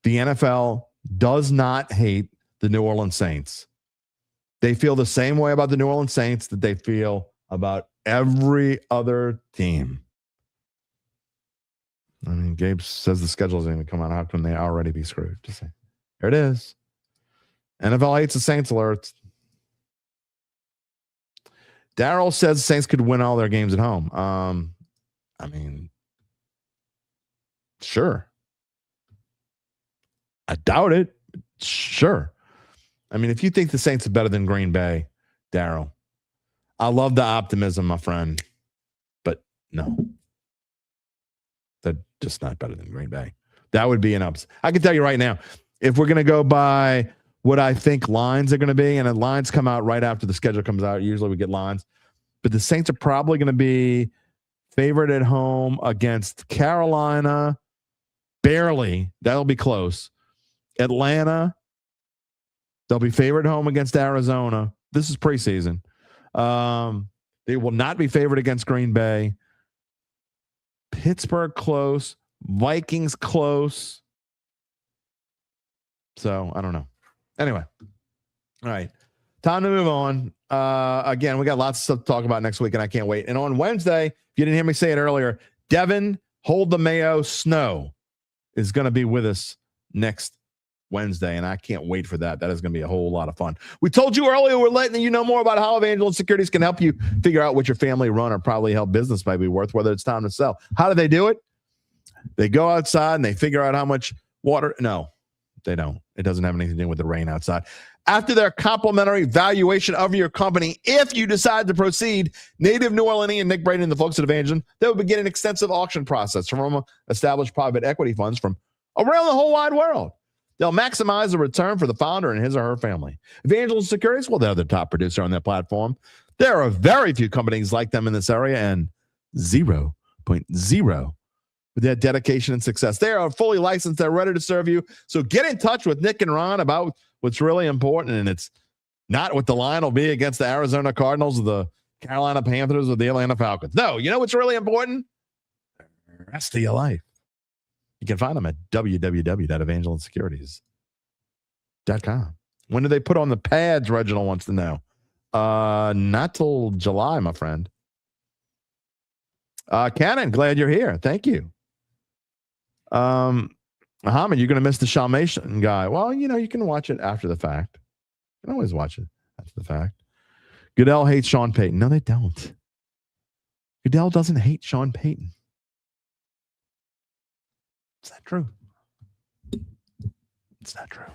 The NFL does not hate the New Orleans Saints. They feel the same way about the New Orleans Saints that they feel about every other team. I mean, Gabe says the schedule isn't going to come out. How can they already be screwed? Just say, there it is. NFL hates the Saints alert. Daryl says the Saints could win all their games at home. I mean, sure. I doubt it. Sure. I mean, if you think the Saints are better than Green Bay, Daryl, I love the optimism, my friend, but no. They're just not better than Green Bay. That would be an ups. I can tell you right now, if we're going to go by what I think lines are going to be, and the lines come out right after the schedule comes out. Usually we get lines. But the Saints are probably going to be favored at home against Carolina. Barely. That'll be close. Atlanta. They'll be favored at home against Arizona. This is preseason. They will not be favored against Green Bay. Pittsburgh close. Vikings close. So, I don't know. Anyway, all right, time to move on. Again, we got lots of stuff to talk about next week, and I can't wait. And on Wednesday, if you didn't hear me say it earlier, Devin Hold the Mayo Snow is going to be with us next Wednesday, and I can't wait for that. That is going to be a whole lot of fun. We told you earlier we're letting you know more about how Evangeline Securities can help you figure out what your family run or probably held business might be worth, whether it's time to sell. How do they do it? They go outside and they figure out how much water. No. They don't. It doesn't have anything to do with the rain outside. After their complimentary valuation of your company, if you decide to proceed, native New Orleanian Nick Brady and the folks at Evangeline, they will begin an extensive auction process from established private equity funds from around the whole wide world. They'll maximize the return for the founder and his or her family. Evangeline Securities, well, they're the top producer on their platform. There are very few companies like them in this area, and 0.0 with their dedication and success. They are fully licensed. They're ready to serve you. So get in touch with Nick and Ron about what's really important, and it's not what the line will be against the Arizona Cardinals or the Carolina Panthers or the Atlanta Falcons. No, you know what's really important? The rest of your life. You can find them at www.evangelinesecurities.com. When do they put on the pads, Reginald wants to know. Not till July, my friend. Cannon, glad you're here. Thank you. Muhammad, you're going to miss the Shalmation guy. Well, you can watch it after the fact. You can always watch it after the fact. Goodell hates Sean Payton. No, they don't. Goodell doesn't hate Sean Payton. It's not true. It's not true.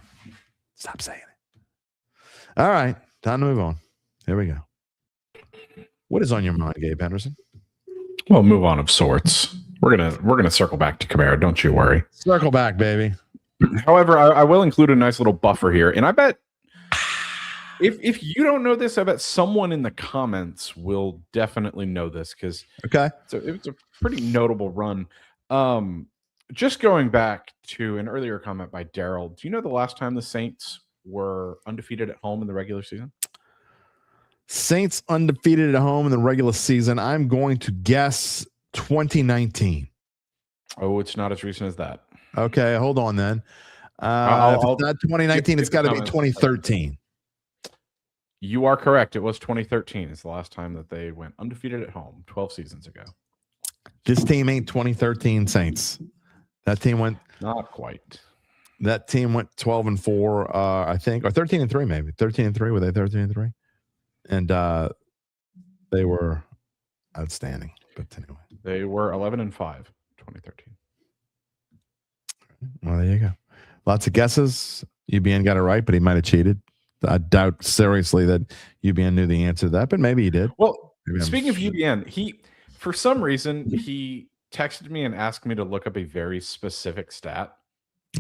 Stop saying it. All right. Time to move on. Here we go. What is on your mind, Gabe Henderson? Well, move on of sorts. We're gonna circle back to Kamara. Don't you worry. Circle back, baby. However, I will include a nice little buffer here, and I bet if you don't know this, I bet someone in the comments will definitely know this because so it was a pretty notable run. Just going back to an earlier comment by Daryl, do you know the last time the Saints were undefeated at home in the regular season? Saints undefeated at home in the regular season. I'm going to guess 2019. Oh, it's not as recent as that. Okay, hold on then. If it's not 2019, it's got to be 2013. You are correct. It was 2013. It's the last time that they went undefeated at home 12 seasons ago. This team ain't 2013 Saints. That team went not quite. That team went 12-4, I think, or 13-3 maybe. 13-3. Were they 13-3? And they were outstanding. But anyway, they were 11-5, 2013. Well, there you go. Lots of guesses. UBN got it right, but he might have cheated. I doubt seriously that UBN knew the answer to that, but maybe he did. Well, speaking of UBN, for some reason, he texted me and asked me to look up a very specific stat.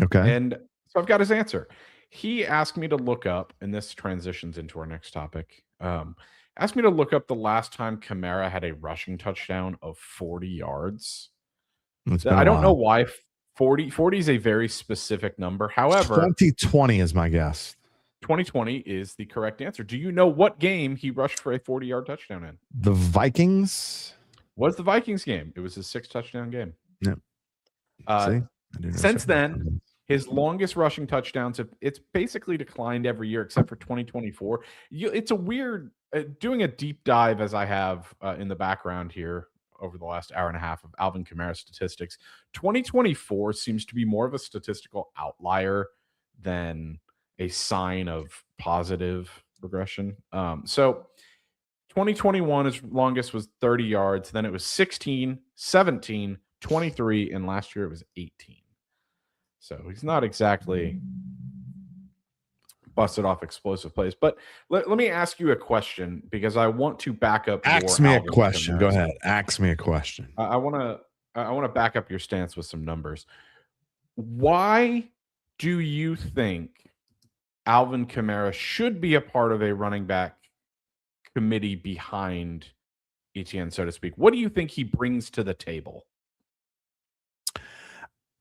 Okay. And so I've got his answer. He asked me to look up, and this transitions into our next topic. Asked me to look up the last time Kamara had a rushing touchdown of 40 yards. I don't know why 40 is a very specific number. However, 2020 is my guess. 2020 is the correct answer. Do you know what game he rushed for a 40-yard touchdown in? The Vikings? Was the Vikings game. It was his 6th touchdown game. Yep. Since then, his longest rushing touchdowns, it's basically declined every year except for 2024. It's a weird, doing a deep dive as I have in the background here over the last hour and a half of Alvin Kamara statistics. 2024 seems to be more of a statistical outlier than a sign of positive regression. So 2021, his longest was 30 yards. Then it was 16, 17, 23, and last year it was 18. So he's not exactly busted off explosive plays. But let me ask you a question because I want to back up. Ask me a question. Go ahead. Ask me a question. I want to back up your stance with some numbers. Why do you think Alvin Kamara should be a part of a running back committee behind Etienne, so to speak? What do you think he brings to the table?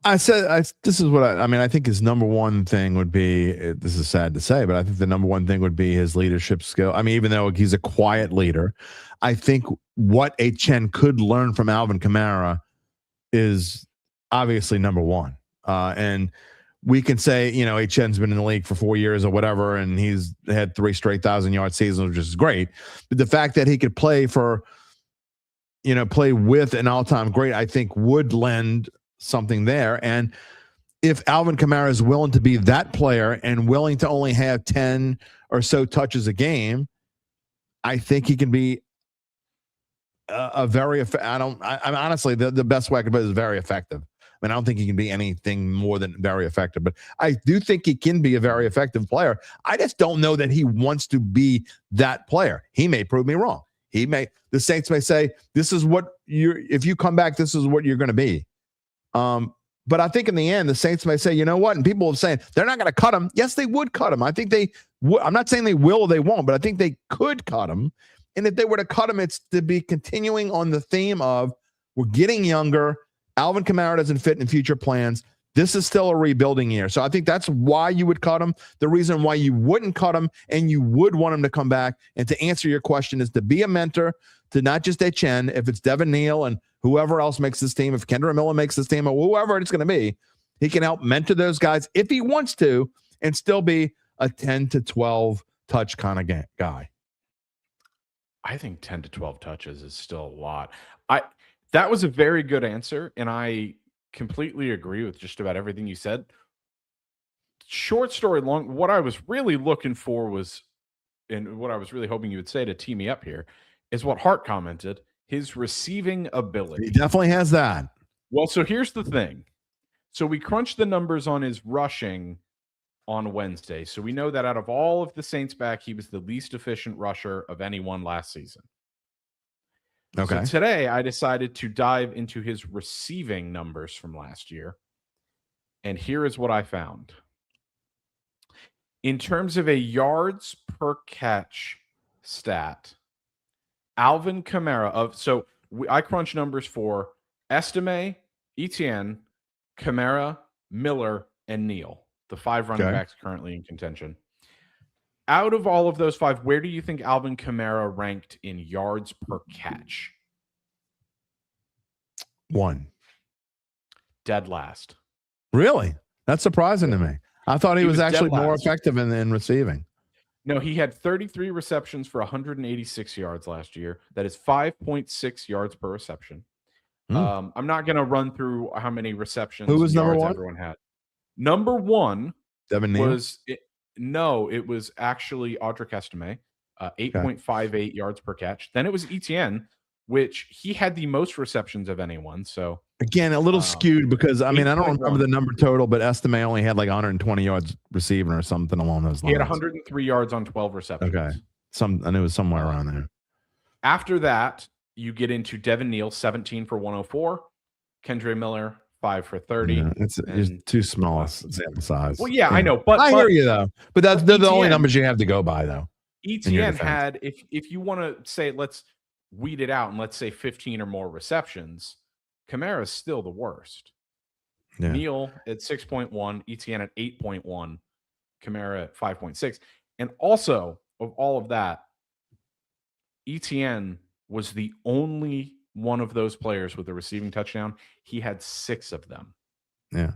This is what I think his number one thing would be, this is sad to say, but I think the number one thing would be his leadership skill. I mean, even though he's a quiet leader, I think what Etienne could learn from Alvin Kamara is obviously number one. And we can say, Etienne's been in the league for 4 years or whatever, and he's had 3 straight 1,000-yard seasons, which is great. But the fact that he could play with an all-time great, I think would lend something there. And if Alvin Kamara is willing to be that player and willing to only have 10 or so touches a game, I think he can be honestly, the best way I could put it is very effective. I mean, I don't think he can be anything more than very effective, but I do think he can be a very effective player. I just don't know that he wants to be that player. He may prove me wrong. The Saints may say, if you come back, this is what you're going to be. But I think in the end, the Saints may say, you know what? And people are saying they're not going to cut him. Yes, they would cut him. I think they would. I'm not saying they will or they won't, but I think they could cut him. And if they were to cut him, it's to be continuing on the theme of we're getting younger Alvin Kamara doesn't fit in future plans. This is still a rebuilding year. So I think that's why you would cut him. The reason why you wouldn't cut him and you would want him to come back, and to answer your question, is to be a mentor to not just Etienne, if it's Devin Neal and whoever else makes this team, if Kendra Miller makes this team, or whoever it's going to be, he can help mentor those guys if he wants to and still be a 10 to 12 touch kind of guy. I think 10 to 12 touches is still a lot. That was a very good answer, and I completely agree with just about everything you said. Short story long, what I was really looking for was, and what I was really hoping you would say to tee me up here, is what Hart commented, his receiving ability. He definitely has that. Well, so here's the thing. So we crunched the numbers on his rushing on Wednesday. So we know that out of all of the Saints back, he was the least efficient rusher of anyone last season. Okay. So today I decided to dive into his receiving numbers from last year. And here is what I found. In terms of a yards per catch stat, Alvin Kamara I crunch numbers for Estime, Etienne, Kamara, Miller, and Neal, the 5 running backs currently in contention. Out of all of those 5, where do you think Alvin Kamara ranked in yards per catch? 1. Dead last. Really? That's surprising to me. I thought he was actually more last. effective in receiving. No, he had 33 receptions for 186 yards last year. That is 5.6 yards per reception. I'm not going to run through how many receptions Who was number 1? Everyone had. Number 1 Devin Neal? it was actually Audric Estime, 8.58 yards per catch. Then it was Etienne, which he had the most receptions of anyone. So again, a little skewed because I don't remember the number total, but Estime only had like 120 yards receiving or something along those lines. He had 103 yards on 12 receptions. Okay. I knew it was somewhere around there. After that, you get into Devin Neal, 17 for 104. Kendra Miller, 5 for 30. Yeah, it's too small a sample size. Well, yeah, I know. But I hear you, though. But they're the only numbers you have to go by, though. Etienne had, if you want to say, let's weed it out and let's say 15 or more receptions, Kamara is still the worst. Yeah. Neal at 6.1, Etienne at 8.1, Kamara at 5.6. And also, of all of that, Etienne was the only one of those players with a receiving touchdown. He had 6 of them. Yeah.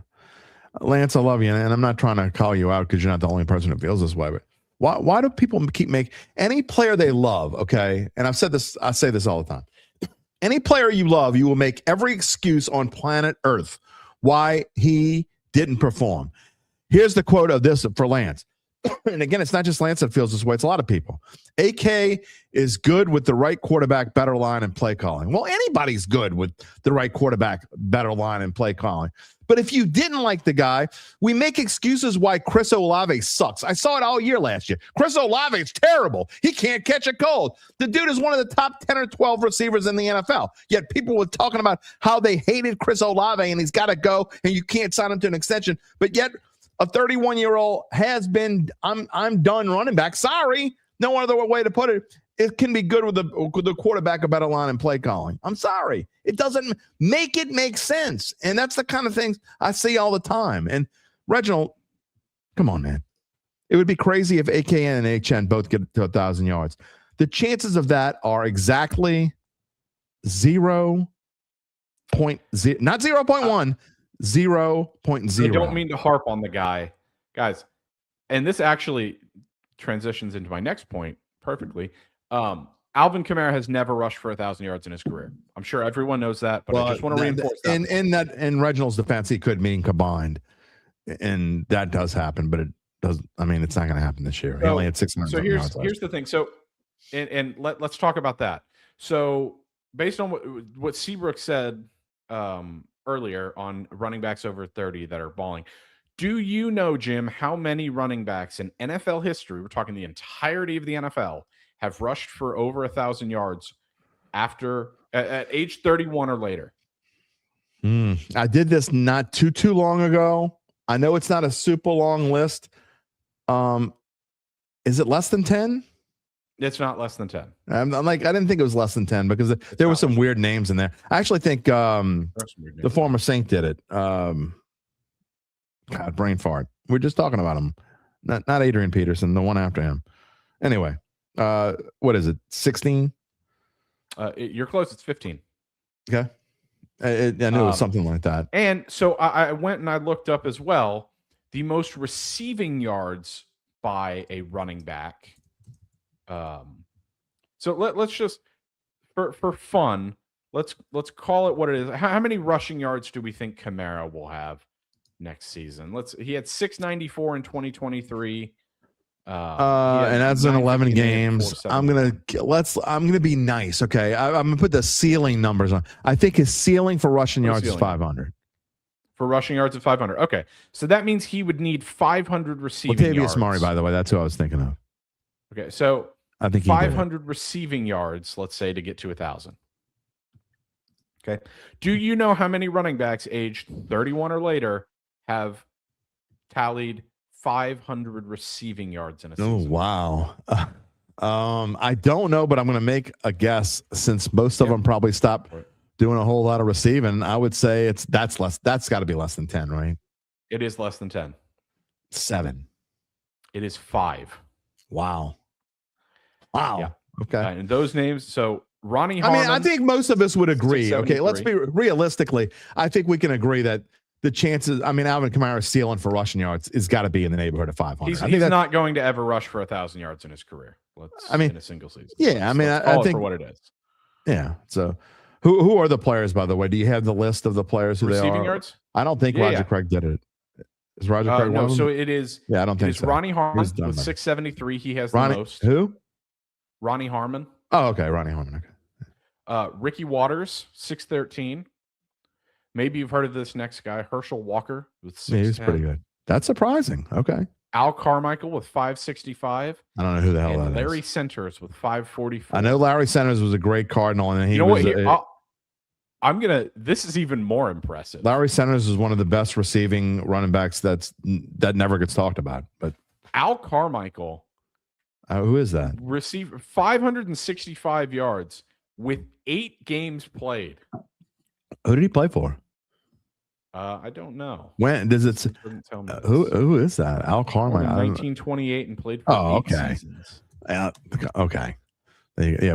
Lance, I love you. And I'm not trying to call you out because you're not the only person who feels this way, but why do people keep making any player they love? Okay. And I say this all the time. Any player you love, you will make every excuse on planet Earth why he didn't perform. Here's the quote of this for Lance. And again, it's not just Lance that feels this way. It's a lot of people. AK is good with the right quarterback, better line, and play calling. Well, anybody's good with the right quarterback, better line, and play calling. But if you didn't like the guy, we make excuses why Chris Olave sucks. I saw it all year last year. Chris Olave is terrible. He can't catch a cold. The dude is one of the top 10 or 12 receivers in the NFL. Yet people were talking about how they hated Chris Olave and he's got to go and you can't sign him to an extension. But yet a 31-year-old has been, I'm done running back. Sorry. No other way to put it. It can be good with the quarterback, a better line, and play calling. I'm sorry. It doesn't make it make sense. And that's the kind of things I see all the time. And Reginald, come on, man. It would be crazy if AKN and HN both get to 1,000 yards. The chances of that are exactly 0.0, not 0.1, 0.0. I don't mean to harp on the guy. Guys, and this actually transitions into my next point perfectly. Alvin Kamara has never rushed for 1,000 yards in his career. I'm sure everyone knows that, but I just want to reinforce that. In Reginald's defense, he could mean combined, and that does happen, but it doesn't. I mean, it's not going to happen this year. He only had 600. So here's the thing. So, and let's talk about that. So, based on what Seabrook said earlier on running backs over 30 that are balling, do you know, Jim, how many running backs in NFL history, we're talking the entirety of the NFL, have rushed for over 1,000 yards after at age 31 or later? I did this not too long ago. I know it's not a super long list. Is it less than 10? It's not less than 10. I'm like, I didn't think it was less than 10 because there were some weird names in there. I actually think the former Saint did it. God, brain fart. We're just talking about him. Not Adrian Peterson, the one after him. Anyway, what is it? 16? You're close. It's 15. Okay. I knew it was something like that. And so I went and I looked up as well the most receiving yards by a running back. So let's just for fun, let's call it what it is. How many rushing yards do we think Kamara will have next season? He had 694 in 2023. And that's in 11 games. I'm gonna be nice. Okay, I'm gonna put the ceiling numbers on. I think his ceiling for rushing yards is 500. For rushing yards at 500. Okay, so that means he would need 500 receiving yards. Latavius Murray, by the way, that's who I was thinking of. Okay, so I think 500 receiving yards, let's say, to get to 1,000. Okay, do you know how many running backs aged 31 or later have tallied 500 receiving yards in a season? Oh, wow. I don't know, but I'm going to make a guess since most of them probably stopped doing a whole lot of receiving. I would say that's got to be less than 10, right? It is less than 10. 7. It is 5. Wow. Yeah. Okay. And those names, so Ronnie Harmon. I mean, I think most of us would agree. Okay, let's be realistically. I think we can agree that the chances, I mean, Alvin Kamara's ceiling for rushing yards has got to be in the neighborhood of 500. He's not going to ever rush for 1,000 yards in his career. In a single season. Yeah, I mean, I think for what it is. Yeah. So, who are the players, by the way? Do you have the list of the players who receiving they are? Yards? I don't think Roger Craig did it. Is Roger Craig one of them? So it is. Yeah, I don't think so. Ronnie Harmon with 673. He has the most. Who? Ronnie Harmon. Oh, okay, Ronnie Harmon. Okay. Ricky Waters, 613. Maybe you've heard of this next guy, Herschel Walker, with 610. Yeah, he's pretty good. That's surprising. Okay. Al Carmichael with 565. I don't know who the hell that is. Larry Centers with 544. I know Larry Centers was a great Cardinal, and he this is even more impressive. Larry Centers is one of the best receiving running backs that never gets talked about. But Al Carmichael, who is that? Received 565 yards with 8 games played. Who did he play for? I don't know. When does it? Doesn't tell me. Who is that? Al Carmichael. 1928 and played for 8 seasons. Okay. Yeah.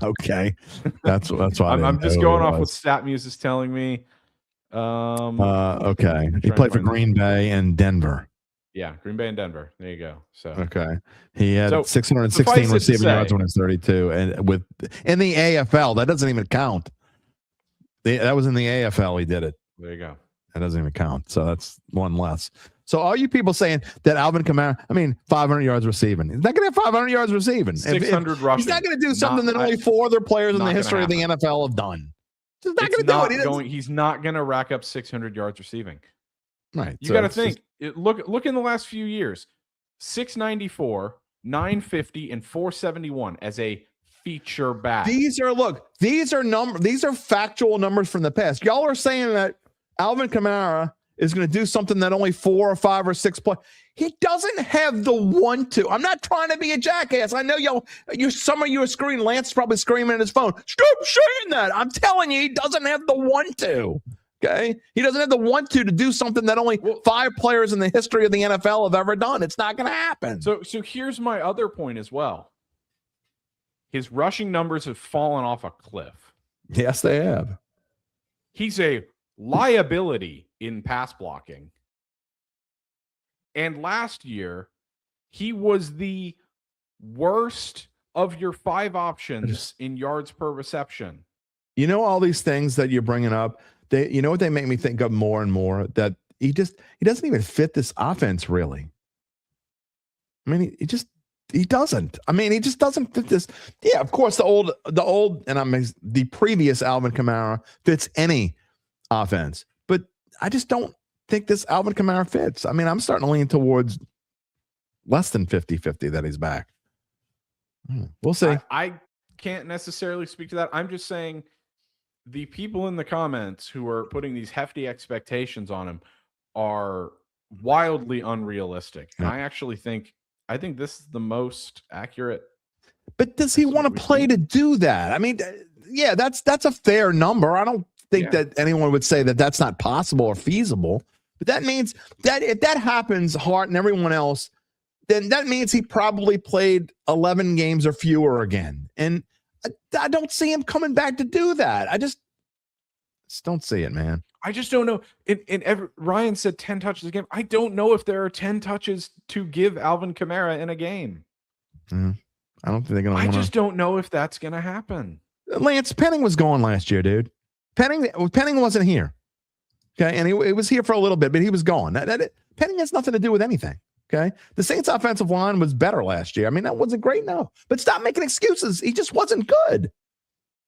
Okay. That's why I'm just going off what StatMuse is telling me. Okay. He played for Green Bay and Denver. Yeah, Green Bay and Denver. There you go. So okay, he had 616 receiving yards when he was 32, and in the AFL, that doesn't even count. That was in the AFL. He did it. There you go. That doesn't even count. So that's one less. So all you people saying that Alvin Kamara, 500 yards receiving. He's not going to have 500 yards receiving. 600 rushing. He's not going to do something that only 4 other players in the history of the NFL have done. He's not going to do it. He's not going to rack up 600 yards receiving. Right. You got to think. Look in the last few years. 694, 950, and 471 as a feature back. These are factual numbers from the past. Y'all are saying that Alvin Kamara is going to do something that only 4 or 5 or 6 play. He doesn't have the 1-2. I'm not trying to be a jackass. I know some of you are screaming. Lance is probably screaming at his phone. Stop saying that. I'm telling you, he doesn't have the 1-2. Okay, he doesn't have the 1-2 to do something that only 5 players in the history of the NFL have ever done. It's not going to happen. So here's my other point as well. His rushing numbers have fallen off a cliff. Yes, they have. He's a liability in pass blocking. And last year, he was the worst of your 5 options in yards per reception. You know, all these things that you're bringing up, you know what they make me think of more and more? That he doesn't even fit this offense, really. I mean, he doesn't. I mean, he just doesn't fit this. Yeah, of course, the previous Alvin Kamara fits any offense, but I just don't think this Alvin Kamara fits. I mean, I'm starting to lean towards less than 50-50 that he's back. We'll see. I can't necessarily speak to that. I'm just saying the people in the comments who are putting these hefty expectations on him are wildly unrealistic. And I think this is the most accurate But does he want to play to do that? I mean, yeah, that's a fair number. I don't think that anyone would say that that's not possible or feasible. But that means that if that happens, Hart and everyone else, then that means he probably played 11 games or fewer again. And I don't see him coming back to do that. I just don't see it, man. I just don't know. Ryan said 10 touches a game. I don't know if there are 10 touches to give Alvin Kamara in a game. I don't think they're going to. I just don't know if that's going to happen. Lance Penning was gone last year, dude. Penning wasn't here. Okay, and he was here for a little bit, but he was gone. Penning has nothing to do with anything. Okay, the Saints' offensive line was better last year. I mean, that wasn't great, no. But stop making excuses. He just wasn't good.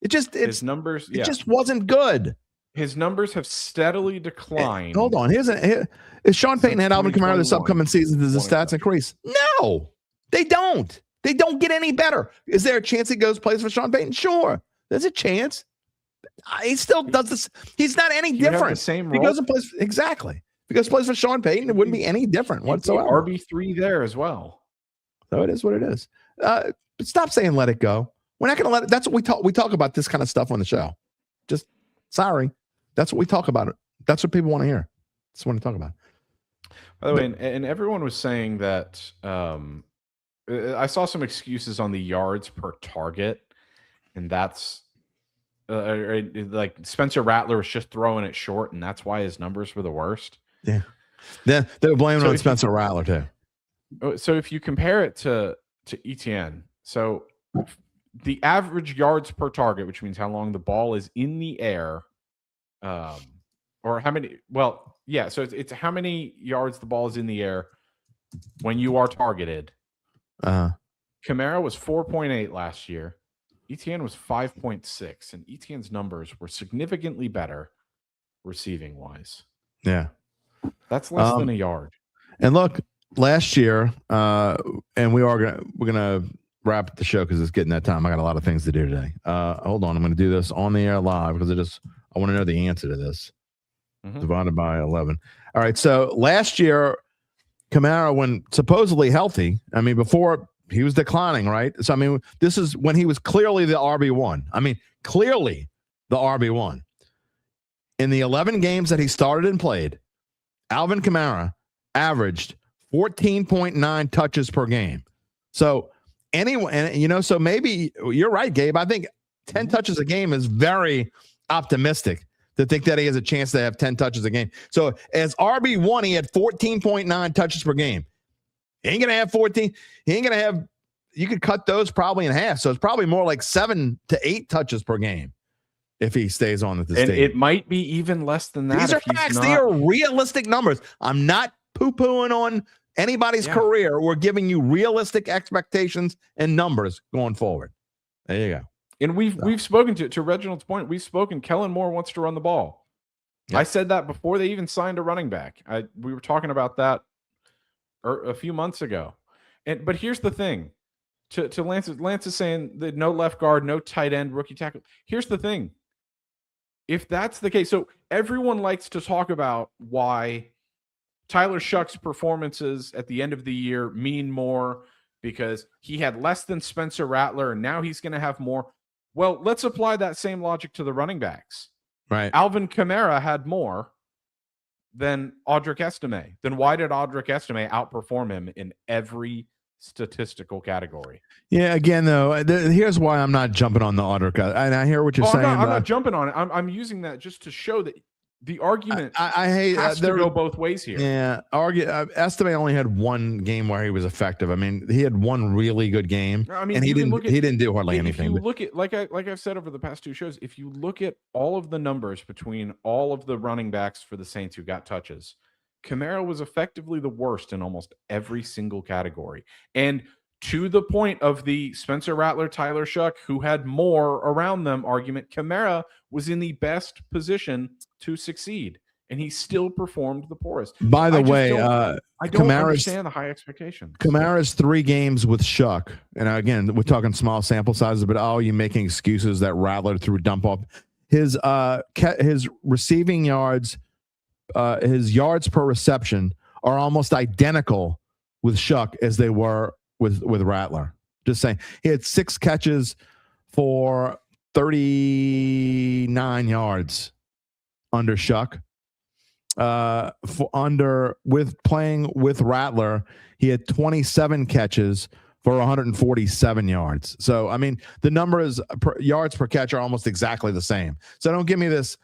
His numbers. It just wasn't good. His numbers have steadily declined. Hold on. Is Sean Payton had Alvin Kamara this upcoming season? Does his stats increase? No, they don't. They don't get any better. Is there a chance he plays for Sean Payton? Sure, there's a chance. He still does this. He's not any different. The same role. He goes and plays exactly. Because plays for Sean Payton, it wouldn't be any different whatsoever. RB3 there as well. So it is what it is. But stop saying let it go. We're not going to let it. That's what we talk. We talk about this kind of stuff on the show. Just sorry. That's what we talk about. That's what people want to hear. That's what we talk about. By the way, and everyone was saying that I saw some excuses on the yards per target, and that's like Spencer Rattler was just throwing it short, and that's why his numbers were the worst. Yeah. They're blaming on Spencer Rattler too. So if you compare it to ETN, so the average yards per target, which means how long the ball is in the air, or how many, so it's how many yards the ball is in the air when you are targeted. Kamara was 4.8 last year. ETN was 5.6, and ETN's numbers were significantly better receiving wise. Yeah. That's less than a yard. And look, last year, and we're gonna wrap up the show because it's getting that time. I got a lot of things to do today. Hold on, I'm gonna do this on the air live because I want to know the answer to this. Divided by 11. All right. So last year, Kamara, when supposedly healthy, I mean, before he was declining, right? So I mean, this is when he was clearly the RB1. I mean, clearly the RB1. In the 11 games that he started and played, Alvin Kamara averaged 14.9 touches per game. So so maybe you're right, Gabe. I think 10 touches a game is very optimistic to think that he has a chance to have 10 touches a game. So as RB1, he had 14.9 touches per game. He ain't going to have 14. He ain't going to have, you could cut those probably in half. So it's probably more like 7 to 8 touches per game if he stays on at this stage. It might be even less than that. These are facts. They are realistic numbers. I'm not poo-pooing on anybody's career. We're giving you realistic expectations and numbers going forward. There you go. And we've spoken to Reginald's point. We've spoken. Kellen Moore wants to run the ball. Yep. I said that before they even signed a running back. We were talking about that a few months ago. But here's the thing. To Lance is saying that no left guard, no tight end, rookie tackle. Here's the thing. If that's the case, so everyone likes to talk about why Tyler Shuck's performances at the end of the year mean more because he had less than Spencer Rattler and now he's going to have more. Well, let's apply that same logic to the running backs. Right. Alvin Kamara had more than Audric Estime. Then why did Audric Estime outperform him in every statistical category? Yeah, again, though, here's why I'm not jumping on the Audric. And I hear what you're saying. I'm not jumping on it. I'm using that just to show that the argument I hate has to go both ways here. Yeah, Estime only had one game where he was effective. I mean, he had one really good game, and he didn't do hardly anything. If you look at like I've said over the past two shows, if you look at all of the numbers between all of the running backs for the Saints who got touches, Kamara was effectively the worst in almost every single category. And to the point of the Spencer Rattler, Tyler Shuck, who had more around them argument, Kamara was in the best position to succeed, and he still performed the poorest. By the way, I don't understand the high expectations. Kamara's 3 games with Shuck, and again, we're talking small sample sizes, but you making excuses that Rattler threw dump off. His receiving yards, his yards per reception are almost identical with Shuck as they were with Rattler. Just saying. He had 6 catches for 39 yards under Shuck. With playing with Rattler, he had 27 catches for 147 yards. So, I mean, the numbers, yards per catch are almost exactly the same. So don't give me this,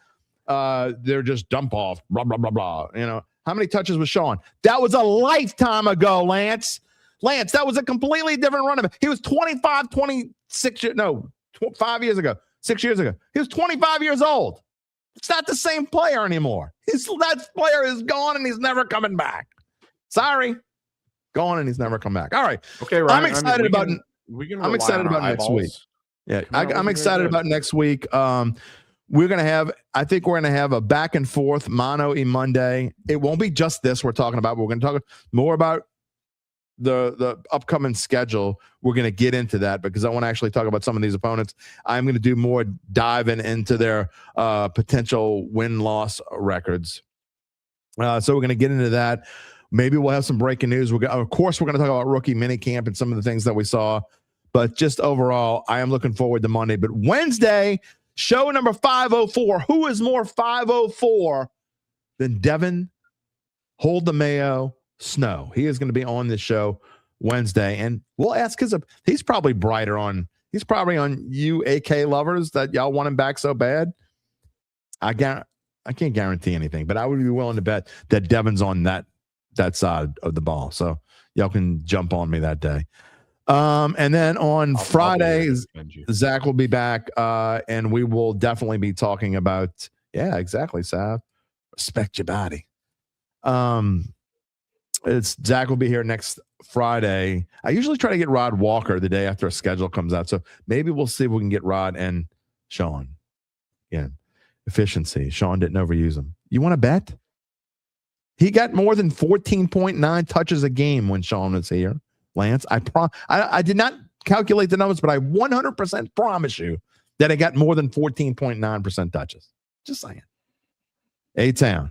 they're just dump off, blah, blah, blah, blah. You know, how many touches was Sean? That was a lifetime ago, Lance. Lance, that was a completely different running back. He was 25, 26, 5 years ago, 6 years ago. He was 25 years old. It's not the same player anymore. That player is gone and he's never coming back. Sorry. Gone and he's never come back. All right. Okay, Ryan. I'm excited about next week. Yeah, I'm excited about next week. I think we're gonna have a back and forth Mono e Monday. It won't be just this we're talking about. We're gonna talk more about the upcoming schedule. We're going to get into that because I want to actually talk about some of these opponents. I'm going to do more diving into their potential win-loss records. So we're going to get into that. Maybe we'll have some breaking news. Of course, we're going to talk about rookie minicamp and some of the things that we saw. But just overall, I am looking forward to Monday. But Wednesday, show number 504. Who is more 504 than Devin Hold the Mayo Snow? He is going to be on this show Wednesday, and we'll ask he's probably brighter on. He's probably on you AK lovers that y'all want him back so bad. I can't guarantee anything, but I would be willing to bet that Devin's on that side of the ball. So y'all can jump on me that day. And then on Fridays, Zach will be back, and we will definitely be talking about. Yeah, exactly, Sav. Respect your body. Zach will be here next Friday. I usually try to get Rod Walker the day after a schedule comes out. So maybe we'll see if we can get Rod and Sean. Yeah. Efficiency. Sean didn't overuse him. You want to bet? He got more than 14.9 touches a game when Sean was here. Lance, I did not calculate the numbers, but I 100% promise you that I got more than 14.9% touches. Just saying. A-Town.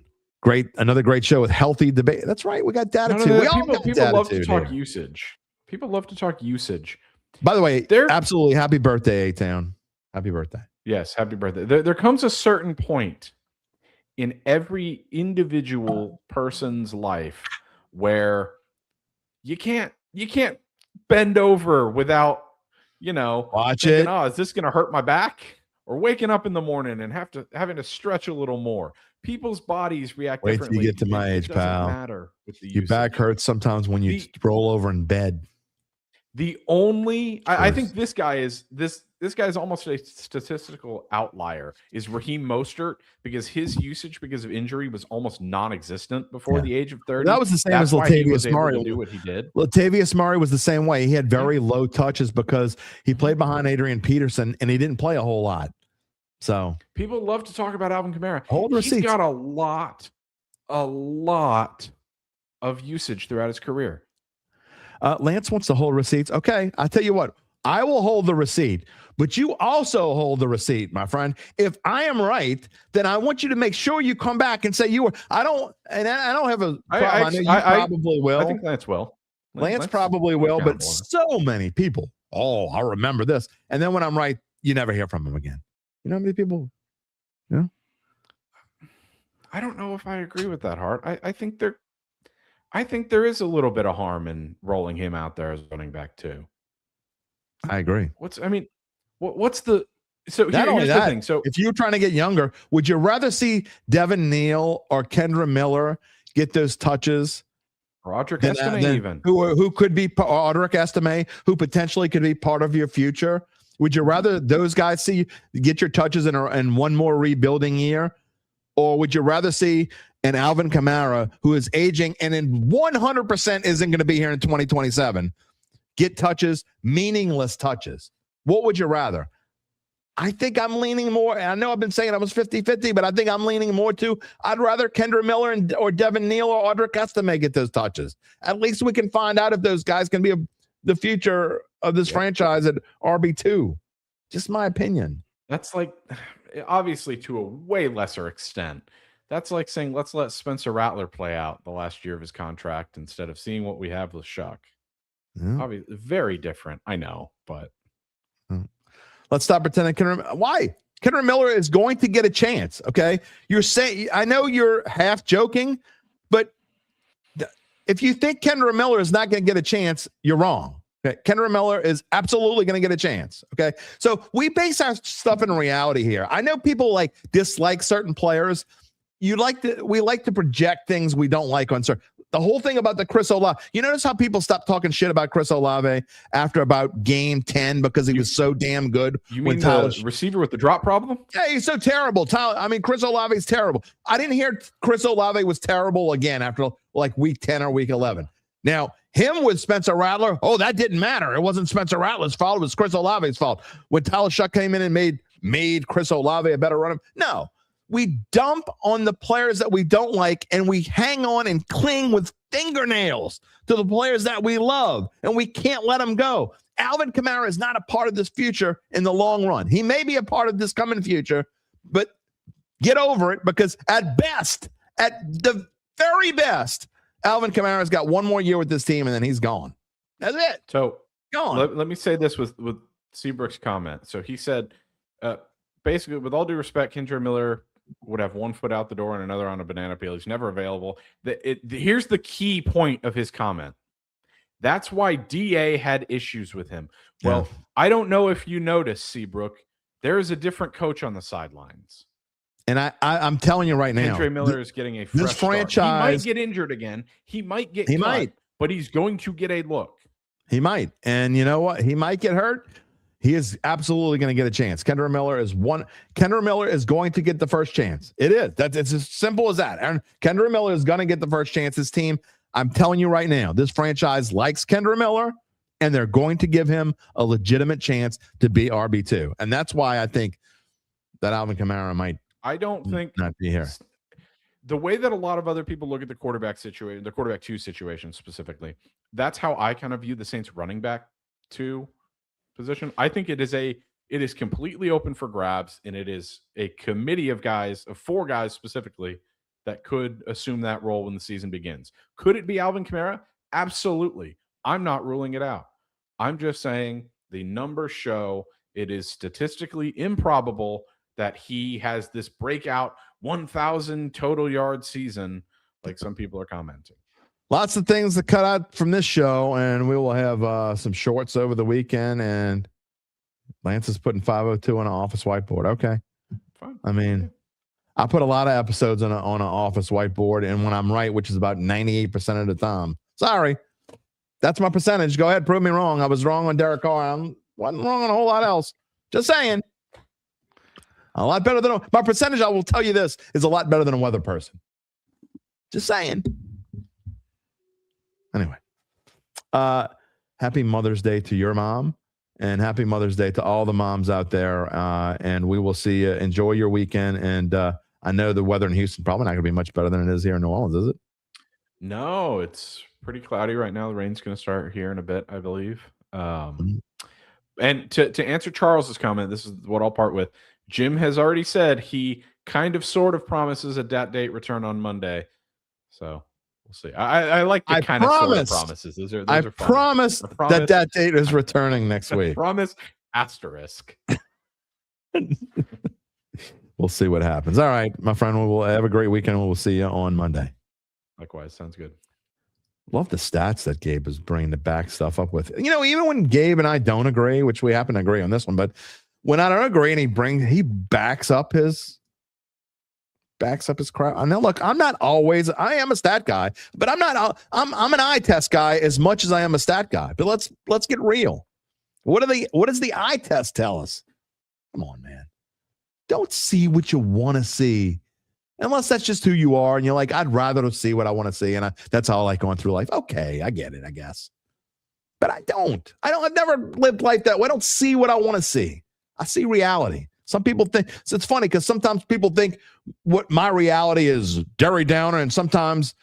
Another great show with healthy debate. That's right. We got Dattitude. People love to talk usage. People love to talk usage. By the way, absolutely happy birthday, A-Town. Happy birthday. Yes, happy birthday. There comes a certain point in every individual person's life where you can't bend over without, watch thinking, it. oh, is this going to hurt my back? Or waking up in the morning and having to stretch a little more. People's bodies react differently. Wait till you get to my age, pal. Matter with the your back hurts sometimes when you roll over in bed. I think this guy is almost a statistical outlier. Is Raheem Mostert, because his usage because of injury was almost non-existent before the age of 30. That was the same as Latavius Murray. To do what he did. Latavius Murray was the same way. He had very low touches because he played behind Adrian Peterson and he didn't play a whole lot. So people love to talk about Alvin Kamara. He's got a lot of usage throughout his career. Lance wants to hold receipts. Okay, I'll tell you what. I will hold the receipt, but you also hold the receipt, my friend. If I am right, then I want you to make sure you come back and say you were. I don't have a problem. I know you probably will. I think Lance will. Lance probably will, but so many people. Oh, I remember this. And then when I'm right, you never hear from him again. You know how many people? Yeah. I don't know if I agree with that, Hart. I think there is a little bit of harm in rolling him out there as running back too. I agree. What's the here's the thing. So if you're trying to get younger, would you rather see Devin Neal or Kendra Miller get those touches? Roderick Estime, even who could be Roderick Estime, who potentially could be part of your future? Would you rather those guys get your touches in one more rebuilding year? Or would you rather see an Alvin Kamara who is aging and in 100% isn't going to be here in 2027 get touches, meaningless touches? What would you rather? I think I'm leaning more. I know I've been saying I was 50-50, but I think I'm leaning more to I'd rather Kendra Miller or Devin Neal or Audric Estime get those touches. At least we can find out if those guys can be the future of this franchise at RB2. Just my opinion. That's like, obviously to a way lesser extent. That's like saying, let's let Spencer Rattler play out the last year of his contract instead of seeing what we have with Shuck. Yeah. Obviously, very different. I know, but let's stop pretending. Why? Kendra Miller is going to get a chance. Okay, you're saying, I know you're half joking, but if you think Kendra Miller is not going to get a chance, you're wrong. Okay, Kendra Miller is absolutely going to get a chance. Okay, so we base our stuff in reality here. I know people like dislike certain players. We like to project things we don't like on certain. The whole thing about the Chris Olave. You notice how people stopped talking shit about Chris Olave after about game 10 because he was so damn good. You mean the receiver with the drop problem? Yeah, he's so terrible. Chris Olave is terrible. I didn't hear Chris Olave was terrible again after like week 10 or week 11. Now, him with Spencer Rattler, that didn't matter. It wasn't Spencer Rattler's fault. It was Chris Olave's fault. When Tyler Shuck came in and made Chris Olave a better runner. No, we dump on the players that we don't like, and we hang on and cling with fingernails to the players that we love, and we can't let them go. Alvin Kamara is not a part of this future in the long run. He may be a part of this coming future, but get over it, because at the very best, Alvin Kamara's got one more year with this team, and then he's gone. That's it. So gone. Let me say this with Seabrook's comment. So he said, basically, with all due respect, Kendra Miller would have one foot out the door and another on a banana peel. He's never available. Here's the key point of his comment. That's why DA had issues with him. Well, yeah. I don't know if you noticed, Seabrook, there is a different coach on the sidelines. And I'm telling you right now, Kendra Miller is getting a fresh this franchise. Start. He might get injured again. He might get cut, but he's going to get a look. He might. And you know what? He might get hurt. He is absolutely going to get a chance. Kendra Miller is going to get the first chance. It is. It's as simple as that. And Kendra Miller is going to get the first chance. This team, I'm telling you right now, this franchise likes Kendra Miller, and they're going to give him a legitimate chance to be RB2. And that's why I think that Alvin Kamara might. I don't think not be here. The way that a lot of other people look at the quarterback situation, the quarterback 2 situation specifically, that's how I kind of view the Saints running back 2 position. I think it is completely open for grabs, and it is a committee of 4 guys specifically that could assume that role when the season begins. Could it be Alvin Kamara? Absolutely. I'm not ruling it out. I'm just saying the numbers show it is statistically improbable that he has this breakout 1,000 total yard season like some people are commenting. Lots of things to cut out from this show, and we will have some shorts over the weekend. And Lance is putting 502 on an office whiteboard. Okay. Fine. I mean, I put a lot of episodes on an office whiteboard, and when I'm right, which is about 98% of the time. Sorry. That's my percentage. Go ahead, prove me wrong. I was wrong on Derek Carr. I wasn't wrong on a whole lot else. Just saying. A lot better than my percentage, I will tell you this, is a lot better than a weather person. Just saying. Anyway, happy Mother's Day to your mom, and happy Mother's Day to all the moms out there. And we will see you. Enjoy your weekend. And I know the weather in Houston probably not going to be much better than it is here in New Orleans, is it? No, it's pretty cloudy right now. The rain's going to start here in a bit, I believe. And to answer Charles's comment, this is what I'll part with. Jim has already said he kind of sort of promises a date return on Monday. So we'll see. I like the kind of sort of promises. Those are I fun. promise that date is returning next week. Promise asterisk. We'll see what happens. All right, my friend, we will have a great weekend. We'll see you on Monday. Likewise. Sounds good. Love the stats that Gabe is bringing the back stuff up with. You know, even when Gabe and I don't agree, which we happen to agree on this one, but when I don't agree and he backs up his crap. I know, look, I am a stat guy, but I'm an eye test guy as much as I am a stat guy. But let's get real. What does the eye test tell us? Come on, man. Don't see what you want to see. Unless that's just who you are and you're like, I'd rather see what I want to see. And that's how I like going through life. Okay, I get it, I guess. But I don't. I've never lived life that way. I don't see what I want to see. I see reality. Some people think, so it's funny because sometimes people think what my reality is Derry Downer, and sometimes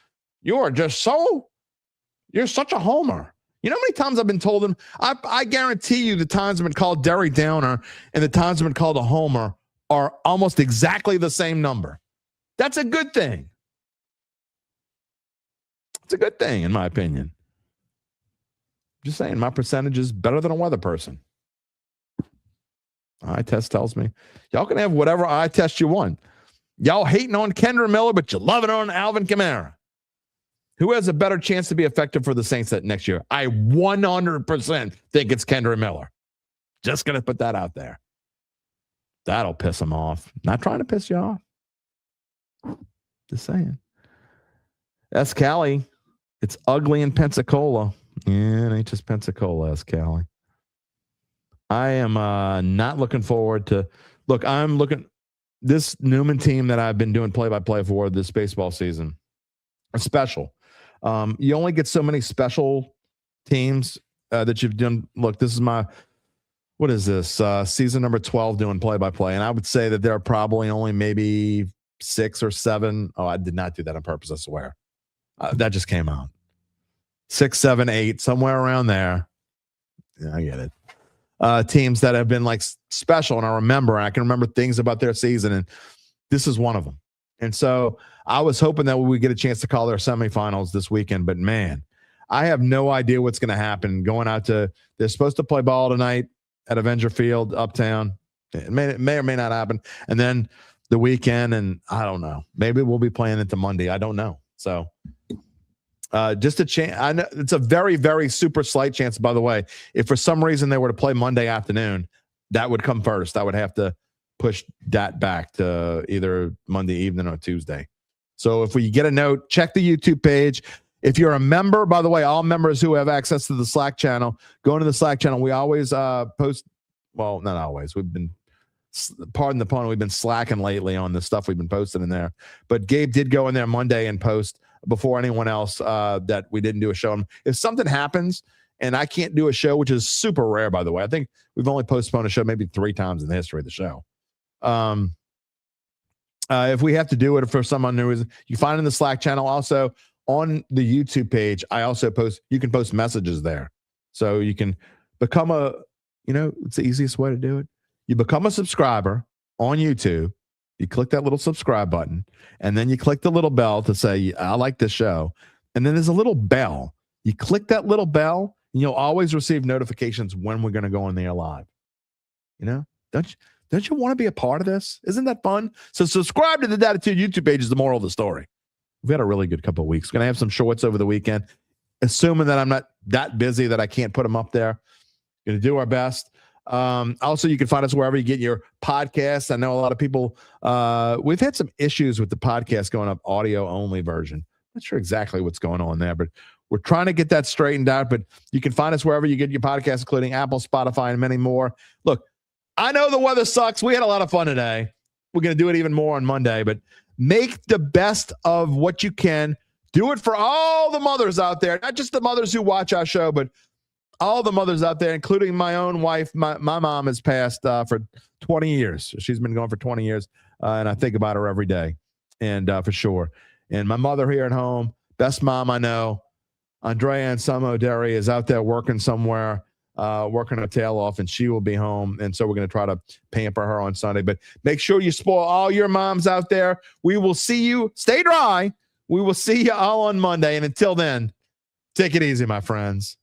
you're such a homer. You know how many times I've been told them, I guarantee you the times I've been called Derry Downer and the times I've been called a homer are almost exactly the same number. That's a good thing. It's a good thing, in my opinion. Just saying, my percentage is better than a weather person. Eye test tells me. Y'all can have whatever eye test you want. Y'all hating on Kendra Miller, but you love it on Alvin Kamara. Who has a better chance to be effective for the Saints next year? I 100% think it's Kendra Miller. Just going to put that out there. That'll piss him off. Not trying to piss you off. Just saying. That's Cali. It's ugly in Pensacola. Yeah, it ain't just Pensacola, that's Cali. I am not looking forward to. Look, I'm looking. This Newman team that I've been doing play-by-play for this baseball season are special. You only get so many special teams that you've done. Look, this is my. What is this? Season number 12 doing play-by-play. And I would say that there are probably only maybe 6 or 7. Oh, I did not do that on purpose, I swear. That just came out. 6, 7, 8, somewhere around there. Yeah, I get it. Teams that have been like special. And I can remember things about their season. And this is one of them. And so I was hoping that we would get a chance to call their semifinals this weekend. But man, I have no idea what's going to happen going out to, they're supposed to play ball tonight at Avenger Field, uptown. It may or may not happen. And then the weekend, and I don't know. Maybe we'll be playing into Monday. I don't know. So just a chance. I know it's a very, very super slight chance, by the way. If for some reason they were to play Monday afternoon, that would come first. I would have to push that back to either Monday evening or Tuesday. So if we get a note, check the YouTube page. If you're a member, by the way, all members who have access to the Slack channel, go into the Slack channel. We always post, well, not always. We've been, pardon the pun, we've been slacking lately on the stuff we've been posting in there. But Gabe did go in there Monday and post before anyone else that we didn't do a show. If something happens and I can't do a show, which is super rare, by the way, I think we've only postponed a show maybe 3 times in the history of the show. If we have to do it for some unknown reason, you find it in the Slack channel. Also, on the YouTube page, I also post, you can post messages there. So you can become it's the easiest way to do it. You become a subscriber on YouTube. You click that little subscribe button, and then you click the little bell to say, I like this show. And then there's a little bell. You click that little bell, and you'll always receive notifications when we're going to go on the air live. Don't you want to be a part of this? Isn't that fun? So subscribe to the Dattitude YouTube page is the moral of the story. We've had a really good couple of weeks. Going to have some shorts over the weekend, assuming that I'm not that busy that I can't put them up there. Going to do our best. Also, you can find us wherever you get your podcasts. I know a lot of people, we've had some issues with the podcast going up audio only version. Not sure exactly what's going on there, but we're trying to get that straightened out. But you can find us wherever you get your podcasts, including Apple, Spotify, and many more. Look, I know the weather sucks. We had a lot of fun today. We're going to do it even more on Monday, but make the best of what you can. Do it for all the mothers out there, not just the mothers who watch our show, but all the mothers out there, including my own wife. My mom has passed for 20 years. She's been gone for 20 years, and I think about her every day, and for sure. And my mother here at home, best mom I know, Andrea and Metairie, is out there working somewhere, working her tail off, and she will be home. And so we're going to try to pamper her on Sunday. But make sure you spoil all your moms out there. We will see you. Stay dry. We will see you all on Monday. And until then, take it easy, my friends.